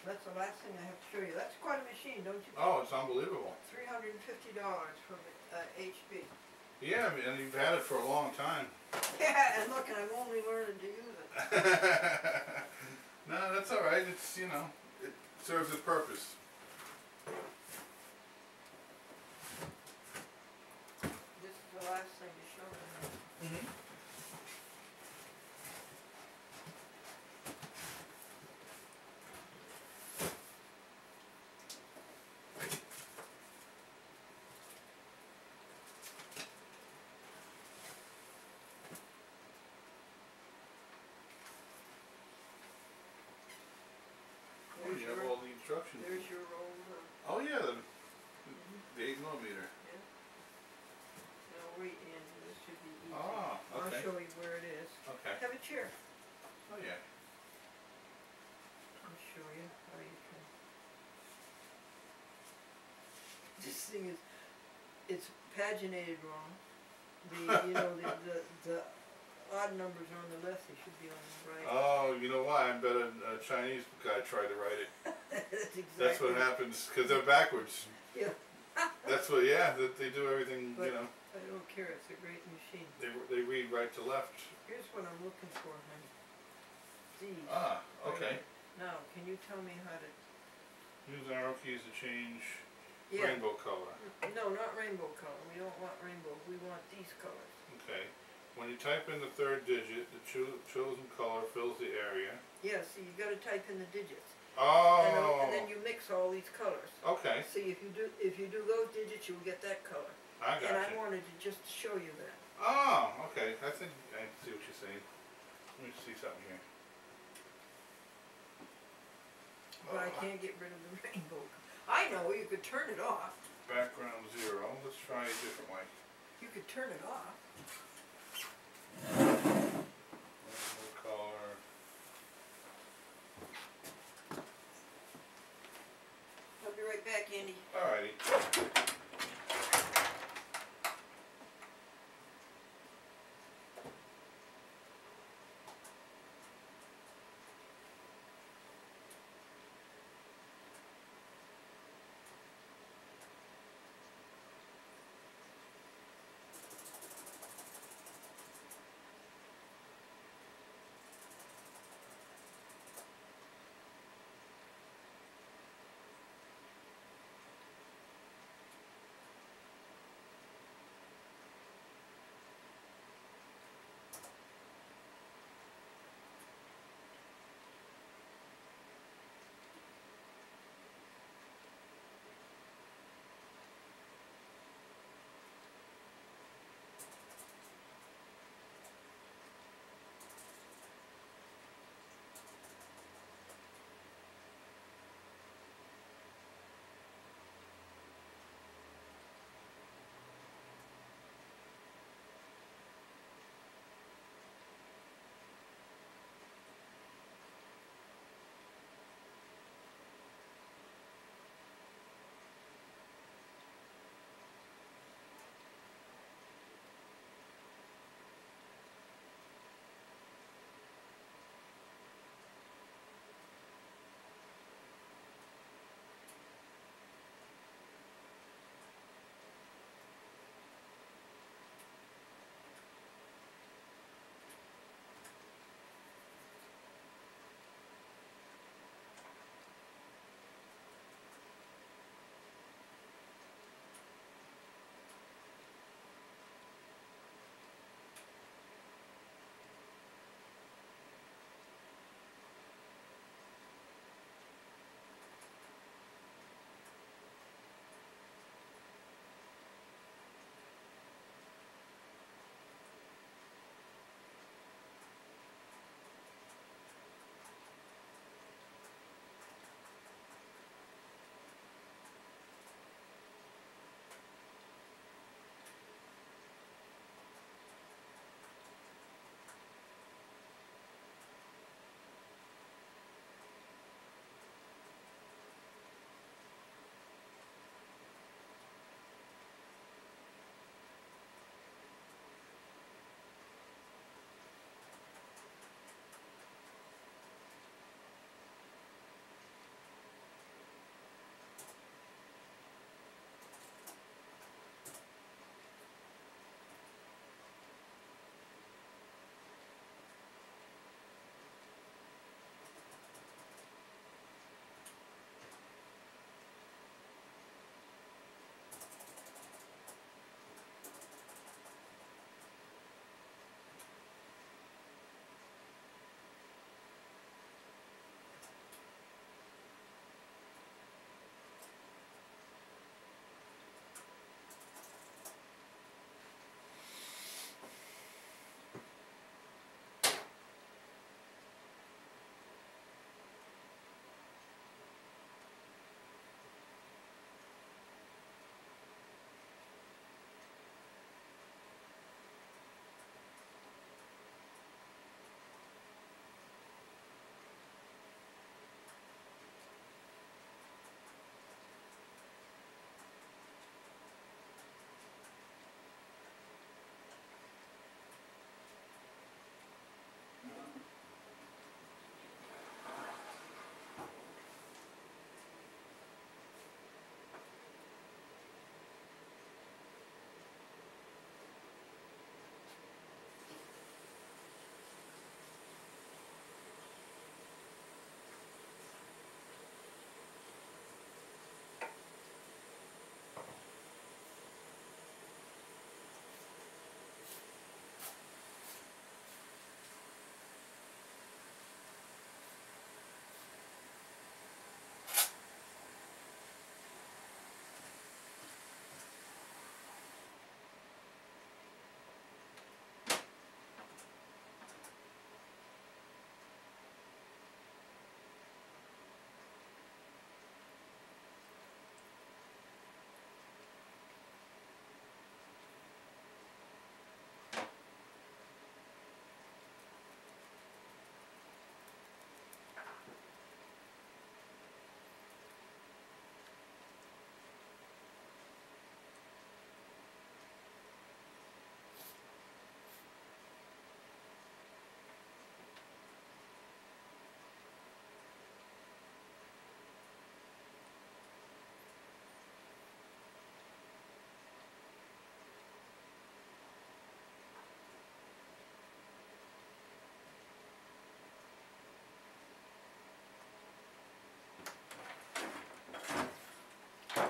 A: That's the last thing I have to show you. That's quite a machine, don't you think?
B: Oh, it's unbelievable.
A: $350 from HB.
B: Yeah, I mean, and you've had it for a long time.
A: Yeah, and look, I'm only learning to use it.
B: No, that's all right. It's, you know, it serves its purpose.
A: This is the last thing to show you.
B: Mm-hmm. Oh, you have all the instructions.
A: There's your old,
B: Oh yeah, the 8mm.
A: yeah. Now wait, Andrew, this should be easy.
B: Ah,
A: I'll
B: okay.
A: show you where it is.
B: Okay.
A: Have a chair.
B: Oh yeah.
A: I'll show you how you can. This thing is, it's paginated wrong. The, you know, the odd numbers are on the left, they should be on the right.
B: Oh, you know why? I bet a Chinese guy tried to write it.
A: That's exactly.
B: That's what happens, because they're backwards.
A: Yeah.
B: That's what, yeah, that they do everything,
A: But
B: you know.
A: I don't care, it's a great machine.
B: They read right to left.
A: Here's what I'm looking for, honey. These.
B: Ah, okay.
A: Now, can you tell me how to...
B: Use arrow keys to change
A: Yeah.
B: rainbow color.
A: No, not rainbow color. We don't want rainbow. We want these colors.
B: Okay. When you type in the third digit, the chosen color fills the area.
A: Yeah, see, you gotta type in the digits.
B: Oh.
A: And then you mix all these colors.
B: Okay.
A: See, if you do those digits, you'll get that color.
B: I got
A: And I
B: you.
A: wanted to just show you that.
B: Oh, okay. I think I see what you're saying. Let me see something here.
A: But I can't get rid of the rainbow. I know, you could turn it off.
B: Background 0. Let's try a different way.
A: You could turn it off.
B: Rainbow color.
A: I'll be right back, Andy.
B: Alrighty.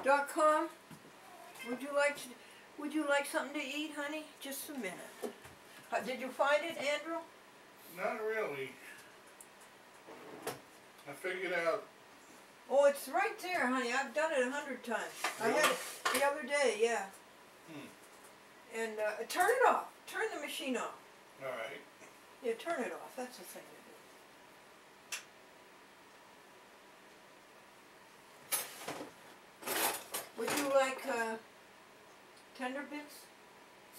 A: .com. Would you like something to eat, honey? Just a minute. Did you find it, Andrew?
B: Not really. I figured out.
A: Oh, it's right there, honey. I've done it 100 times. I had it the other day, yeah. And turn it off. Turn the machine off.
B: All right.
A: Yeah, turn it off. That's the thing to do. Would you like tender bits,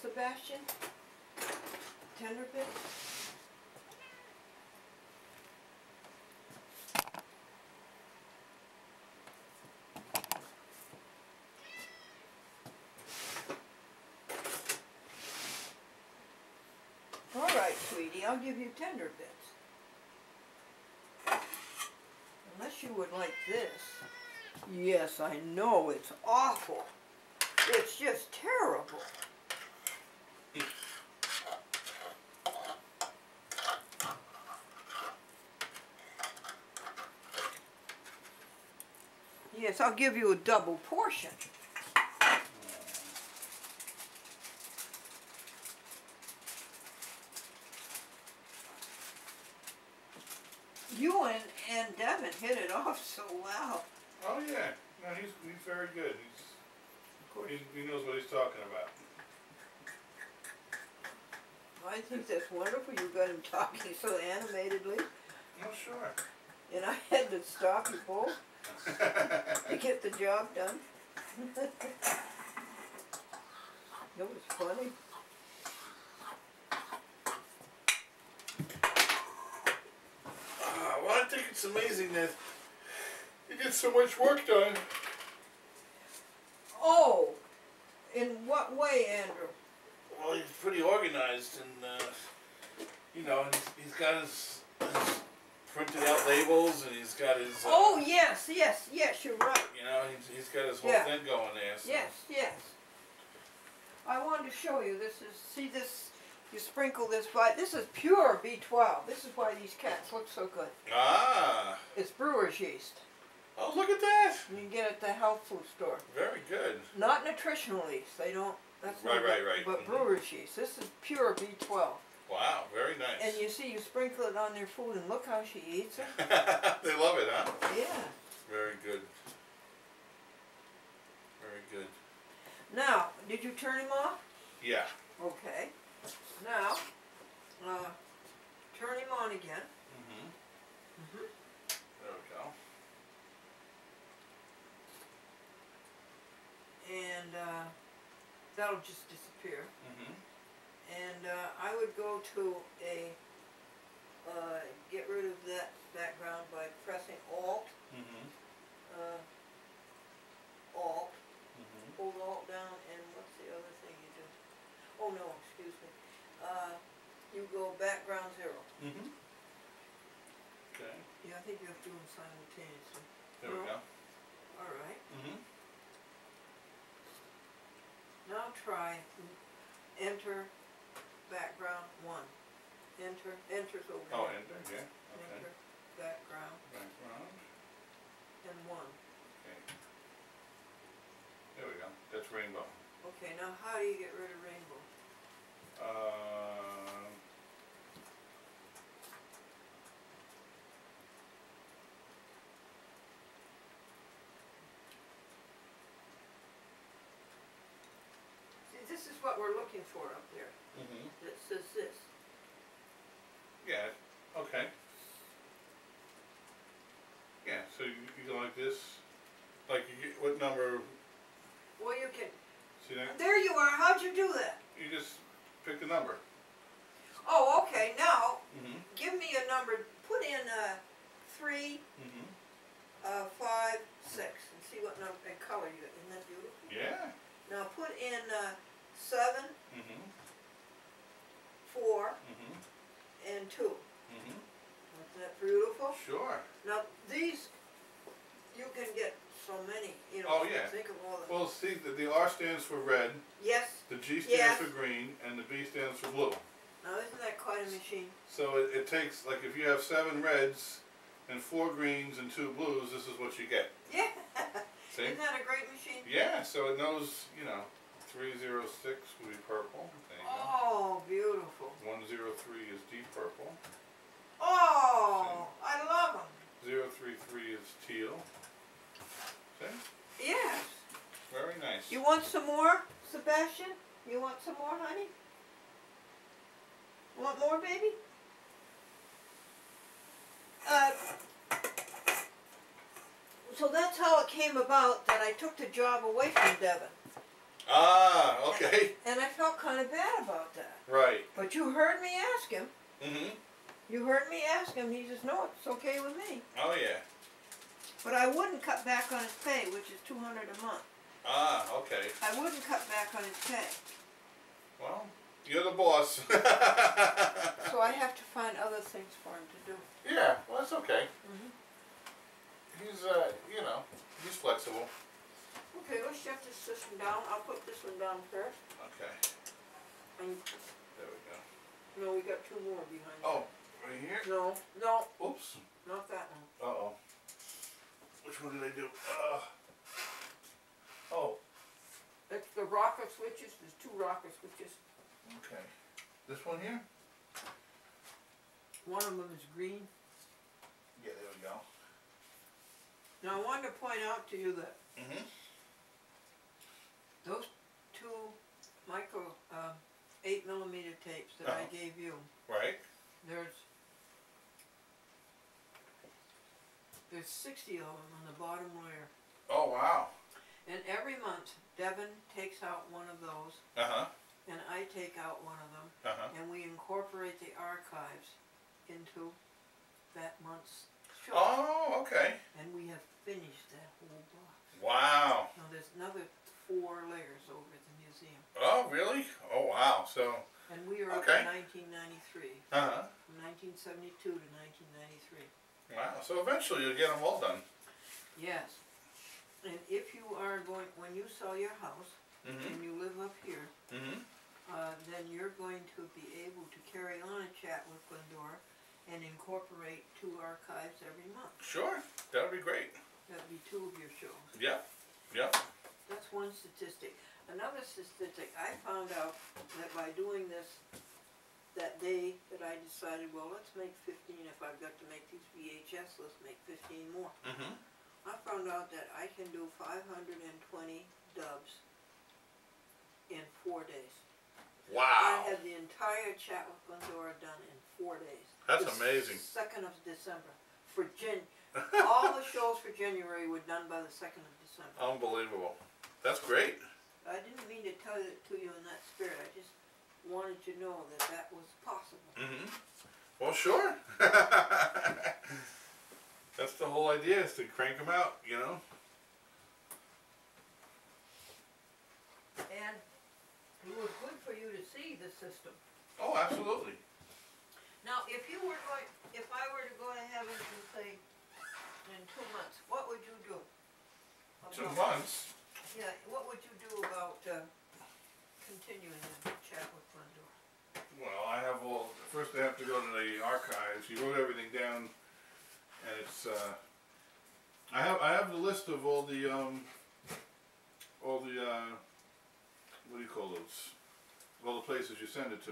A: Sebastian? Tender bits? All right, sweetie, I'll give you tender bits. Unless you would like this. Yes, I know, it's awful. It's just terrible. Yes, I'll give you a double portion. You and Devin hit it off so well.
B: Oh yeah, no, he's very good. He knows what he's talking about.
A: I think that's wonderful. You got him talking so animatedly,
B: Oh sure.
A: and I had to stop you both to get the job done. It was funny.
B: Well, I think it's amazing that you get so much work done.
A: Oh, in what way, Andrew?
B: Well, he's pretty organized, and you know, he's got his printed out labels, and he's got his.
A: Oh yes, you're right.
B: You know, he's got his whole
A: Yeah.
B: thing going there. So.
A: Yes. I wanted to show you. This is, see this. You sprinkle this by. This is pure B12. This is why these cats look so good.
B: Ah.
A: It's brewer's yeast.
B: Oh, look at that.
A: You can get it at the health food store.
B: Very good.
A: Not nutritional yeast. They don't. That's
B: Right.
A: But brewer's yeast. This is pure B12.
B: Wow, very nice.
A: And you see, you sprinkle it on their food, and look how she eats it.
B: They love it, huh?
A: Yeah.
B: Very good. Very good.
A: Now, did you turn him off?
B: Yeah.
A: Okay. Now, turn him on again.
B: There we go.
A: And that'll just disappear. And I would go to a get rid of that background by pressing Alt. Alt. Hold Alt down, and what's the other thing you do? Oh no, excuse me. You go background 0.
B: Okay.
A: Yeah, I think you have to do them simultaneously.
B: There we go.
A: All right. Now try enter background 1. Enter's over
B: Oh,
A: here.
B: enter, yeah. Okay.
A: Enter background
B: Background.
A: and 1.
B: Okay. There we go. That's rainbow.
A: Okay, now how do you get rid of rainbow? See, this is what we're looking for up there. It says this.
B: Yeah. Okay. Yeah. So you go like this. Like you get what number?
A: Well, you can.
B: See that?
A: There you are. How'd you do that?
B: You just pick a number.
A: Oh, okay. Now, give me a number. Put in 3, 5, 6, and see what number and color you get. Isn't that beautiful?
B: Yeah.
A: Now put in 7, 4, and 2. Isn't that beautiful?
B: Sure.
A: Now these, you can get so many. You know.
B: Oh, yeah.
A: Think of all the.
B: Well, see, the R stands for red,
A: Yes.
B: the G stands
A: Yes.
B: for green, and the B stands for blue.
A: Now isn't that quite a machine?
B: So it takes, like if you have 7 reds and 4 greens and 2 blues, this is what you get.
A: Yeah.
B: See?
A: Isn't that a great machine?
B: Yeah, so it knows, you know, 306 will be purple. There you go.
A: Oh, beautiful.
B: 103 is deep purple.
A: Oh, I love them.
B: 033 is teal. See?
A: Yes.
B: Very nice.
A: You want some more, Sebastian? You want some more, honey? Want more, baby? So that's how it came about that I took the job away from Devin.
B: Ah, okay.
A: And I felt kind of bad about that.
B: Right.
A: But you heard me ask him.
B: Mm-hmm.
A: You heard me ask him. He says, no, it's okay with me.
B: Oh, yeah.
A: But I wouldn't cut back on his pay, which is $200 a month.
B: Ah, okay.
A: I wouldn't cut back on his pay.
B: Well, you're the boss.
A: So I have to find other things for him to do.
B: Yeah, well, that's okay.
A: Mm-hmm.
B: He's, you know, he's flexible.
A: Okay, let's shut this system down. I'll put this one down first.
B: Okay.
A: And,
B: There we go.
A: no, we got two more behind.
B: Oh, right here?
A: No, no,
B: Oops.
A: not that one.
B: Uh-oh. Which one did I do? Oh,
A: It's the rocker switches. There's two rocker switches.
B: okay. This one here?
A: One of them is green.
B: Yeah, there we go.
A: Now I wanted to point out to you that
B: Mm-hmm.
A: those two micro 8mm tapes that I gave you,
B: Right.
A: there's 60 of them on the bottom layer.
B: Oh, wow.
A: And every month, Devin takes out one of those,
B: Uh-huh.
A: and I take out one of them,
B: Uh-huh.
A: and we incorporate the archives into that month's show.
B: Oh, okay.
A: And we have finished that whole box.
B: Wow.
A: Now there's another 4 layers over at the museum.
B: Oh, really? Oh, wow. So,
A: And we are up
B: Okay.
A: to 1993,
B: uh-huh.
A: from 1972 to 1993.
B: Wow. So eventually you'll get them all done.
A: Yes. And if you are going, when you sell your house,
B: Mm-hmm.
A: and you live up here,
B: Mm-hmm.
A: then you're going to be able to carry on a chat with Glendora and incorporate 2 archives every month.
B: Sure. That would be great.
A: That'd be 2 of your shows.
B: Yep. Yep.
A: That's one statistic. Another statistic, I found out that by doing this that day that I decided, well, let's make 15. If I've got to make these VHS, let's make 15 more.
B: Mm-hmm.
A: I found out that I can do 520 dubs in 4 days.
B: Wow.
A: I had the entire chat with Glendora done in 4 days.
B: That's
A: The
B: amazing.
A: 2nd of December. All the shows for January were done by the 2nd of December.
B: Unbelievable. That's great.
A: I didn't mean to tell it to you in that spirit. I just wanted you to know that that was possible.
B: Mm-hmm. Well, sure. That's the whole idea, is to crank them out, you know?
A: And it was good for you to see the system.
B: Oh, absolutely.
A: Now, if I were to go to heaven and say, in 2 months, what would you do?
B: 2 months?
A: Yeah, what would you do about continuing the chat with Glendora?
B: Well, first I have to go to the archives. You wrote everything down, and it's, I have the list of all the, what do you call those? All the places you send it to.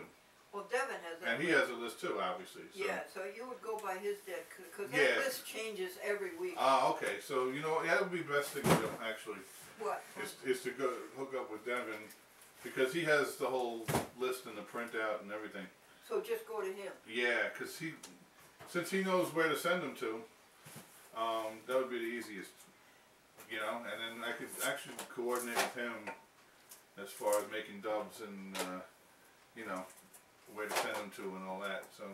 A: Well, Devin has that.
B: And he has a list too, obviously. So.
A: Yeah, so you would go by his deck, because
B: Yeah.
A: that list changes every week.
B: Ah, okay. So, you know, that would be best thing to do, actually.
A: What?
B: Is to go hook up with Devin, because he has the whole list and the printout and everything.
A: So just go to him.
B: Yeah, because since he knows where to send them to, that would be the easiest, you know. And then I could actually coordinate with him as far as making dubs and you know, where to send them to and all that. So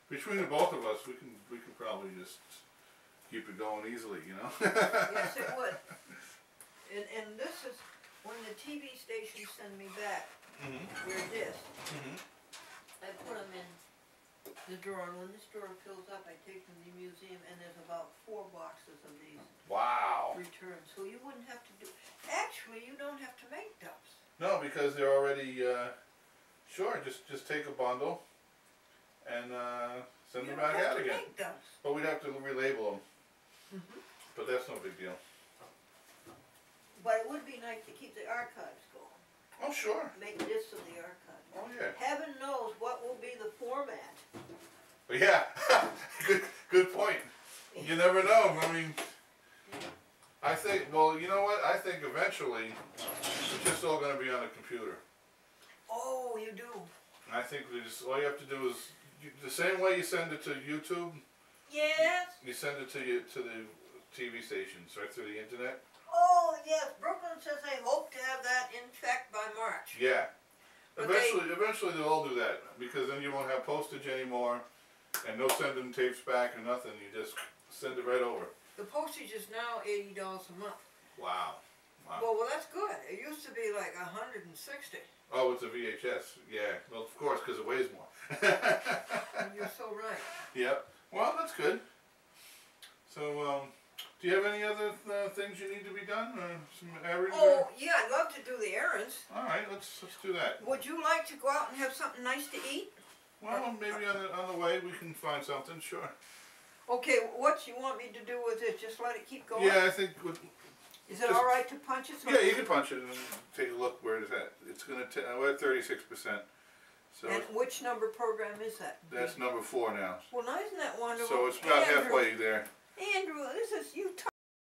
B: between the both of us, we can probably just keep it going easily, you know.
A: Yes, it would. And this is when the TV stations send me back their discs. I put them in the drawer, and when this drawer fills up, I take them to the museum, and there's about 4 boxes of these
B: Wow.
A: returns. So you wouldn't have to do. Actually, you don't have to make dubs.
B: No, because they're already. Sure, just take a bundle and send them back out again.
A: Make dubs.
B: But we'd have to relabel them. But that's no big deal.
A: But it would be nice to keep the archives going.
B: Oh, sure.
A: Make discs of the archives.
B: Oh, yeah.
A: Heaven knows what will be the format.
B: Yeah, good point. You never know. I mean, I think, well, you know what? I think eventually it's just all going to be on a computer.
A: Oh, you do?
B: I think all you have to do is, the same way you send it to YouTube,
A: Yes.
B: you send it to the TV stations, right through the internet.
A: Oh, yes. Brooklyn says they hope to have that in effect by March.
B: Yeah.
A: But
B: Eventually they'll all do that, because then you won't have postage anymore, and no sending tapes back or nothing. You just send it right over.
A: The postage is now $80 a month.
B: Wow. Wow.
A: Well, that's good. It used to be like 160.
B: Oh, it's a VHS. Yeah. Well, of course, because it weighs more.
A: You're so right.
B: Yep. Well, that's good. So, do you have any other things you need to be done, or some errands?
A: Oh, yeah, I'd love to do the errands.
B: All right, let's do that.
A: Would you like to go out and have something nice to eat?
B: Well, maybe on the way we can find something. Sure.
A: Okay, what you want me to do with this? Just let it keep going?
B: Yeah, I think.
A: Is it all right to punch it?
B: Yeah, you can punch it and take a look where it's at. It's gonna. We're at 36%. So.
A: And which number program is that?
B: That's number 4 now.
A: Well, now isn't that wonderful?
B: So it's about
A: Andrew,
B: halfway there.
A: Andrew, this is you.